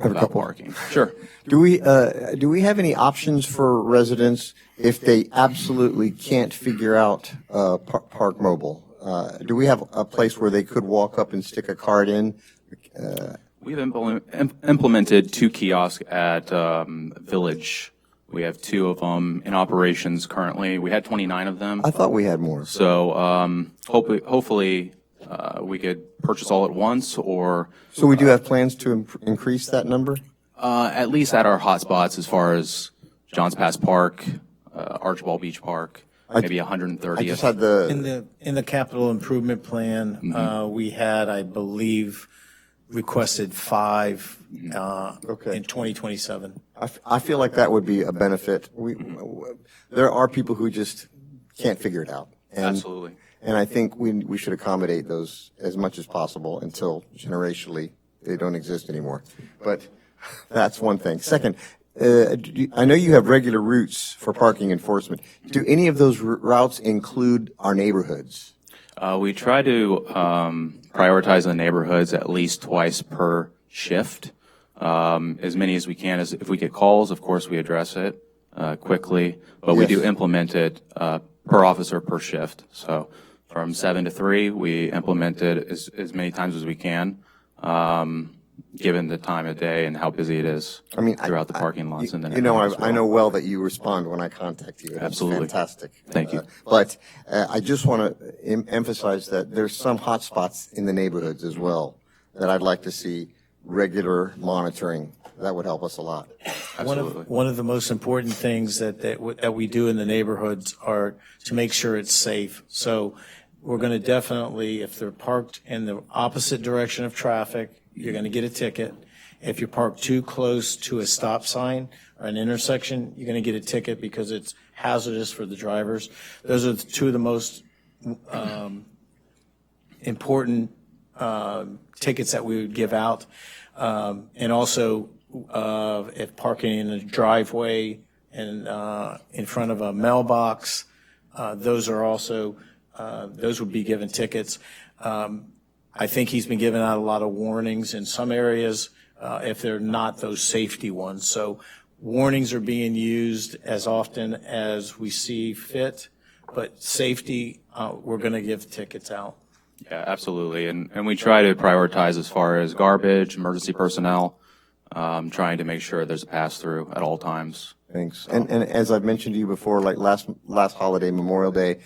about parking. Sure. Do we have any options for residents if they absolutely can't figure out Park Mobile? Do we have a place where they could walk up and stick a card in? We've implemented 2 kiosks at Village. We have 2 of them in operations currently. We had 29 of them. I thought we had more. So hopefully we could purchase all at once, or... So we do have plans to increase that number? At least at our hotspots as far as Johns Pass Park, Archibald Beach Park, maybe 130th. I just had In the capital improvement plan, we had, I believe, requested 5 in 2027. I feel like that would be a benefit. There are people who just can't figure it out. Absolutely. And I think we should accommodate those as much as possible until generationally they don't exist anymore. But that's one thing. Second, I know you have regular routes for parking enforcement. Do any of those routes include our neighborhoods? We try to prioritize the neighborhoods at least twice per shift, as many as we can. As if we get calls, of course, we address it quickly, but we do implement it per officer per shift. So from 7 to 3, we implement it as many times as we can, given the time of day and how busy it is throughout the parking lots. And then I know well that you respond when I contact you. Absolutely. That's fantastic. Thank you. But I just want to emphasize that there's some hot spots in the neighborhoods as well that I'd like to see regular monitoring. That would help us a lot. One of the most important things that we do in the neighborhoods are to make sure it's safe. So we're going to definitely, if they're parked in the opposite direction of traffic, you're going to get a ticket. If you're parked too close to a stop sign or an intersection, you're going to get a ticket because it's hazardous for the drivers. Those are 2 of the most important tickets that we would give out. And also, if parking in a driveway and in front of a mailbox, those are also, those would be given tickets. I think he's been giving out a lot of warnings in some areas if they're not those safety ones. So warnings are being used as often as we see fit, but safety, we're going to give tickets out. Yeah, absolutely. And we try to prioritize as far as garbage, emergency personnel, trying to make sure there's a pass-through at all times. Thanks. And as I've mentioned to you before, like last holiday, Memorial Day,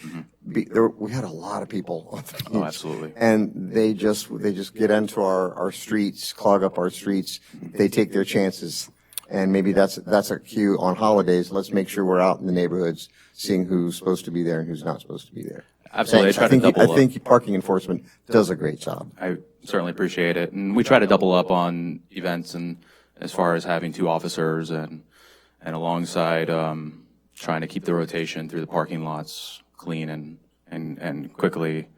we had a lot of people on the beach. Oh, absolutely. And they just get into our streets, clog up our streets. They take their chances. And maybe that's a cue on holidays. Let's make sure we're out in the neighborhoods, seeing who's supposed to be there and who's not supposed to be there. Absolutely. I think parking enforcement does a great job. I certainly appreciate it. And we try to double up on events, and as far as having 2 officers and alongside trying to keep the rotation through the parking lots clean and quickly,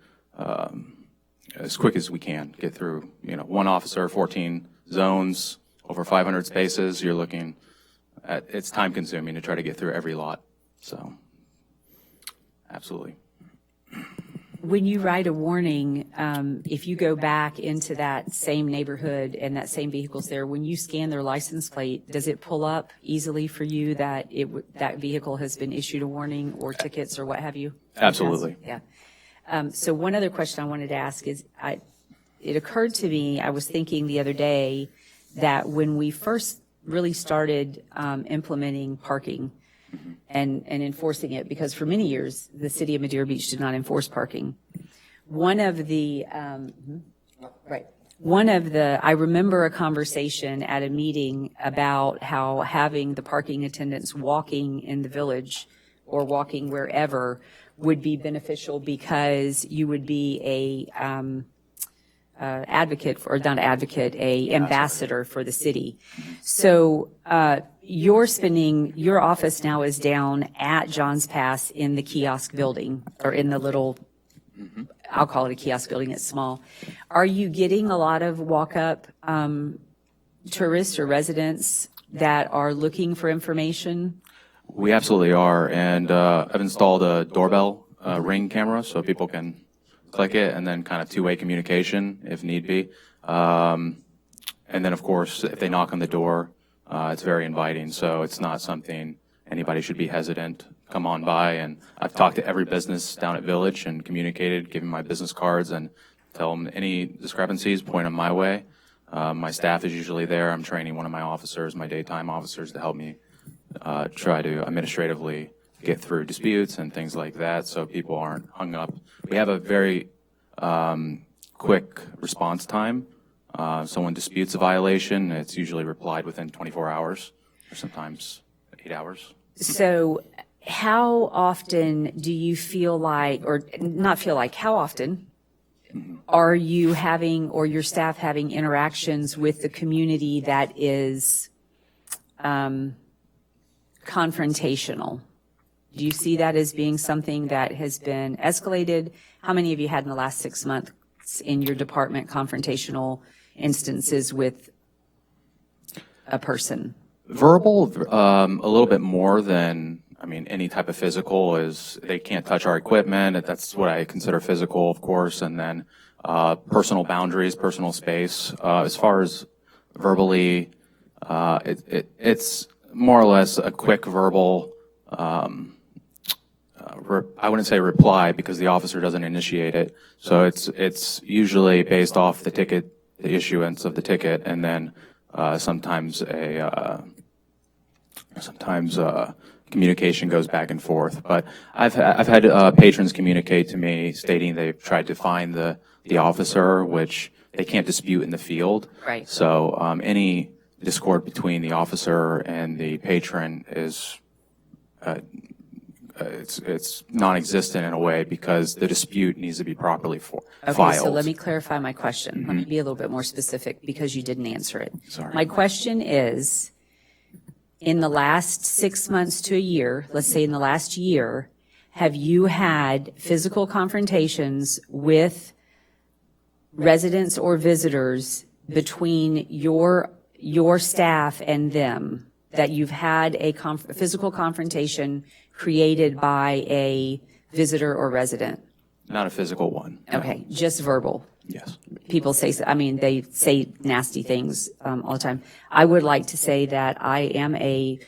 as quick as we can get through. 1 officer, 14 zones, over 500 spaces. You're looking at, it's time consuming to try to get through every lot. So, absolutely. When you write a warning, if you go back into that same neighborhood and that same vehicle's there, when you scan their license plate, does it pull up easily for you that that vehicle has been issued a warning or tickets or what have you? Absolutely. Yeah. So one other question I wanted to ask is, it occurred to me, I was thinking the other day that when we first really started implementing parking, and enforcing it, because for many years, the city of Madeira Beach did not enforce parking. I remember a conversation at a meeting about how having the parking attendants walking in the village or walking wherever would be beneficial because you would be ambassador for the city. So, your office now is down at Johns Pass in the kiosk building, or in the little, I'll call it a kiosk building, it's small. Are you getting a lot of walk-up tourists or residents that are looking for information? We absolutely are. And I've installed a doorbell ring camera so people can click it, and then kind of 2-way communication if need be. And then, of course, if they knock on the door, it's very inviting, so it's not something anybody should be hesitant. Come on by, and I've talked to every business down at Village and communicated, given my business cards, and tell them any discrepancies, point them my way. My staff is usually there. I'm training one of my officers, my daytime officers, to help me try to administratively get through disputes and things like that, so people aren't hung up. We have a very quick response time. Someone disputes a violation, it's usually replied within 24 hours, or sometimes 8 hours. So how often do you feel like, or not feel like, how often are you having, or your staff having, interactions with the community that is confrontational? Do you see that as being something that has been escalated? How many of you had in the last 6 months in your department confrontational instances with a person? Verbal, a little bit more than, any type of physical is, they can't touch our equipment. That's what I consider physical, of course. And then personal boundaries, personal space. As far as verbally, it's more or less a quick verbal, I wouldn't say reply because the officer doesn't initiate it. So it's usually based off the ticket, the issuance of the ticket, and then sometimes communication goes back and forth. But I've had patrons communicate to me stating they've tried to find the officer, which they can't dispute in the field. Right. So any discord between the officer and the patron is it's non-existent in a way because the dispute needs to be properly filed. Okay, so let me clarify my question. Let me be a little bit more specific because you didn't answer it. Sorry. My question is, in the last 6 months to a year, let's say in the last year, have you had physical confrontations with residents or visitors between your your staff and them, that you've had a physical confrontation created by a visitor or resident? Not a physical one. Okay, just verbal. Yes. People say, they say nasty things all the time. I would like to say that I am a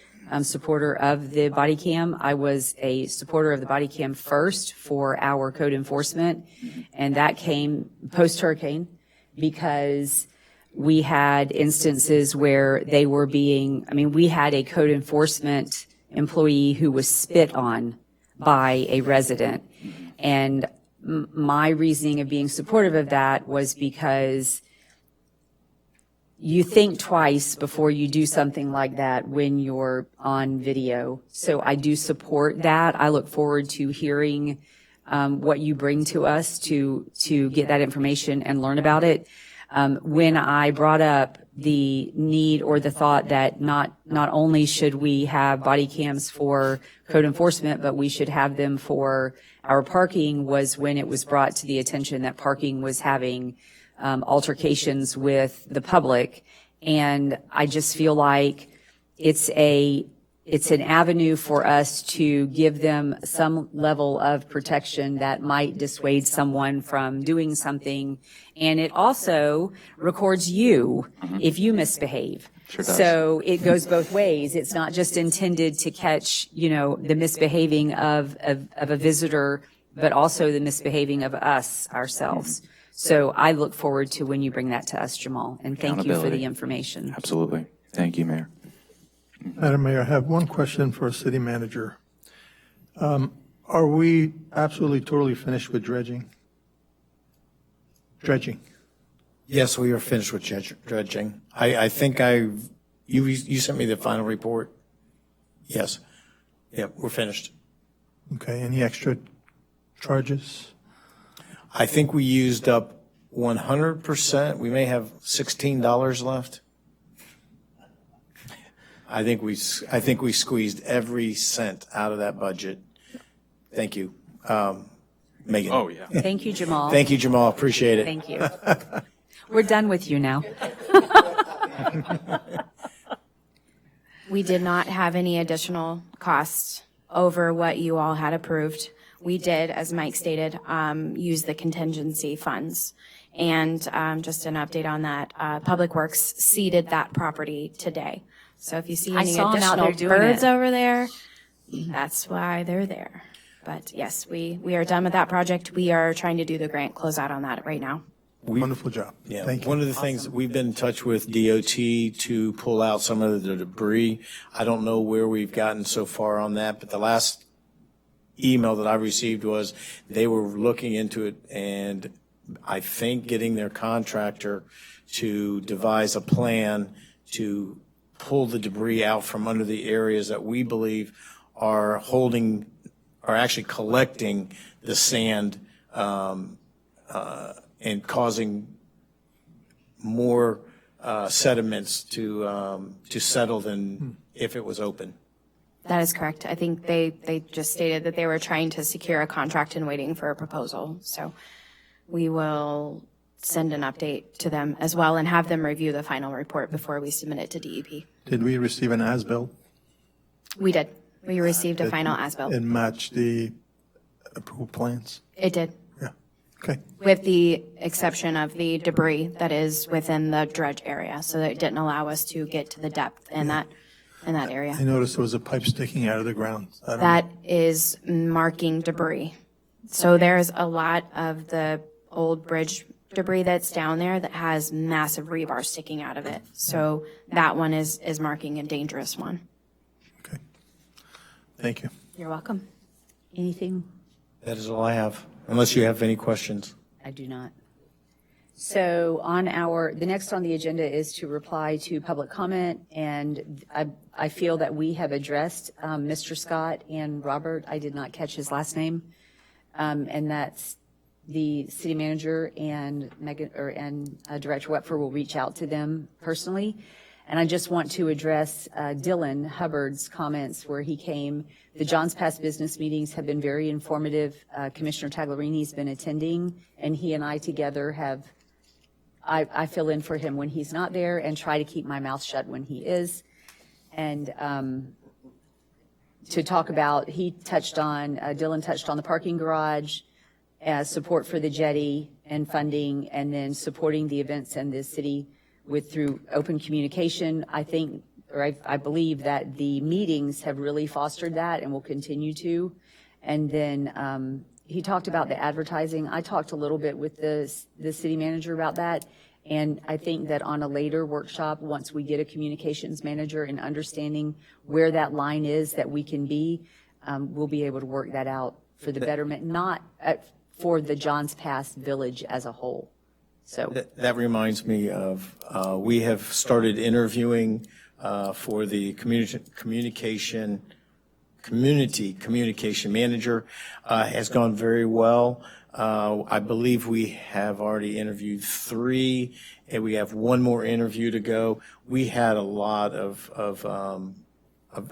supporter of the body cam. I was a supporter of the body cam first for our code enforcement, and that came post-hurricane because we had instances where they were we had a code enforcement employee who was spit on by a resident. And my reasoning of being supportive of that was because you think twice before you do something like that when you're on video. So I do support that. I look forward to hearing what you bring to us to get that information and learn about it. When I brought up the need or the thought that not only should we have body cams for code enforcement, but we should have them for our parking, was when it was brought to the attention that parking was having altercations with the public. And I just feel like it's an avenue for us to give them some level of protection that might dissuade someone from doing something. And it also records you if you misbehave. Sure does. So it goes both ways. It's not just intended to catch, the misbehaving of a visitor, but also the misbehaving of us ourselves. So I look forward to when you bring that to us, Jamal, and thank you for Accountability. the information. Absolutely. Thank you, Mayor. Madam Mayor, I have one question for our city manager. Are we absolutely totally finished with dredging? Yes, we are finished with dredging. I think you sent me the final report? Yes. Yep, we're finished. Okay, any extra charges? I think we used up 100%. We may have $16 left. I think we squeezed every cent out of that budget. Thank you. Megan. Oh, yeah. Thank you, Jamal. Thank you, Jamal. Appreciate it. Thank you. We're done with you now. We did not have any additional costs over what you all had approved. We did, as Mike stated, use the contingency funds. And just an update on that, Public Works seeded that property today. So if you see I any saw 'em out there additional doing birds it. over there, that's why they're there. But yes, we are done with that project. We are trying to do the grant closeout on that right now. Wonderful job. Yeah, Thank you. one of the things, we've been in touch with DOT to pull out some of the debris. I don't know where we've gotten so far on that, but the last email that I received was they were looking into it and I think getting their contractor to devise a plan to pull the debris out from under the areas that we believe are actually collecting the sand and causing more sediments to settle than if it was open. That is correct. I think they just stated that they were trying to secure a contract and waiting for a proposal. So we will send an update to them as well and have them review the final report before we submit it to DEP. Did we receive an as-built? We did. We received a final as-built. It matched the approved plans? It did. Yeah, okay. With the exception of the debris that is within the dredge area. So that it didn't allow us to get to the depth in that area. I noticed there was a pipe sticking out of the ground. That is marking debris. So there's a lot of the old bridge debris that's down there that has massive rebar sticking out of it. So that one is marking a dangerous one. Thank you. You're welcome. Anything? That is all I have, unless you have any questions. I do not. So the next on the agenda is to reply to public comment, and I feel that we have addressed Mr. Scott and Robert. I did not catch his last name, and that's the city manager and Director Wepfer will reach out to them personally. And I just want to address Dylan Hubbard's comments where he came. The Johns Pass business meetings have been very informative. Commissioner Tagliarini's been attending, and he and I together have I fill in for him when he's not there and try to keep my mouth shut when he is. And to talk about, Dylan touched on the parking garage, support for the jetty and funding, and then supporting the events in the city through open communication. I think, or I believe that the meetings have really fostered that and will continue to. And then he talked about the advertising. I talked a little bit with the city manager about that. And I think that on a later workshop, once we get a communications manager and understanding where that line is that we can be, we'll be able to work that out for the betterment, not for the Johns Pass Village as a whole. So that reminds me of, we have started interviewing for the community communication manager. Has gone very well. I believe we have already interviewed 3, and we have 1 more interview to go. We had a lot of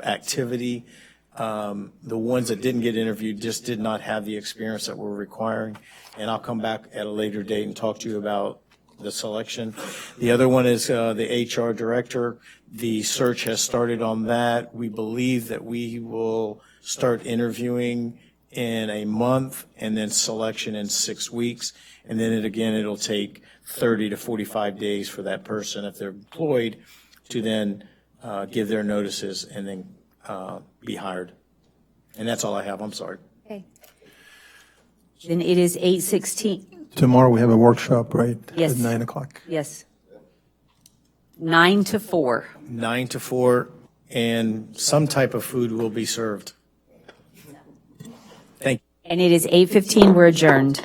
activity. The ones that didn't get interviewed just did not have the experience that we're requiring. And I'll come back at a later date and talk to you about the selection. The other one is the HR director. The search has started on that. We believe that we will start interviewing in a month and then selection in 6 weeks. And then it'll take 30 to 45 days for that person, if they're employed, to then give their notices and then be hired. And that's all I have. I'm sorry. Okay. Then it is 8:16. Tomorrow we have a workshop, right? Yes. At 9 o'clock. Yes. 9 to 4. 9 to 4, and some type of food will be served. Thank you. And it is 8:15. We're adjourned.